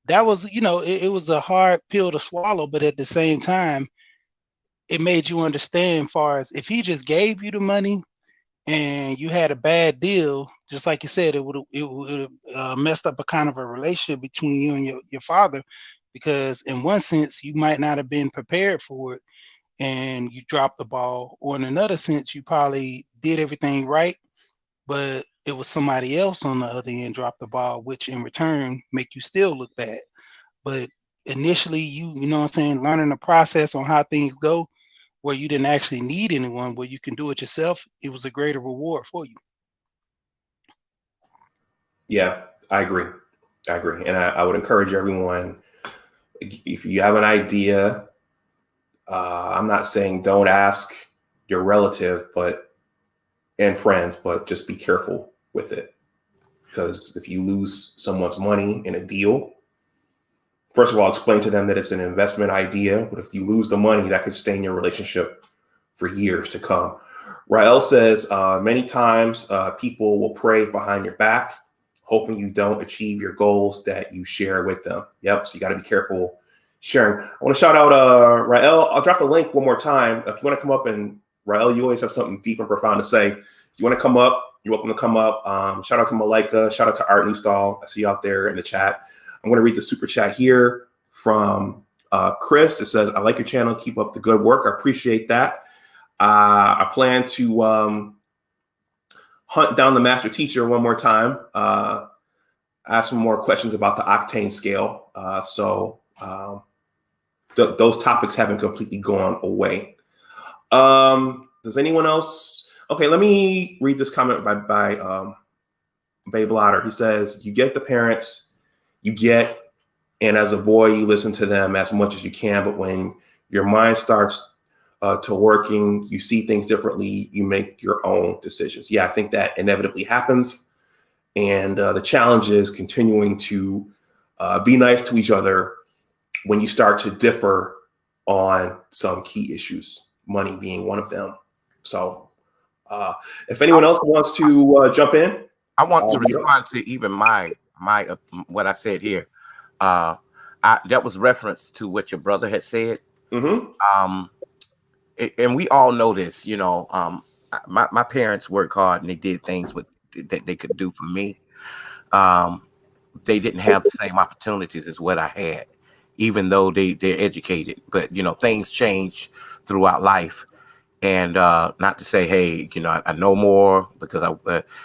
that was, it was a hard pill to swallow, but at the same time, it made you understand far as if he just gave you the money and you had a bad deal, just like you said, it would have messed up a kind of a relationship between you and your father, because in one sense, you might not have been prepared for it and you dropped the ball, or in another sense, you probably did everything right, but it was somebody else on the other end dropped the ball, which in return make you still look bad. But initially, you know what I'm saying, learning the process on how things go, where you didn't actually need anyone, where you can do it yourself, it was a greater reward for you. Yeah, I agree. And I would encourage everyone, if you have an idea, I'm not saying don't ask your relative, and friends, but just be careful with it. Because if you lose someone's money in a deal, first of all, explain to them that it's an investment idea. But if you lose the money, that could stain your relationship for years to come. Rael says, many times people will pray behind your back, hoping you don't achieve your goals that you share with them. Yep. So you got to be careful sharing. I want to shout out Rael. I'll drop the link one more time. If you want to come up, and Rael, you always have something deep and profound to say. If you want to come up, you're welcome to come up. Shout out to Malika. Shout out to Art Newstall. I see you out there in the chat. I'm going to read the super chat here from Chris. It says, I like your channel. Keep up the good work. I appreciate that. I plan to hunt down the master teacher one more time. Ask some more questions about the octane scale. Those topics haven't completely gone away. Does anyone else? Okay, let me read this comment by Bay Blotter. He says, you get the parents you get, and as a boy, you listen to them as much as you can. But when your mind starts to working, you see things differently. You make your own decisions. Yeah, I think that inevitably happens. And the challenge is continuing to be nice to each other when you start to differ on some key issues, money being one of them. So if anyone else wants to jump in. I want to respond to even my what I said here. That was reference to what your brother had said. Mm-hmm. And we all know this, my parents worked hard and they did things that they could do for me. They didn't have the same opportunities as what I had, even though they're educated. But, things change throughout life. And not to say, hey, I know more because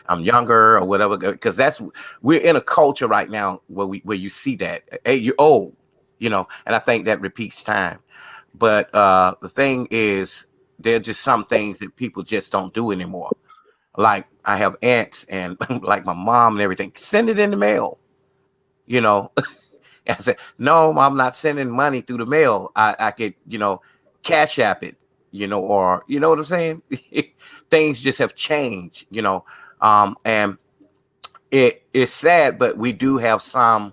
I'm younger or whatever, because we're in a culture right now where you see that, hey, you're old, and I think that repeats time. But the thing is, there are just some things that people just don't do anymore. Like I have aunts and like my mom and everything, send it in the mail, I said, no, I'm not sending money through the mail. I could, cash app it, or, you know what I'm saying? Things just have changed, and it's sad, but we do have some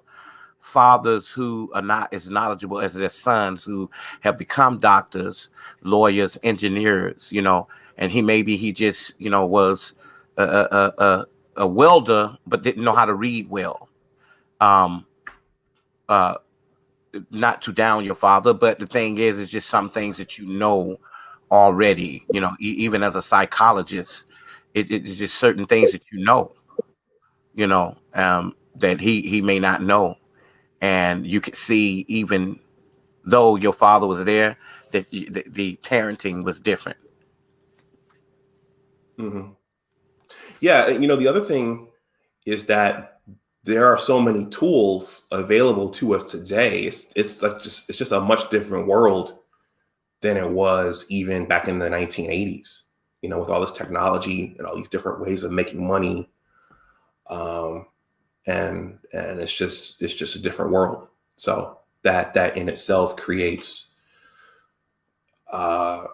fathers who are not as knowledgeable as their sons who have become doctors, lawyers, engineers, and he just, was a welder, but didn't know how to read well. Not to down your father, but the thing is, it's just some things that already, even as a psychologist, it's just certain things that that he may not know. and you could see, even though your father was there, that the parenting was different. Mm-hmm. Yeah, the other thing is that there are so many tools available to us today. It's just a much different world than it was even back in the 1980s. With all this technology and all these different ways of making money, and it's just a different world. So that in itself creates uh,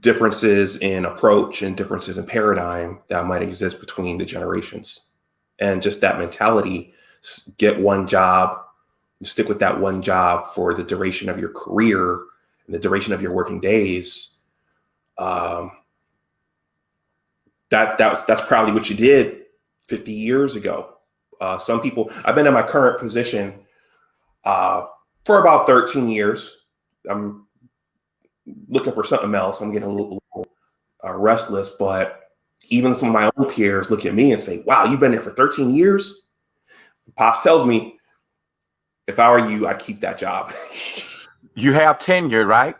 differences in approach and differences in paradigm that might exist between the generations, and just that mentality: get one job, stick with that one job for the duration of your career and the duration of your working days. Um, that's probably what you did 50 years ago. Some people, I've been in my current position for about 13 years. I'm looking for something else. I'm getting a little restless, but even some of my own peers look at me and say, wow, you've been there for 13 years? Pops tells me, if I were you, I'd keep that job. You have tenure, right?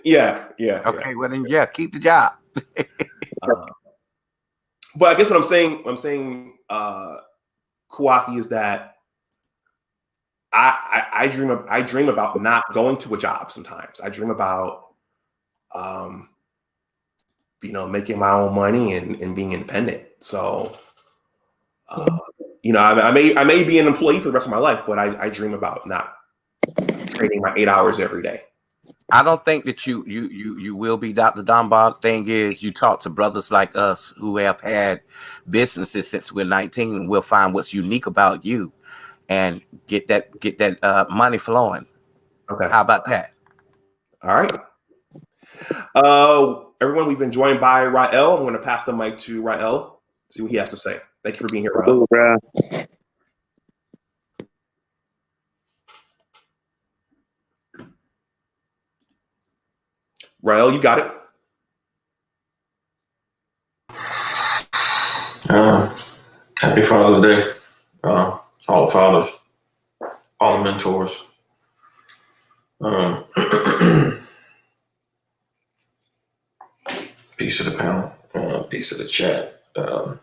Yeah. Okay, well then, yeah, keep the job. But I guess what I'm saying, Kawaki, is that I dream about not going to a job sometimes. I dream about, making my own money and being independent. So, I may be an employee for the rest of my life, but I dream about not trading my 8 hours every day. I don't think that you will be, Dr. Dunbar. Thing is, you talk to brothers like us who have had businesses since we're 19, and we'll find what's unique about you and get that money flowing. Okay. How about that? All right. Everyone, we've been joined by Rael. I'm going to pass the mic to Rael, see what he has to say. Thank you for being here, Rael. Rael, you got it. Happy Father's Day. All the fathers, all the mentors. Peace to the panel, peace to the chat. So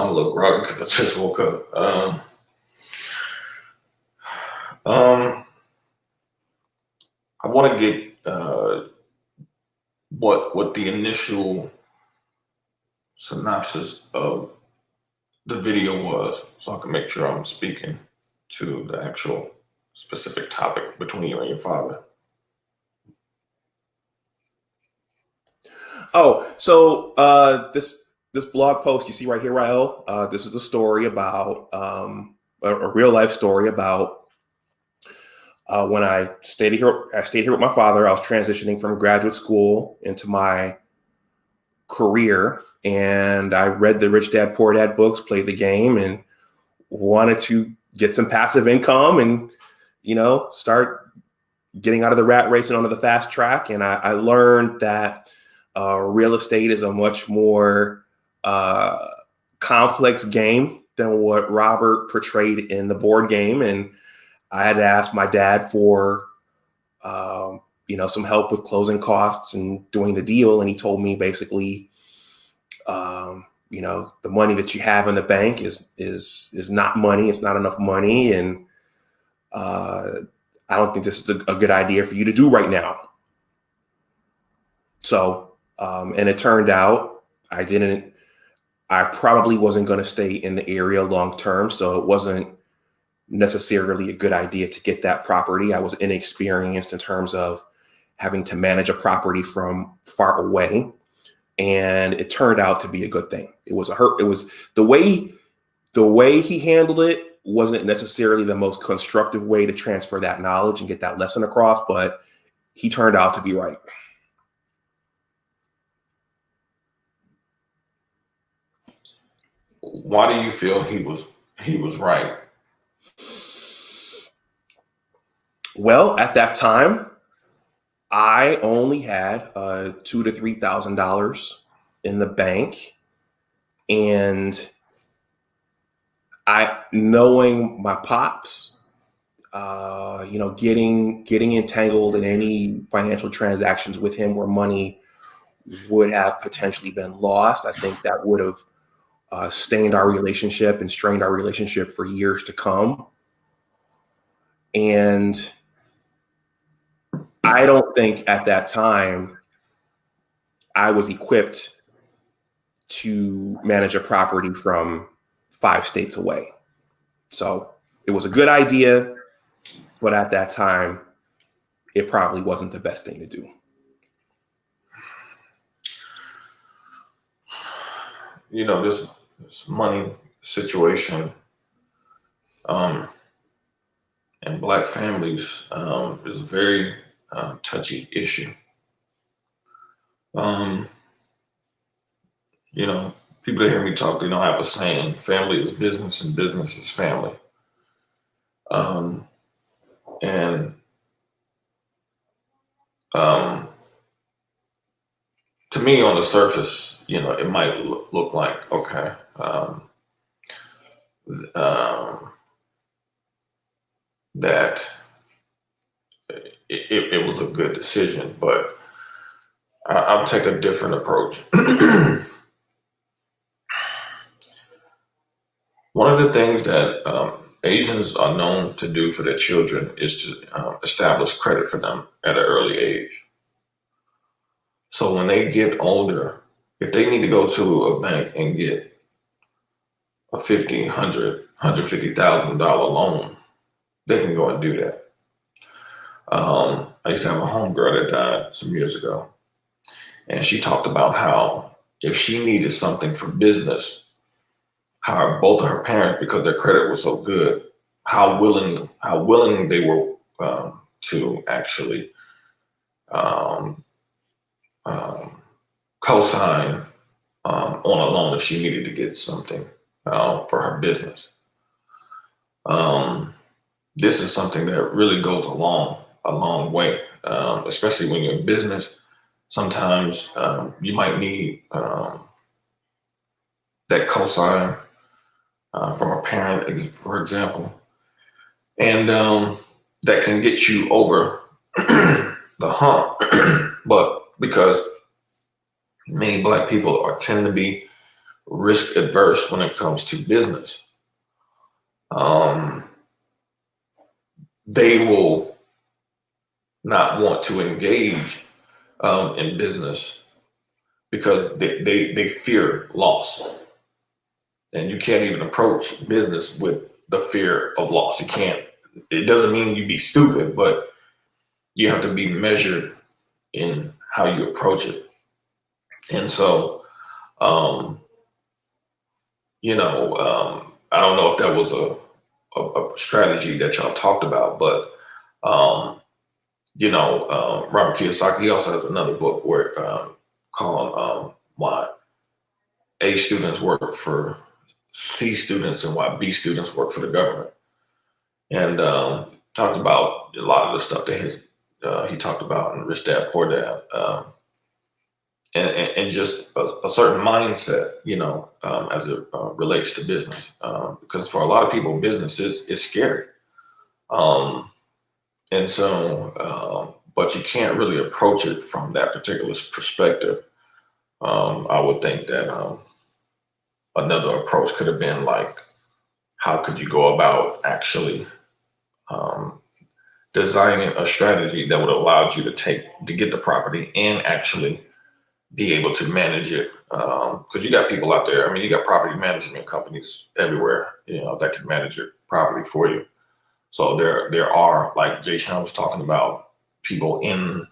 I'm a little groggy because I just woke up. I want to get what the initial synopsis of the video was, so I can make sure I'm speaking to the actual specific topic between you and your father. Oh, so this blog post you see right here, Rael, this is a story about a real life story about when I stayed here with my father. I was transitioning from graduate school into my career, and I read the Rich Dad Poor Dad books, played the game, and wanted to get some passive income and start getting out of the rat race and onto the fast track. And I learned that real estate is a much more complex game than what Robert portrayed in the board game. And I had to ask my dad for, some help with closing costs and doing the deal. And he told me basically, the money that you have in the bank is not money. It's not enough money. And I don't think this is a good idea for you to do right now. So, and it turned out I probably wasn't going to stay in the area long term. So it wasn't necessarily a good idea to get that property. I was inexperienced in terms of having to manage a property from far away. And it turned out to be a good thing. It was the way he handled it wasn't necessarily the most constructive way to transfer that knowledge and get that lesson across, but he turned out to be right. Why do you feel he was right? Well, at that time, I only had $2,000 to $3,000 in the bank, and knowing my pops, getting entangled in any financial transactions with him where money would have potentially been lost, I think that would have stained our relationship and strained our relationship for years to come. And I don't think at that time I was equipped to manage a property from 5 states away. So it was a good idea, but at that time, it probably wasn't the best thing to do. This money situation in Black families is a very touchy issue. People that hear me talk, they don't have a saying, family is business and business is family. And to me, on the surface, it might look like, okay, that it was a good decision, but I'll take a different approach. One of the things that Asians are known to do for their children is to establish credit for them at an early age. So when they get older, if they need to go to a bank and get a $50,000, $100,000, $150,000 loan, they can go and do that. I used to have a homegirl that died some years ago, and she talked about how if she needed something for business, how both of her parents, because their credit was so good, how willing they were to actually co-sign on a loan if she needed to get something for her business. This is something that really goes a long way, especially when you're in business. Sometimes you might need that cosign from a parent, for example, and that can get you over the hump. But because many Black people tend to be risk adverse when it comes to business, they will not want to engage in business because they fear loss. And you can't even approach business with the fear of loss. You can't. It doesn't mean you be stupid, but you have to be measured in how you approach it. And so, I don't know if that was a strategy that y'all talked about, but Robert Kiyosaki, he also has another book where called Why A Students Work for C Students and Why B Students Work for the Government, and talked about a lot of the stuff that he talked about in Rich Dad Poor Dad, and just a certain mindset, as it relates to business, because for a lot of people, business is scary. And so, but you can't really approach it from that particular perspective. I would think that another approach could have been like, how could you go about actually designing a strategy that would allow you to get the property and actually be able to manage it? Because you got people out there. I mean, you got property management companies everywhere, that can manage your property for you. So there are, like Jayshawn was talking about, people in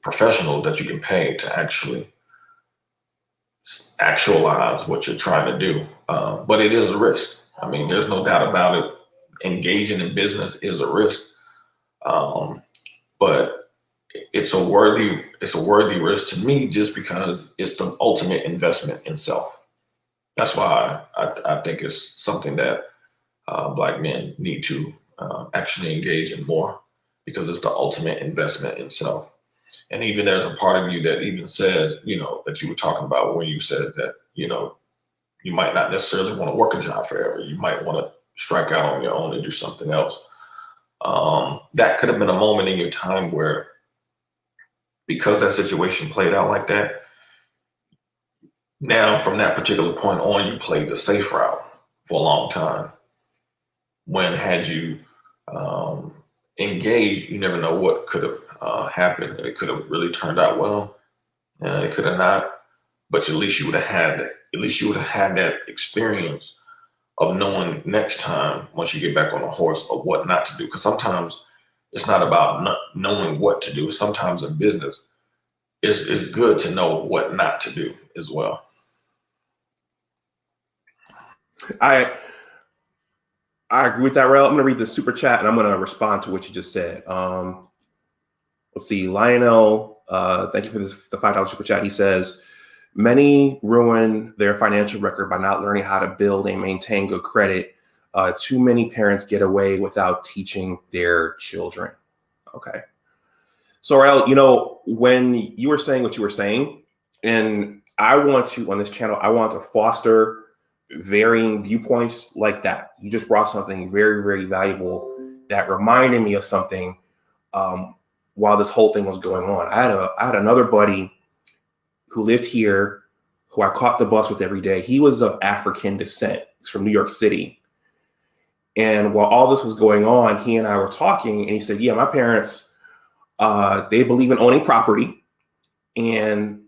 professionals that you can pay to actually actualize what you're trying to do. But it is a risk. I mean, there's no doubt about it. Engaging in business is a risk. But it's a worthy risk to me, just because it's the ultimate investment in self. That's why I think it's something that Black men need to actually engage in more, because it's the ultimate investment in self. And even there's a part of you that even says, that you were talking about when you said that, you You might not necessarily want to work a job forever. You might want to strike out on your own and do something else. That could have been a moment in your time where, because that situation played out like that, now from that particular point on, you played the safe route for a long time. When had you engaged, you never know what could have happened. It could have really turned out well. It could have not, but at least you would have had that. At least you would have had that experience of knowing next time, once you get back on the horse, of what not to do. Because sometimes it's not about not knowing what to do. Sometimes in business, it's good to know what not to do as well. I agree with that, Rel. I'm going to read the super chat and I'm going to respond to what you just said. Let's see. Lionel, thank you for the $5 super chat. He says, many ruin their financial record by not learning how to build and maintain good credit. Too many parents get away without teaching their children. Okay. So, Rel, you know, when you were saying what you were saying, and I want to, on this channel, I want to foster varying viewpoints like that. You just brought something very, very valuable that reminded me of something while this whole thing was going on. I had another buddy who lived here, who I caught the bus with every day. He was of African descent. He's from New York City. And while all this was going on, he and I were talking, and he said, yeah, my parents, they believe in owning property, and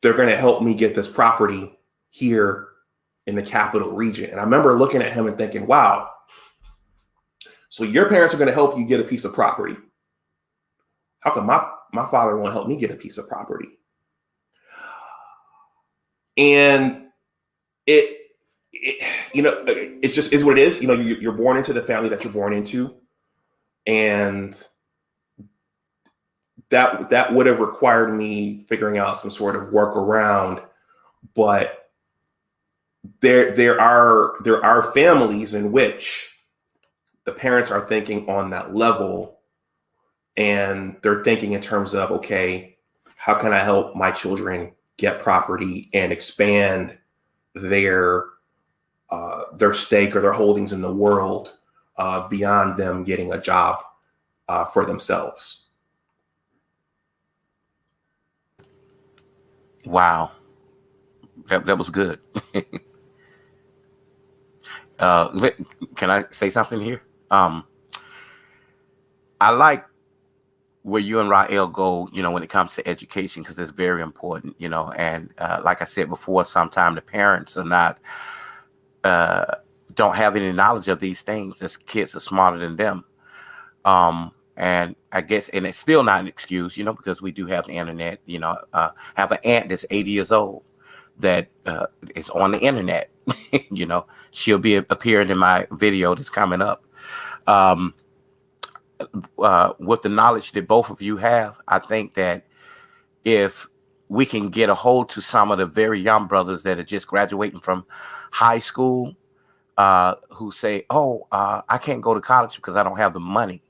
they're going to help me get this property here in the capital region. And I remember looking at him and thinking, wow, so your parents are going to help you get a piece of property. How come my father won't help me get a piece of property? And it you know, it just is what it is. You know, you're born into the family that you're born into, and that would have required me figuring out some sort of workaround. But there are families in which the parents are thinking on that level, and they're thinking in terms of, okay, how can I help my children get property and expand their stake or their holdings in the world beyond them getting a job for themselves. Wow. That was good. Can I say something here? I like where you and Rael go, you know, when it comes to education, because it's very important, you know, and like I said before, sometimes the parents are not, don't have any knowledge of these things. As kids are smarter than them. And I guess, and it's still not an excuse, you know, because we do have the internet, you know, have an aunt that's 80 years old that is on the internet, you know, she'll be appearing in my video that's coming up. With the knowledge that both of you have, I think that if we can get a hold to some of the very young brothers that are just graduating from high school, who say, oh, I can't go to college because I don't have the money.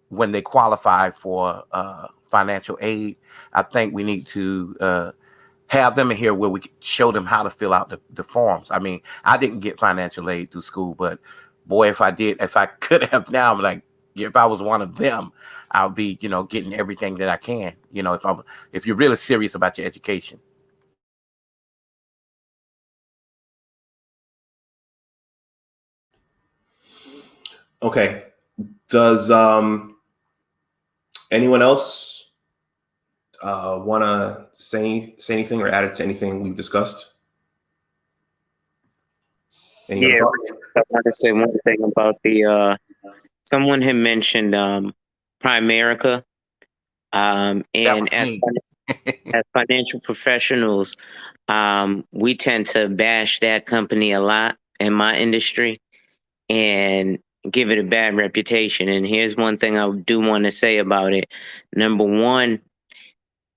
When they qualify for financial aid, I think we need to have them in here where we can show them how to fill out the forms. I mean, I didn't get financial aid through school, but boy, if I did, if I could have now, I'm like, if I was one of them, I'll be, you know, getting everything that I can, you know, if you're really serious about your education. Okay. Does anyone else want to say anything or add it to anything we've discussed? Yeah, I want to say one thing about the someone had mentioned Primerica, and as financial professionals, we tend to bash that company a lot in my industry and give it a bad reputation. And here's one thing I do want to say about it. Number one,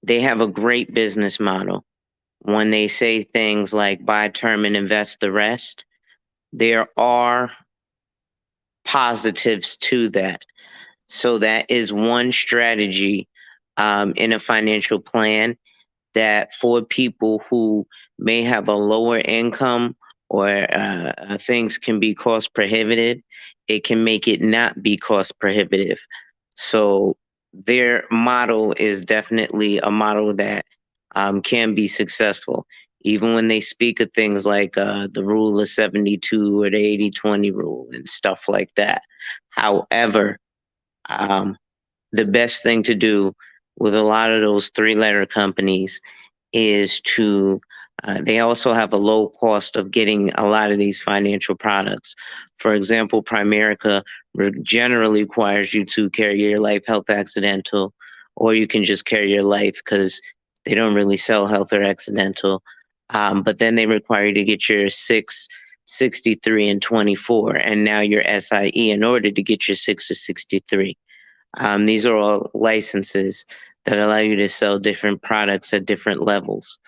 they have a great business model. When they say things like buy term and invest the rest, there are positives to that. So that is one strategy in a financial plan. that for people who may have a lower income or things can be cost prohibitive, it can make it not be cost prohibitive. So their model is definitely a model that can be successful. Even when they speak of things like the rule of 72 or the 80-20 rule and stuff like that. However, the best thing to do with a lot of those 3-letter companies is to they also have a low cost of getting a lot of these financial products. For example, Primerica generally requires you to carry your life, health, accidental, or you can just carry your life because they don't really sell health or accidental. But then they require you to get your 6, 63, and 24, and now your SIE in order to get your 6 or 63. These are all licenses that allow you to sell different products at different levels.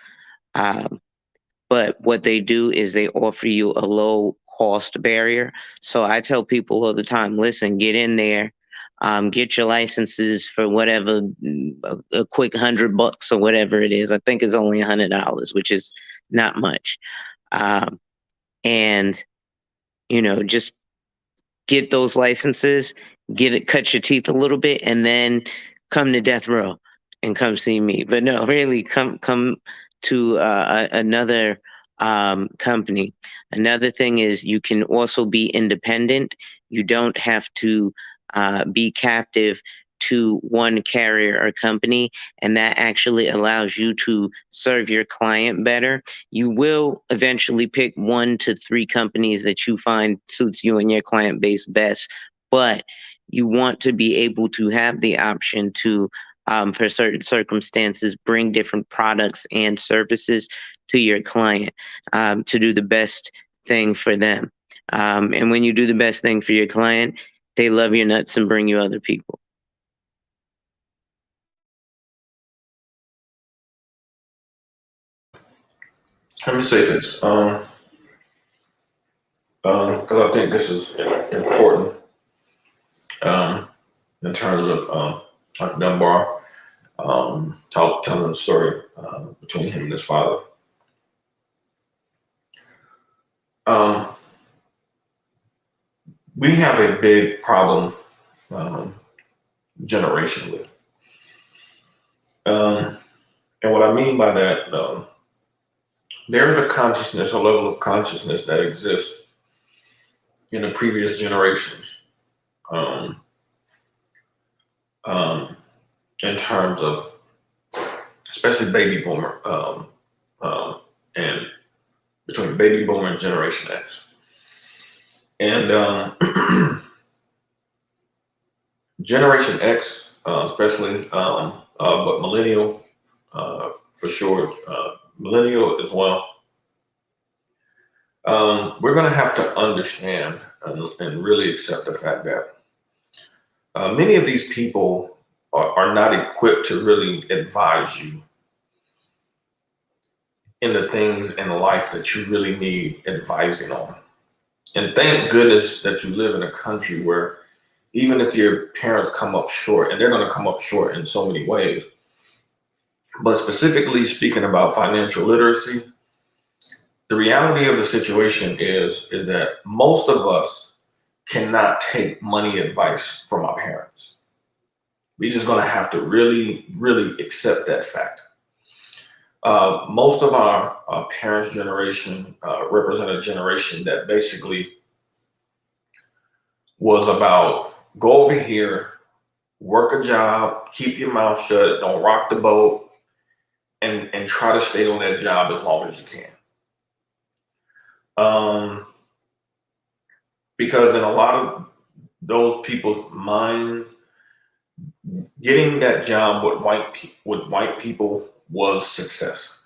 But what they do is they offer you a low cost barrier. So I tell people all the time, listen, get in there, get your licenses for whatever, a quick $100 or whatever it is. I think it's only $100, which is not much. And, just get those licenses, cut your teeth a little bit, and then come to death row and come see me. But no, really, come to another company. Another thing is you can also be independent. You don't have to be captive to one carrier or company, and that actually allows you to serve your client better. You will eventually pick 1 to 3 companies that you find suits you and your client base best, but you want to be able to have the option to, for certain circumstances, bring different products and services to your client to do the best thing for them. And when you do the best thing for your client, they love your nuts and bring you other people. Let me say this, because I think this is important in terms of like Dunbar telling the story between him and his father. We have a big problem generationally. And what I mean by that, there's a consciousness, a level of consciousness that exists in the previous generations in terms of, especially baby boomer and between baby boomer and Generation X. And Generation X, especially, but millennial for sure, millennial as well. We're going to have to understand and really accept the fact that many of these people are not equipped to really advise you in the things in life that you really need advising on. And thank goodness that you live in a country where even if your parents come up short, and they're going to come up short in so many ways, but specifically speaking about financial literacy, the reality of the situation is that most of us cannot take money advice from our parents. We're just going to have to really, really accept that fact. Most of our parents' generation represent a generation that basically was about go over here, work a job, keep your mouth shut, don't rock the boat, and try to stay on that job as long as you can. Because in a lot of those people's minds, getting that job with white people was success.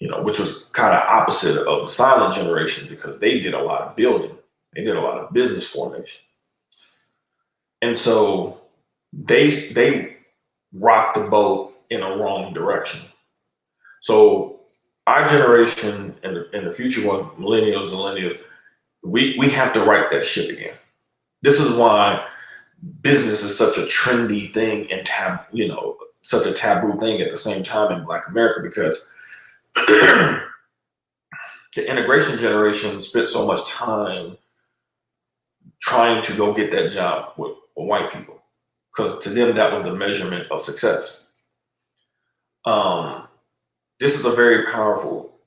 Which was kind of opposite of the silent generation because they did a lot of building, they did a lot of business formation, and so they rocked the boat in a wrong direction. So our generation and the future one, millennials, we have to right that ship again. This is why business is such a trendy thing and such a taboo thing at the same time in Black America, because the integration generation spent so much time trying to go get that job with white people, because to them that was the measurement of success. This is a very powerful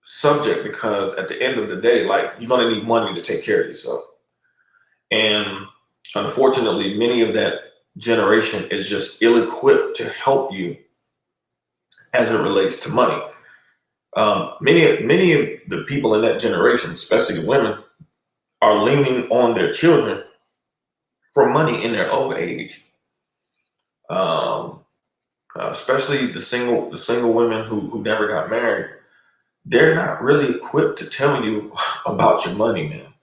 subject, because at the end of the day, like, you're going to need money to take care of yourself. And unfortunately, many of that generation is just ill-equipped to help you as it relates to money. Many of the people in that generation, especially the women, are leaning on their children for money in their old age. Especially the single women who never got married. They're not really equipped to tell you about your money, man.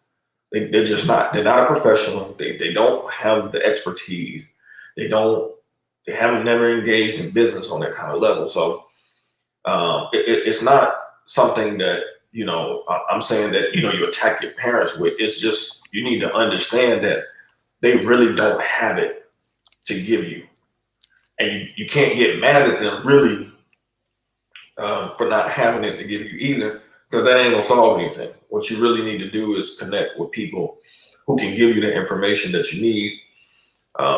They're just not. They're not a professional. They don't have the expertise. They haven't never engaged in business on that kind of level. So it's not something that, I'm saying that, you attack your parents with. It's just, you need to understand that they really don't have it to give you. And you can't get mad at them really for not having it to give you either, because that ain't gonna solve anything. What you really need to do is connect with people who can give you the information that you need.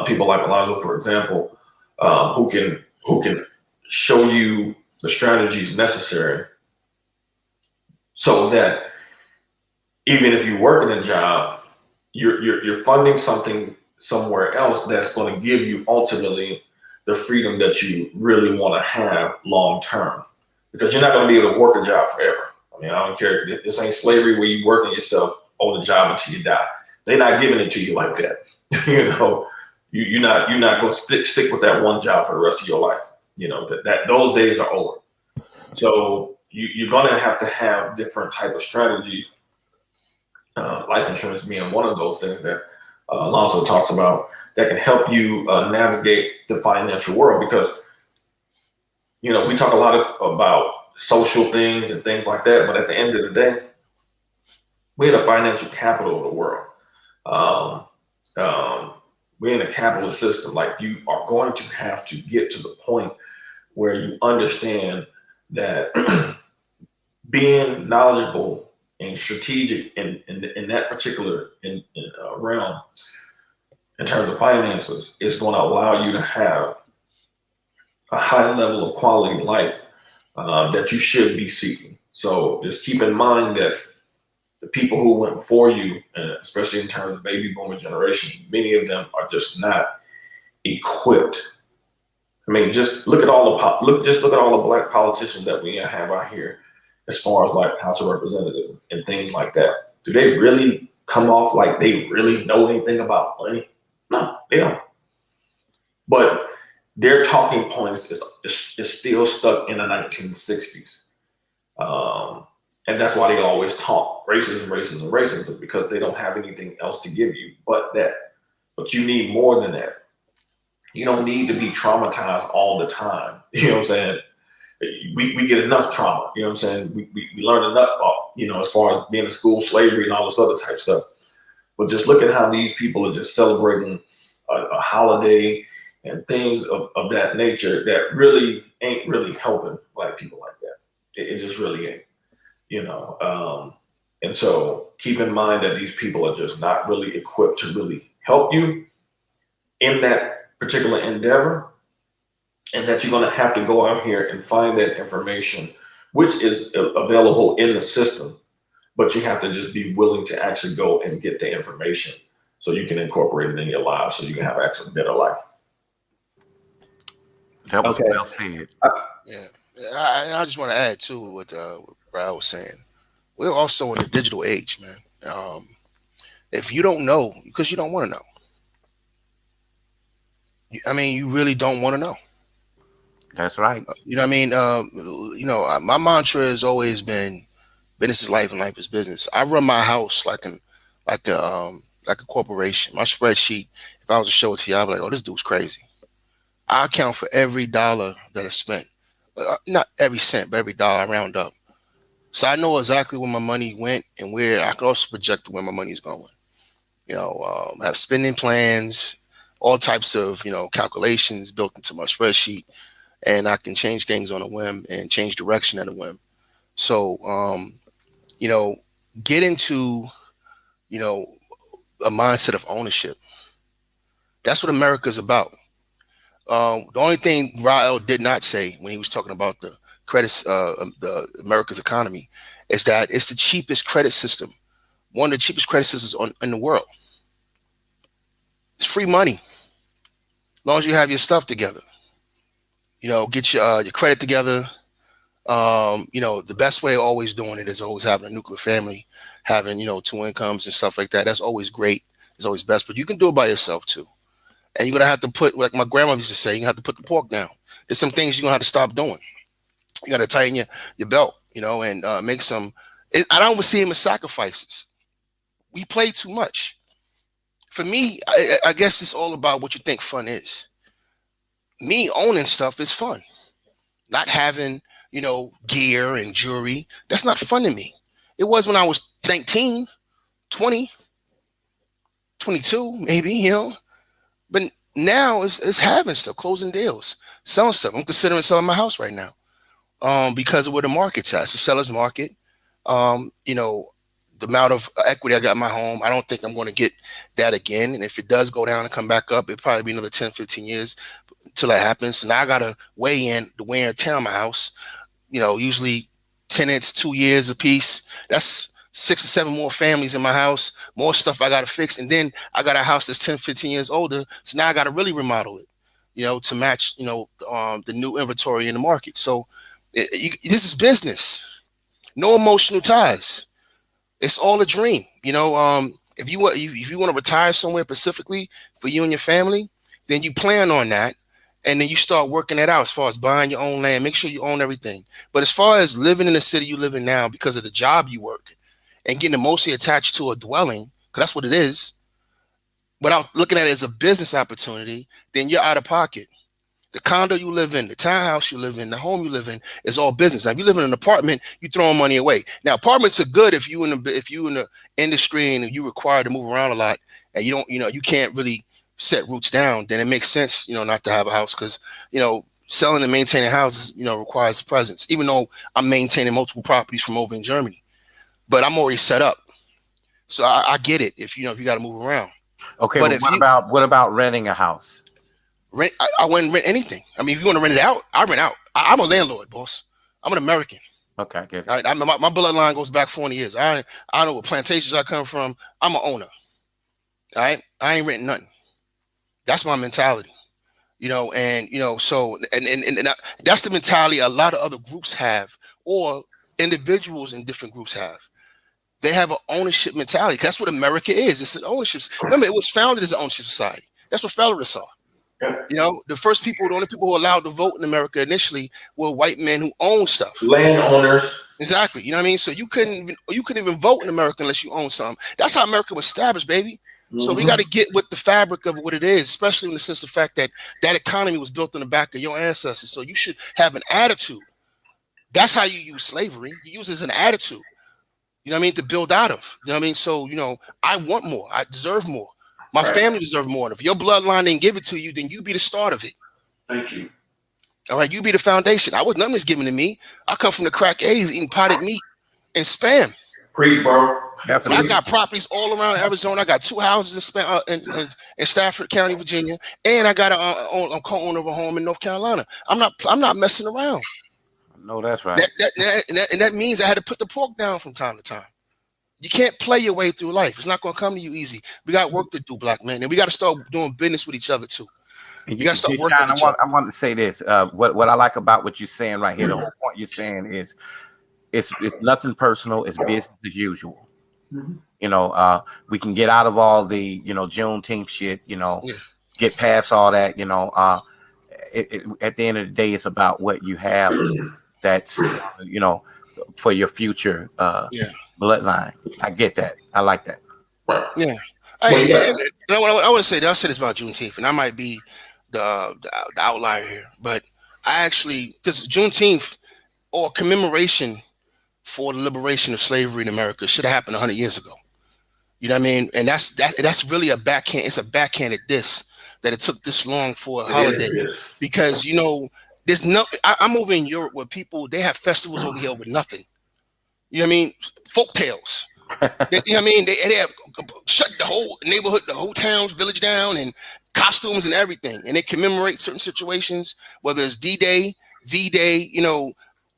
People like Alonzo, for example, who can show you the strategies necessary, so that even if you work in a job, you're funding something somewhere else that's going to give you ultimately the freedom that you really want to have long term. Because you're not going to be able to work a job forever. I mean, I don't care. This ain't slavery where you working yourself on the job until you die. They're not giving it to you like that. You're not going to stick with that one job for the rest of your life. That those days are over. So you're going to have different type of strategies. Life insurance being one of those things that Alonzo talks about, that can help you navigate the financial world. Because we talk a lot about social things and things like that, but at the end of the day, we're the financial capital of the world. We're in a capitalist system. Like, you are going to have to get to the point where you understand that being knowledgeable and strategic in that particular realm in terms of finances is going to allow you to have a high level of quality life that you should be seeking. So just keep in mind that the people who went before you, and especially in terms of baby boomer generation, many of them are just not equipped. I mean, just look at all the Black politicians that we have out here, as far as like House of Representatives and things like that. Do they really come off like they really know anything about money? No, they don't. But their talking points is still stuck in the 1960s. And that's why they always talk racism, because they don't have anything else to give you but that. But you need more than that. You don't need to be traumatized all the time. You know what I'm saying? We get enough trauma. You know what I'm saying? We learn enough, as far as being in school, slavery, and all this other type stuff. But just look at how these people are just celebrating a holiday and things of that nature that really ain't really helping Black people like that. It just really ain't. And so keep in mind that these people are just not really equipped to really help you in that particular endeavor, and that you're going to have to go out here and find that information, which is available in the system, but you have to just be willing to actually go and get the information so you can incorporate it in your lives, so you can have actually a better life. That was well said. Yeah. I just want to add to what Brad was saying. We're also in a digital age, man. If you don't know, because you don't want to know. You really don't want to know. That's right. You know what I mean? My mantra has always been, business is life and life is business. I run my house like a corporation. My spreadsheet, if I was to show it to you, I'd be like, oh, this dude's crazy. I account for every dollar that is spent. Not every cent, but every dollar. I round up. So I know exactly where my money went and where I can also project where my money is going. I have spending plans. all types of, calculations built into my spreadsheet, and I can change things on a whim and change direction at a whim. So, get into, a mindset of ownership. That's what America's about. The only thing Rael did not say when he was talking about the credit, the America's economy, is that it's the cheapest credit system, one of the cheapest credit systems in the world. It's free money, as long as you have your stuff together. Get your credit together. The best way of always doing it is always having a nuclear family, having, 2 incomes and stuff like that. That's always great. It's always best, but you can do it by yourself too. And you're going to have to put, like my grandma used to say, you have to put the pork down. There's some things you're going to have to stop doing. You got to tighten your belt, and make some, I don't see him as sacrifices. We play too much. For me, I guess it's all about what you think fun is. Me owning stuff is fun. Not having, gear and jewelry, that's not fun to me. It was when I was 19, 20, 22, maybe, But now it's having stuff, closing deals, selling stuff. I'm considering selling my house right now because of where the market's at. It's a seller's market. The amount of equity I got in my home, I don't think I'm going to get that again. And if it does go down and come back up, it'll probably be another 10, 15 years until that happens. So now I got to weigh in the wear and tear on my house. Usually tenants, 2 years a piece. That's 6 or 7 more families in my house, more stuff I got to fix. And then I got a house that's 10, 15 years older. So now I got to really remodel it, to match, the new inventory in the market. So this is business, no emotional ties. It's all a dream. If you want to retire somewhere specifically for you and your family, then you plan on that. And then you start working that out as far as buying your own land, make sure you own everything. But as far as living in the city you live in now because of the job you work and getting emotionally attached to a dwelling, because that's what it is, without looking at it as a business opportunity, then you're out of pocket. The condo you live in, the townhouse you live in, the home you live in is all business. Now, if you live in an apartment, you're throwing money away. Now, apartments are good if you in the industry and you require to move around a lot and you don't, you can't really set roots down. Then it makes sense, not to have a house because, selling and maintaining houses, requires a presence. Even though I'm maintaining multiple properties from over in Germany, but I'm already set up, so I get it. If you got to move around. Okay, but what about renting a house? Rent, I wouldn't rent anything. I mean, if you want to rent it out, I rent out. I'm a landlord, boss. I'm an American. Okay, good. All right, my bloodline goes back 40 years. I know what plantations I come from. I'm an owner. All right, I ain't renting nothing. That's my mentality, So and that's the mentality a lot of other groups have, or individuals in different groups have. They have an ownership mentality. That's what America is. It's an ownership. Remember, it was founded as an ownership society. That's what Federalists saw. The only people who were allowed to vote in America initially were white men who owned stuff. Landowners. Exactly. You know what I mean? So you couldn't even vote in America unless you own something. That's how America was established, baby. Mm-hmm. So we got to get with the fabric of what it is, especially in the sense of the fact that economy was built on the back of your ancestors. So you should have an attitude. That's how you use slavery. You use it as an attitude. You know what I mean? To build out of. You know what I mean? So, I want more. I deserve more. My family deserves more. And if your bloodline didn't give it to you, then you be the start of it. Thank you. All right, you be the foundation. Nothing was given to me. I come from the crack 80s eating potted meat and Spam. Preach, bro. I got properties all around Arizona. I got 2 houses in Stafford County, Virginia, and I got a co-owner of a home in North Carolina. I'm not messing around. No, that's right. That means I had to put the pork down from time to time. You can't play your way through life. It's not going to come to you easy. We got work to do, black men, and we got to start doing business with each other too. You got to start working. I want to say this. What I like about what you're saying right here, the whole point you're saying is, it's nothing personal. It's business as usual. Mm-hmm. We can get out of all the Juneteenth shit. Get past all that. At the end of the day, it's about what you have. That's for your future bloodline. I get that. I like that. Yeah. I want to say that. I'll say this about Juneteenth, and I might be the outlier here, but I actually, because Juneteenth or commemoration for the liberation of slavery in America should have happened 100 years ago. You know what I mean? And that's really a backhand. It's a backhanded diss that it took this long for a holiday, because there's I'm over in Europe where people, they have festivals over here with nothing. You know what I mean? Folk tales. You know what I mean? They have shut the whole neighborhood, the whole town's village down, and costumes and everything, and they commemorate certain situations, whether it's D-Day, V-Day,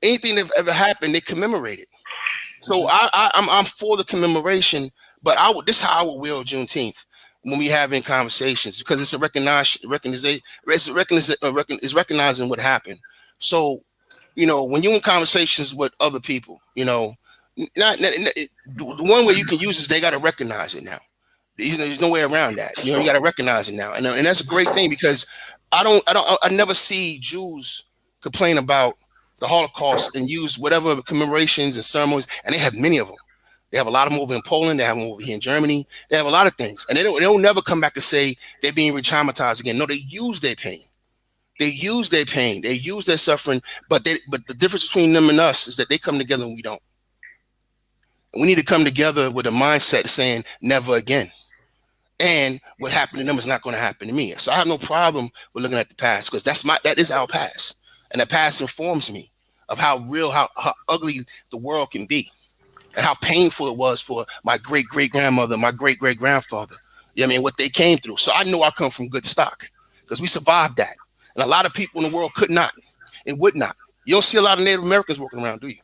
anything that ever happened, they commemorate it. So I'm for the commemoration, but this is how I would will Juneteenth when we having conversations, because it's a it's recognizing what happened. So, when you're in conversations with other people, the one way you can use is they got to recognize it now. There's no way around that. You got to recognize it now, and that's a great thing, because I never see Jews complain about the Holocaust and use whatever commemorations and ceremonies, and they have many of them. They have a lot of them over in Poland. They have them over here in Germany. They have a lot of things, and they'll never come back and say they're being re-traumatized again. No, they use their pain. They use their pain. They use their suffering. But the difference between them and us is that they come together and we don't. We need to come together with a mindset saying never again. And what happened to them is not going to happen to me. So I have no problem with looking at the past, because that is our past, and the past informs me of how real, how ugly the world can be, and how painful it was for my great-great-grandmother, my great-great-grandfather. You know what I mean? What they came through. So I know I come from good stock, because we survived that. And a lot of people in the world could not and would not. You don't see a lot of Native Americans walking around, do you?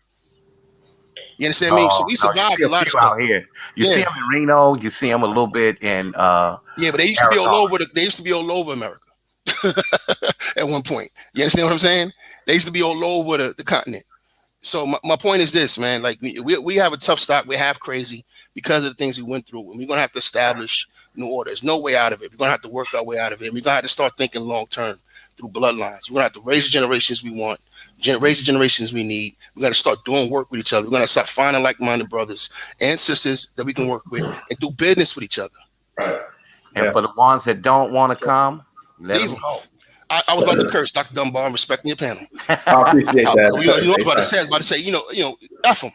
You understand me? So we survived a lot of stuff out here. You see them in Reno. You see them a little bit in but they used to be all over. They used to be all over America at one point. You understand what I'm saying? They used to be all over the continent. So my point is this, man. Like we have a tough stock. We're half crazy because of the things we went through, and we're gonna have to establish new order. There's no way out of it. We're gonna have to work our way out of it. We're gonna have to start thinking long term through bloodlines. We're gonna have to raise the generations we want. Raise the generations we need. We got to start doing work with each other. We're going to start finding like-minded brothers and sisters that we can work with and do business with each other. Right. And for the ones that don't want to come, let them go. I was about to curse, Dr. Dunbar. I'm respecting your panel. I appreciate that. I was about to say, F them.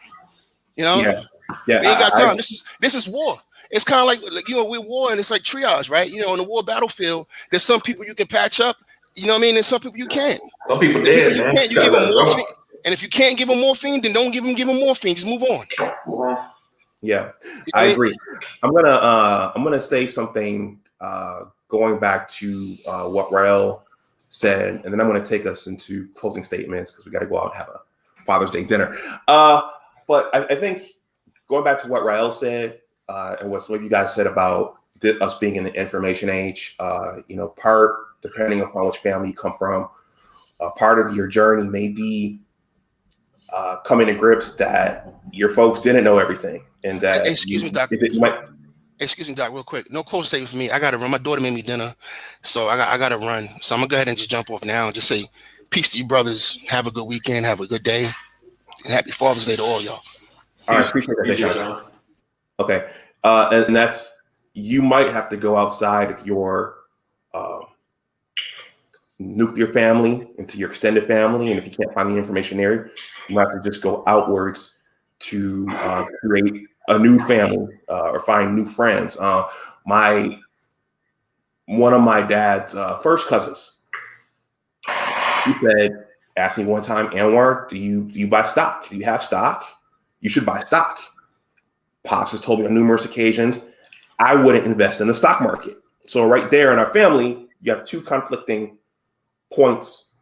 Yeah. We ain't got time. This is war. It's kind of like we're war, and it's like triage, right? On the war battlefield, there's some people you can patch up. You know what I mean? And some people you can't. Some people dead, man. You give them morphine, and if you can't give them morphine, then don't give them morphine. Just move on. Yeah, I agree. I'm gonna say something going back to what Rael said, and then I'm gonna take us into closing statements because we got to go out and have a Father's Day dinner. But I think going back to what Rael said and what some of you guys said about us being in the information age, depending upon which family you come from, part of your journey may be coming to grips that your folks didn't know everything, and that excuse me, Doc, real quick. No closing statement for me. I gotta run. My daughter made me dinner, so I gotta run. So I'm gonna go ahead and just jump off now and just say peace to you brothers. Have a good weekend. Have a good day, and happy Father's Day to all y'all. All right, appreciate that, Jayshawn. Okay, and that's, you might have to go outside of your nuclear family into your extended family, and if you can't find the information there, you have to just go outwards to create a new family or find new friends. One of my dad's first cousins, he asked me one time, Anwar, do you buy stock? Do you have stock? You should buy stock. Pops has told me on numerous occasions I wouldn't invest in the stock market. So right there in our family, you have two conflicting points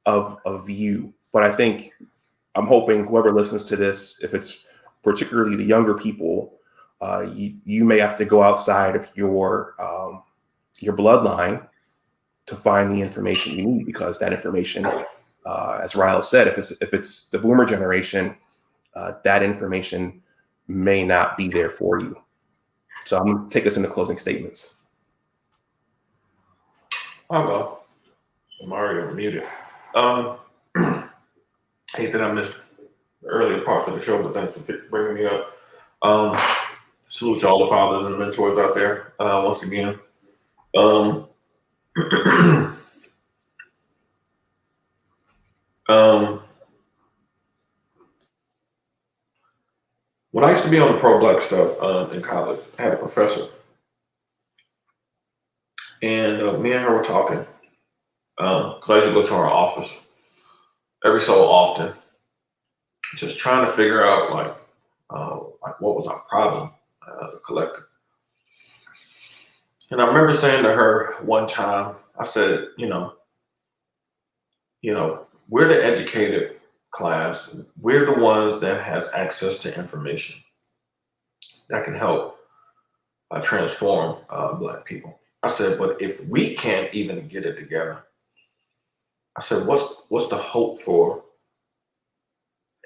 of view. But I think, I'm hoping whoever listens to this, if it's particularly the younger people, you may have to go outside of your bloodline to find the information you need, because that information, as Ryle said, if it's the boomer generation, that information may not be there for you. So I'm going to take us into closing statements. I'll go. I'm already muted. Hate that I missed the earlier parts of the show, but thanks for bringing me up. Salute to all the fathers and mentors out there once again. When I used to be on the pro-black stuff in college, I had a professor, And me and her were talking because I used to go to her office every so often, just trying to figure out like what was our problem as a collective. And I remember saying to her one time, I said, we're the educated class. We're the ones that has access to information that can help transform Black people. I said, but if we can't even get it together, I said, what's the hope for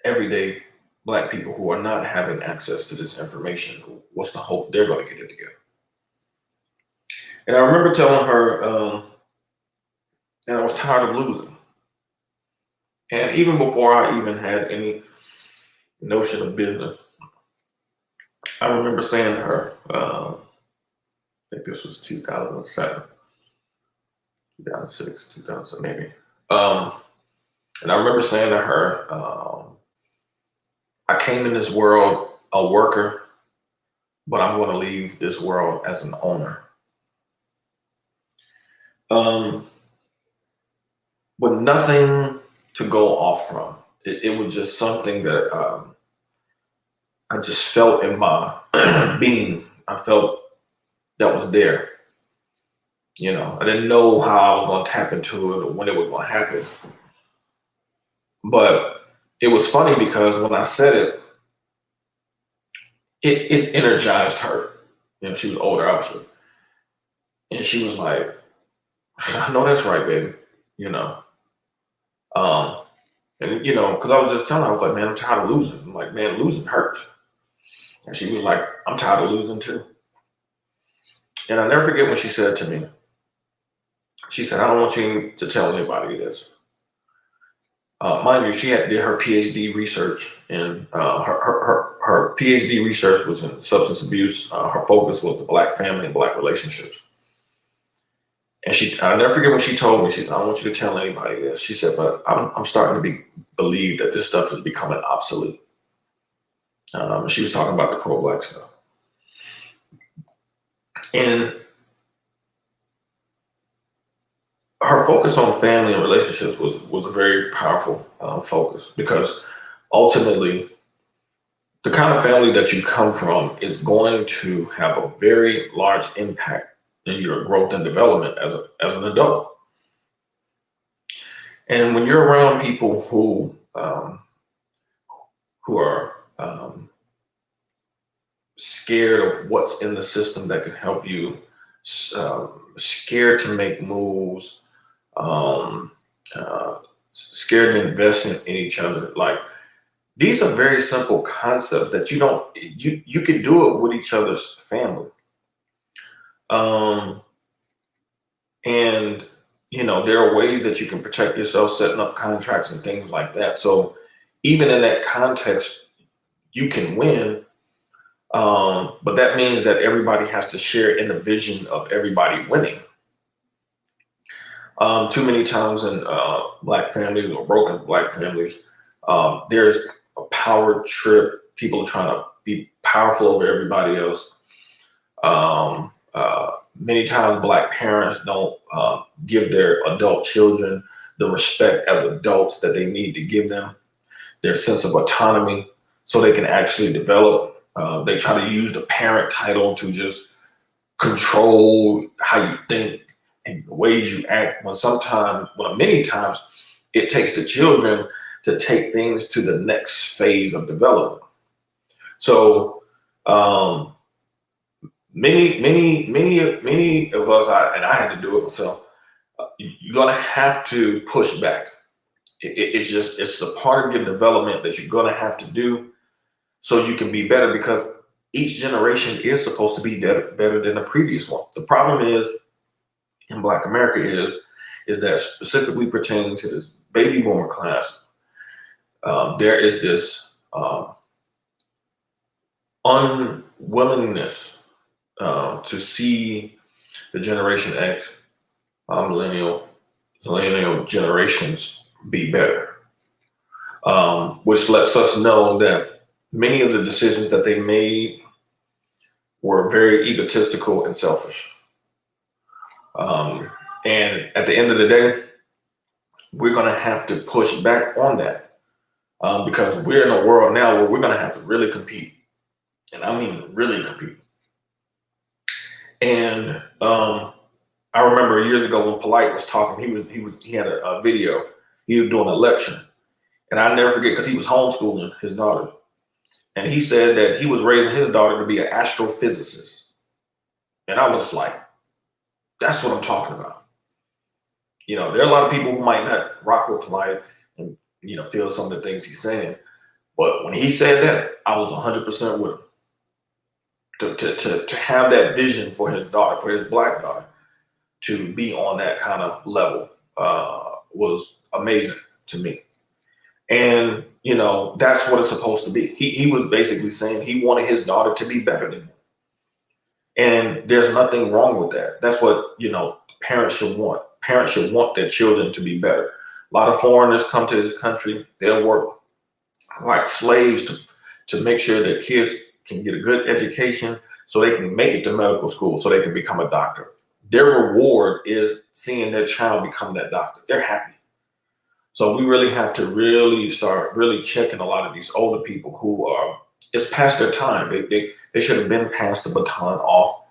everyday Black people who are not having access to this information? What's the hope they're going to get it together? And I remember telling her that I was tired of losing. And even before I even had any notion of business, I remember saying to her, I think this was 2007, 2006, 2000 maybe. And I remember saying to her, I came in this world a worker, but I'm going to leave this world as an owner. But nothing to go off from. It was just something that I just felt in my being. I felt that was there. I didn't know how I was going to tap into it or when it was going to happen. But it was funny because when I said it, it energized her. She was older, obviously. And she was like, I know that's right, baby. And because I was just telling her, I was like, man, I'm tired of losing. I'm like, man, losing hurts. And she was like, I'm tired of losing too. And I'll never forget when she said to me, she said, I don't want you to tell anybody this. Mind you, she did her PhD research, and her PhD research was in substance abuse. Her focus was the Black family and Black relationships. And I'll never forget when she told me, she said, I don't want you to tell anybody this. She said, but I'm starting to believe that this stuff is becoming obsolete. She was talking about the pro-Black stuff. And her focus on family and relationships was a very powerful focus, because ultimately the kind of family that you come from is going to have a very large impact in your growth and development as an adult. And when you're around people who are scared of what's in the system that can help you, scared to make moves, scared to invest in each other, like, these are very simple concepts that you can do it with each other's family. And there are ways that you can protect yourself, setting up contracts and things like that. So even in that context, you can win. But that means that everybody has to share in the vision of everybody winning. Too many times in Black families or broken Black families, there's a power trip. People are trying to be powerful over everybody else. Many times Black parents don't give their adult children the respect as adults that they need to give them, their sense of autonomy, so they can actually develop. They try to use the parent title to just control how you think and the ways you act, when many times it takes the children to take things to the next phase of development. So many of us, and I had to do it myself, you're going to have to push back. It's a part of your development that you're going to have to do so you can be better, because each generation is supposed to be better than the previous one. The problem is in Black America is that, specifically pertaining to this baby boomer class, there is this unwillingness to see the Generation X, millennial generations be better, which lets us know that many of the decisions that they made were very egotistical and selfish. And at the end of the day, we're going to have to push back on that because we're in a world now where we're going to have to really compete. And I mean, really compete. And I remember years ago when Polite was talking, he had a video. He was doing a lecture, and I never forget because he was homeschooling his daughter, and he said that he was raising his daughter to be an astrophysicist. And I was like, that's what I'm talking about. You know, there are a lot of people who might not rock with Polite and feel some of the things he's saying, but when he said that, I was 100% with him. To have that vision for his daughter, for his black daughter, to be on that kind of level was amazing to me. And, that's what it's supposed to be. He was basically saying he wanted his daughter to be better than him. And there's nothing wrong with that. That's what, parents should want. Parents should want their children to be better. A lot of foreigners come to this country. They'll work like slaves to make sure their kids can get a good education so they can make it to medical school, so they can become a doctor. Their reward is seeing their child become that doctor. They're happy. So we really have to really start really checking a lot of these older people who are, it's past their time. They should have been passed the baton off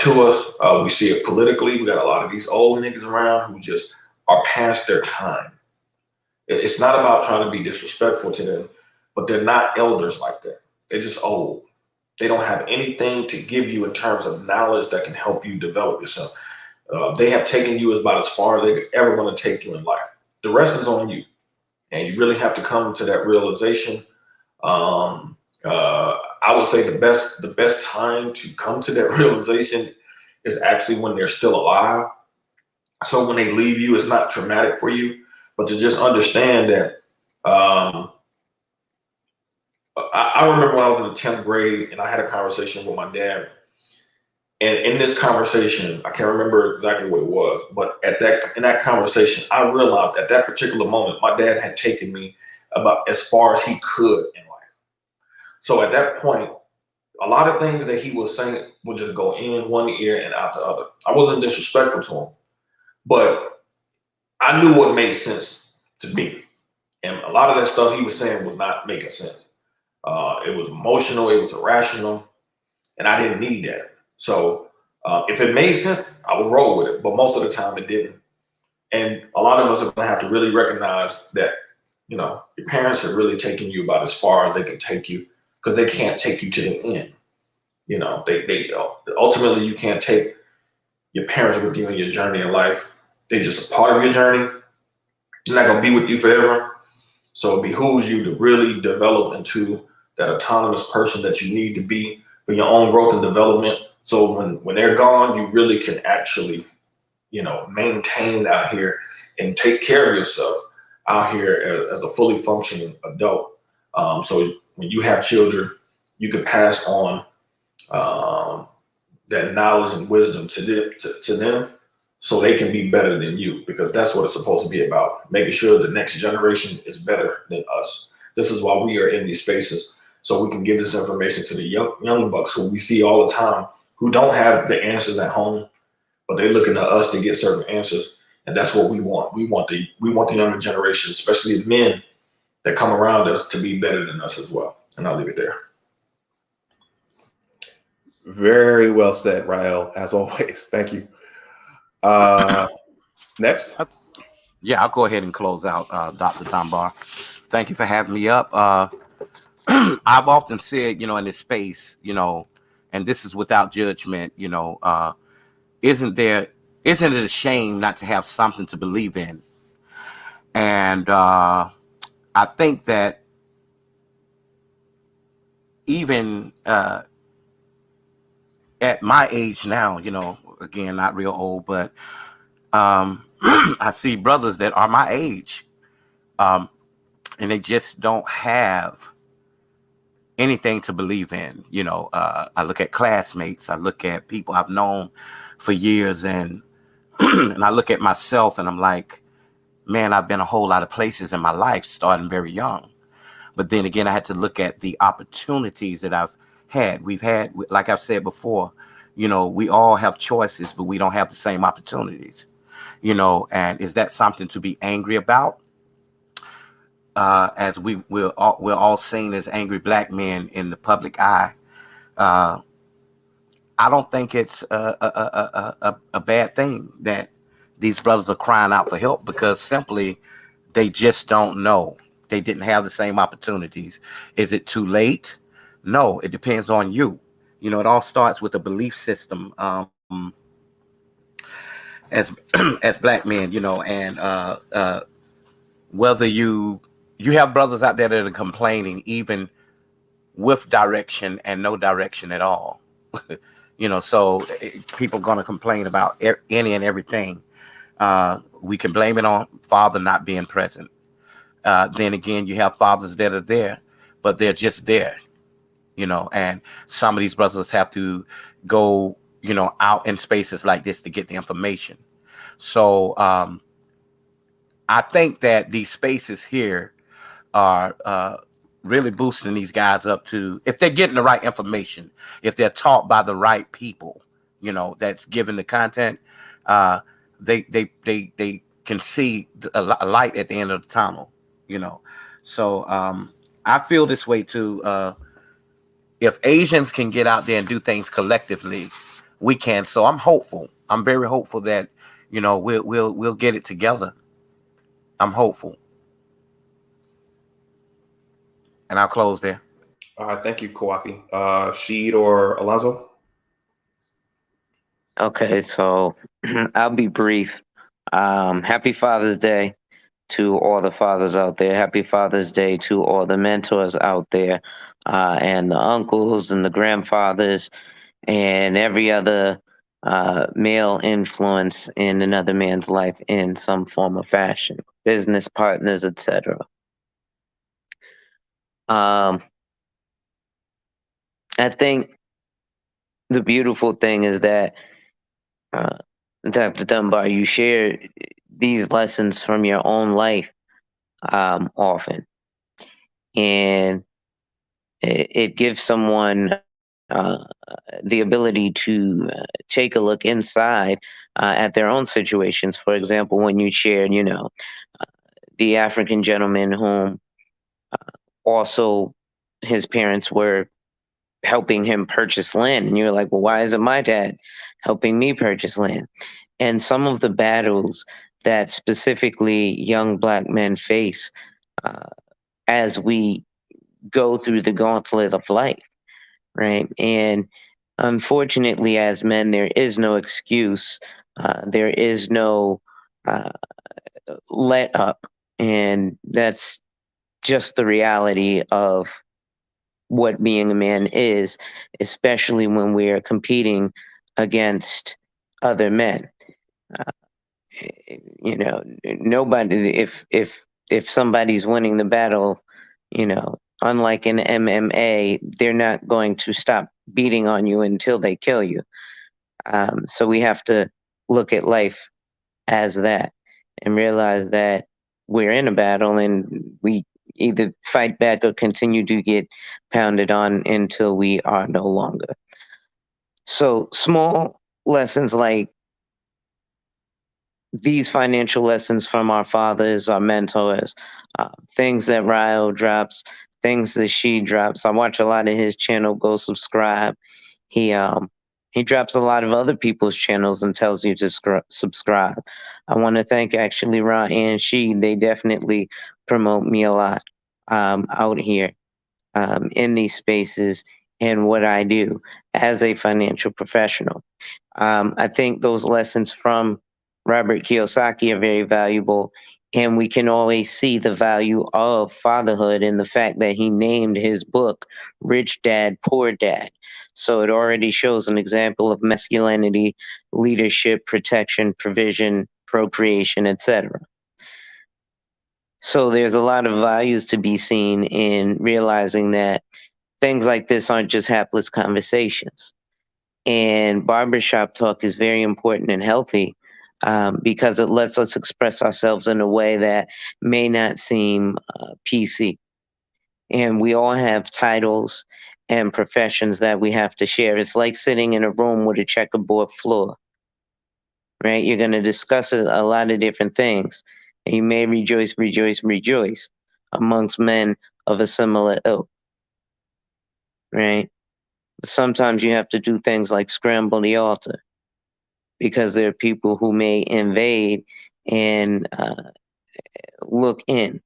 to us. We see it politically. We got a lot of these old niggas around who just are past their time. It's not about trying to be disrespectful to them, but they're not elders like that. They're just old. They don't have anything to give you in terms of knowledge that can help you develop yourself. They have taken you about as far as they could ever want to take you in life. The rest is on you. And you really have to come to that realization. I would say the best time to come to that realization is actually when they're still alive. So when they leave you, it's not traumatic for you, but to just understand that I remember when I was in the 10th grade and I had a conversation with my dad. And in this conversation, I can't remember exactly what it was, but in that conversation, I realized at that particular moment, my dad had taken me about as far as he could in life. So at that point, a lot of things that he was saying would just go in one ear and out the other. I wasn't disrespectful to him, but I knew what made sense to me. And a lot of that stuff he was saying was not making sense. It was emotional, it was irrational, and I didn't need that. So if it made sense, I would roll with it, but most of the time it didn't. And a lot of us are going to have to really recognize that, your parents are really taking you about as far as they can take you because they can't take you to the end. They ultimately you can't take your parents with you in your journey in life. They're just a part of your journey. They're not going to be with you forever. So it behooves you to really develop into that autonomous person that you need to be for your own growth and development. So when they're gone, you really can actually, maintain out here and take care of yourself out here as a fully functioning adult. So when you have children, you can pass on that knowledge and wisdom to them so they can be better than you, because that's what it's supposed to be about, making sure the next generation is better than us. This is why we are in these spaces, so we can give this information to the young bucks who we see all the time, who don't have the answers at home, but they're looking at us to get certain answers. And that's what we want. We want the younger generation, especially the men that come around us, to be better than us as well. And I'll leave it there. Very well said, Rael, as always. Thank you. Next. Yeah, I'll go ahead and close out, Dr. Dunbar. Thank you for having me up. I've often said, in this space, and this is without judgment, isn't it a shame not to have something to believe in? And I think that even at my age now, again, not real old, but I see brothers that are my age, and they just don't have anything to believe in. I look at classmates, I look at people I've known for years, and and I look at myself and I'm like, man, I've been a whole lot of places in my life starting very young. But then again, I had to look at the opportunities that I've had. We've had, like I've said before, We all have choices, but we don't have the same opportunities. And is that something to be angry about? As we're all seen as angry black men in the public eye. Uh, I don't think it's a bad thing that these brothers are crying out for help, because simply they just don't know. They didn't have the same opportunities. Is it too late? No, it depends on you. It all starts with a belief system. As as black men, and whether you have brothers out there that are complaining, even with direction and no direction at all. So people are going to complain about any and everything. We can blame it on father not being present. Then again, you have fathers that are there, but they're just there. And some of these brothers have to go, out in spaces like this to get the information. So I think that these spaces here are really boosting these guys up to, if they're getting the right information, if they're taught by the right people, that's given the content, they can see a light at the end of the tunnel. So I feel this way too. If Asians can get out there and do things collectively, we can. So I'm hopeful. I'm very hopeful that we'll get it together. I'm hopeful. And I'll close there. All right, thank you, Kawaki. Sheed or Alonzo? Okay, so I'll be brief. Happy Father's Day to all the fathers out there. Happy Father's Day to all the mentors out there, and the uncles and the grandfathers and every other male influence in another man's life in some form or fashion, business partners, etc. I think the beautiful thing is that, Dr. Dunbar, you share these lessons from your own life often. And it gives someone the ability to take a look inside at their own situations. For example, when you shared, the African gentleman whom also his parents were helping him purchase land, and you're like, well, why isn't my dad helping me purchase land? And some of the battles that specifically young black men face as we go through the gauntlet of life, right? And unfortunately, as men, there is no excuse. There is no let up. And that's just the reality of what being a man is, especially when we are competing against other men. Nobody, if somebody's winning the battle, unlike in MMA, they're not going to stop beating on you until they kill you. So we have to look at life as that and realize that we're in a battle, and we either fight back or continue to get pounded on until we are no longer. So small lessons like these financial lessons from our fathers, our mentors, things that Ryo drops, things that she drops. I watch a lot of his channel. Go subscribe. He drops a lot of other people's channels and tells you to subscribe. I want to thank actually Ra and She. They definitely promote me a lot out here in these spaces and what I do as a financial professional. I think those lessons from Robert Kiyosaki are very valuable, and we can always see the value of fatherhood in the fact that he named his book Rich Dad, Poor Dad. So it already shows an example of masculinity, leadership, protection, provision, procreation, etc. So there's a lot of values to be seen in realizing that things like this aren't just hapless conversations. And barbershop talk is very important and healthy because it lets us express ourselves in a way that may not seem PC. And we all have titles and professions that we have to share. It's like sitting in a room with a checkerboard floor, right? You're going to discuss a lot of different things, and you may rejoice amongst men of a similar ilk, right? But sometimes you have to do things like scramble the altar because there are people who may invade and look in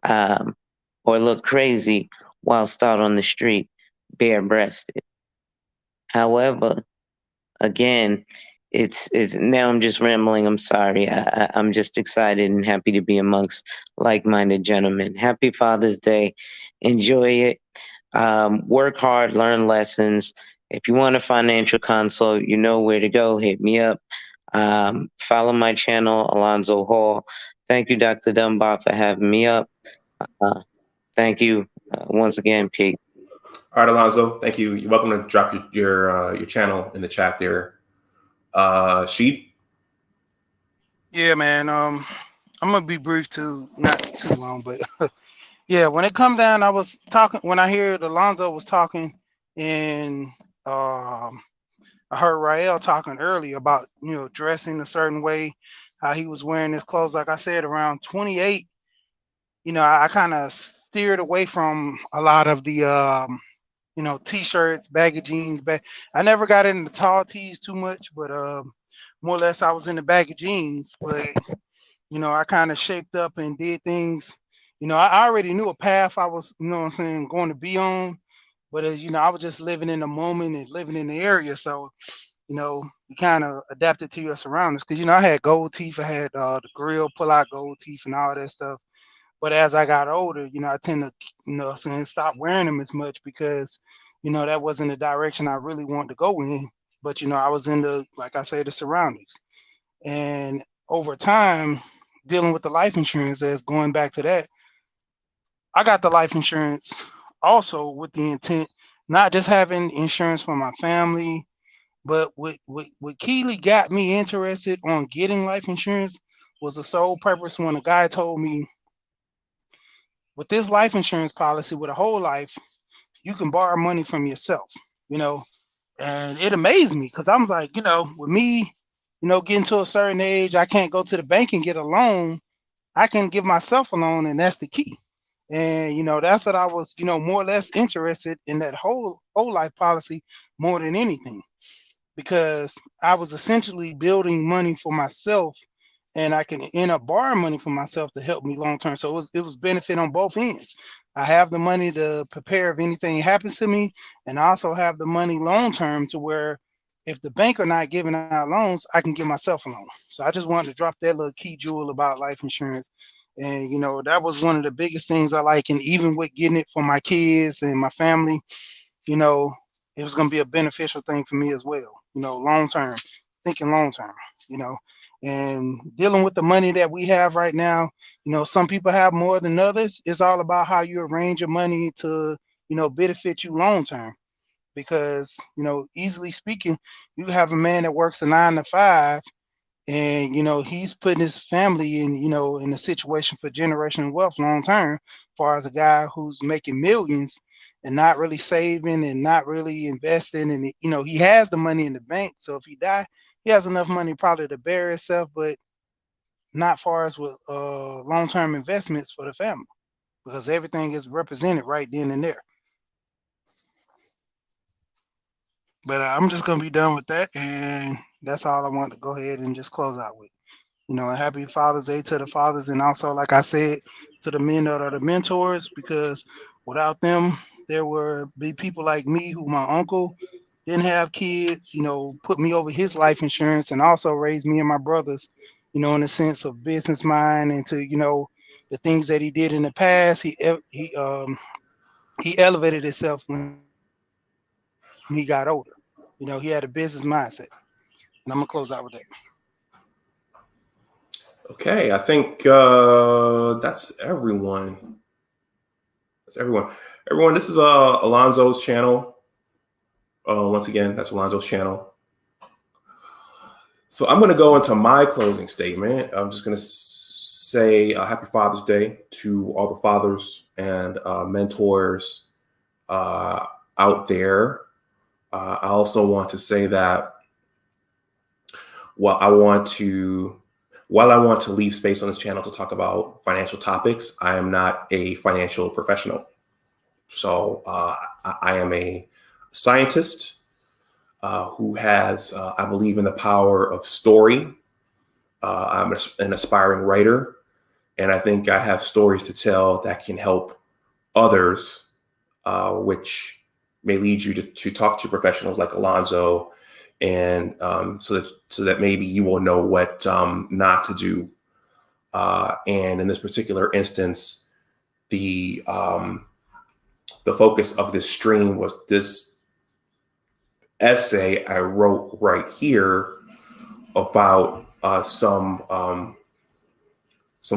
or look crazy whilst out on the street bare-breasted. However, again, it's now I'm just rambling. I'm sorry. I'm just excited and happy to be amongst like-minded gentlemen. Happy Father's Day. Enjoy it. Work hard, learn lessons. If you want a financial consult, you know where to go. Hit me up. Follow my channel, Alonzo Hall. Thank you, Dr. Dunbar, for having me up. Thank you once again, Pete. All right, Alonzo, thank you. You're welcome to drop your channel in the chat there. Sheep. Yeah, man. I'm gonna be brief too, not too long, but yeah, when it come down, I was talking when I heard Alonzo was talking, and I heard Rael talking earlier about dressing a certain way, how he was wearing his clothes. Like I said, around 28, I kind of steered away from a lot of the t-shirts, baggy jeans. I never got into tall tees too much, but more or less I was in the baggy jeans. But I kind of shaped up and did things. I already knew a path I was, what I'm saying, going to be on. But as I was just living in the moment and living in the area. So, you kind of adapted to your surroundings. Because, I had gold teeth. I had the grill pull out gold teeth and all that stuff. But as I got older, I tend to, stop wearing them as much because, that wasn't the direction I really wanted to go in. But, I was in like I say, the surroundings. And over time, dealing with the life insurance, as going back to that, I got the life insurance also with the intent, not just having insurance for my family, but what Keely got me interested on getting life insurance was the sole purpose when a guy told me, with this life insurance policy, with a whole life, you can borrow money from yourself, you know, and it amazed me because I was like, with me, getting to a certain age, I can't go to the bank and get a loan. I can give myself a loan, and that's the key. And that's what I was, more or less interested in, that whole life policy more than anything, because I was essentially building money for myself, and I can end up borrowing money for myself to help me long term. So it was benefit on both ends. I have the money to prepare if anything happens to me, and I also have the money long term to where if the bank are not giving out loans, I can give myself a loan. So I just wanted to drop that little key jewel about life insurance. And that was one of the biggest things I like. And even with getting it for my kids and my family, you know, it was going to be a beneficial thing for me as well, long term, thinking long term, you know, and dealing with the money that we have right now. Some people have more than others. It's all about how you arrange your money to, benefit you long term. Because, easily speaking, you have a man that works a 9 to 5, and he's putting his family in in a situation for generational wealth long term, far as a guy who's making millions and not really saving and not really investing. And he has the money in the bank, so if he die, he has enough money probably to bury himself, but not far as with long-term investments for the family, because everything is represented right then and there. But I'm just gonna be done with that, and that's all I want to go ahead and just close out with. And happy Father's Day to the fathers, and also, like I said, to the men that are the mentors, because without them, there would be people like me, who my uncle didn't have kids, put me over his life insurance, and also raised me and my brothers, in a sense of business mind, and to, the things that he did in the past, he elevated himself when he got older. He had a business mindset, and I'm gonna close out with that. Okay, I think that's everyone. That's everyone. Everyone, this is Alonzo's channel. Once again, that's Alonzo's channel. So I'm going to go into my closing statement. I'm just going to say Happy Father's Day to all the fathers and mentors out there. I also want to say that while I want to leave space on this channel to talk about financial topics, I am not a financial professional. So I am a scientist who has, I believe in the power of story. I'm an aspiring writer, and I think I have stories to tell that can help others, which may lead you to talk to professionals like Alonzo, and so that maybe you will know what not to do. And in this particular instance, the focus of this stream was this essay I wrote right here about some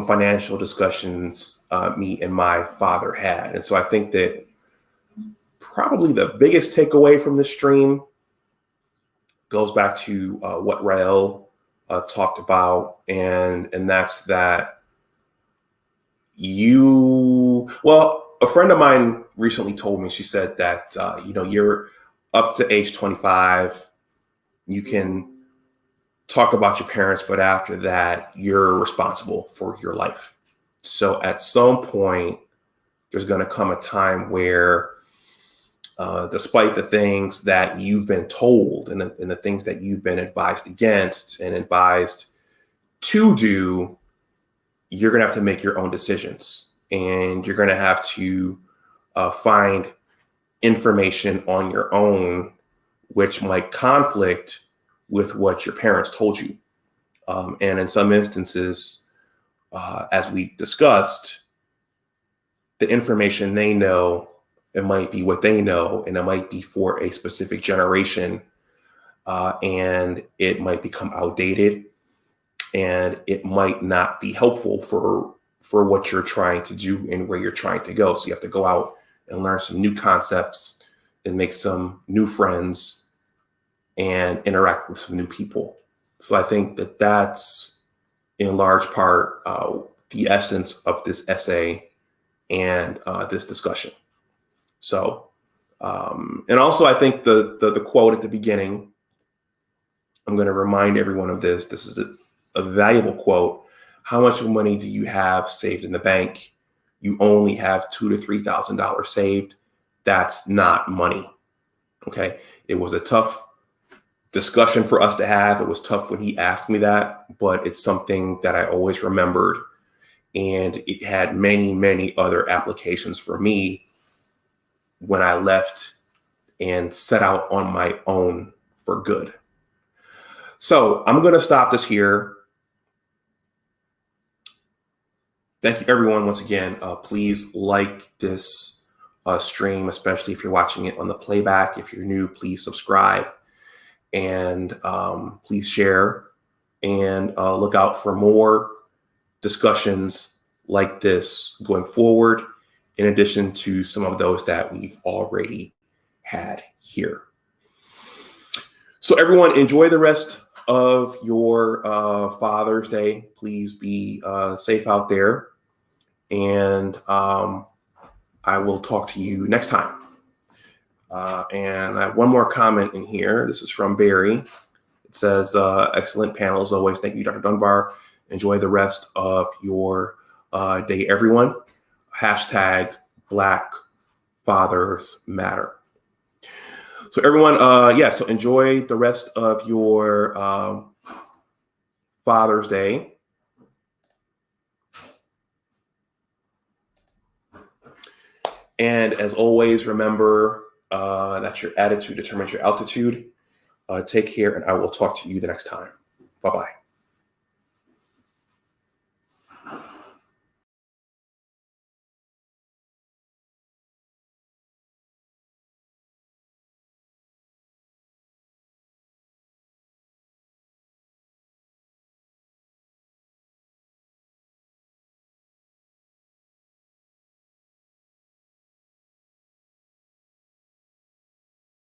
financial discussions me and my father had. And so I think that probably the biggest takeaway from this stream goes back to what Rael talked about, and that's that a friend of mine recently told me, she said that, you're up to age 25, you can talk about your parents, but after that, you're responsible for your life. So at some point, there's going to come a time where, despite the things that you've been told and the things that you've been advised against and advised to do, you're going to have to make your own decisions, and you're going to have to find information on your own, which might conflict with what your parents told you. And in some instances, as we discussed, the information they know, it might be what they know, and it might be for a specific generation, and it might become outdated, and it might not be helpful for what you're trying to do and where you're trying to go. So you have to go out and learn some new concepts and make some new friends and interact with some new people. So I think that that's in large part the essence of this essay and this discussion. So, and also I think the quote at the beginning, I'm going to remind everyone of this. This is a valuable quote. How much money do you have saved in the bank? You only have $2,000 to $3,000 saved. That's not money. Okay. It was a tough discussion for us to have. It was tough when he asked me that, but it's something that I always remembered. And it had many, many other applications for me when I left and set out on my own for good. So I'm going to stop this here. Thank you, everyone. Once again, please like this stream, especially if you're watching it on the playback. If you're new, please subscribe, and please share, and look out for more discussions like this going forward, in addition to some of those that we've already had here. So everyone, enjoy the rest of your Father's Day. Please be safe out there. And I will talk to you next time. And I have one more comment in here. This is from Barry. It says, excellent panel as always. Thank you, Dr. Dunbar. Enjoy the rest of your day, everyone. Hashtag Black Fathers Matter. So everyone, so enjoy the rest of your Father's Day. And as always, remember that your attitude determines your altitude. Take care, and I will talk to you the next time. Bye-bye.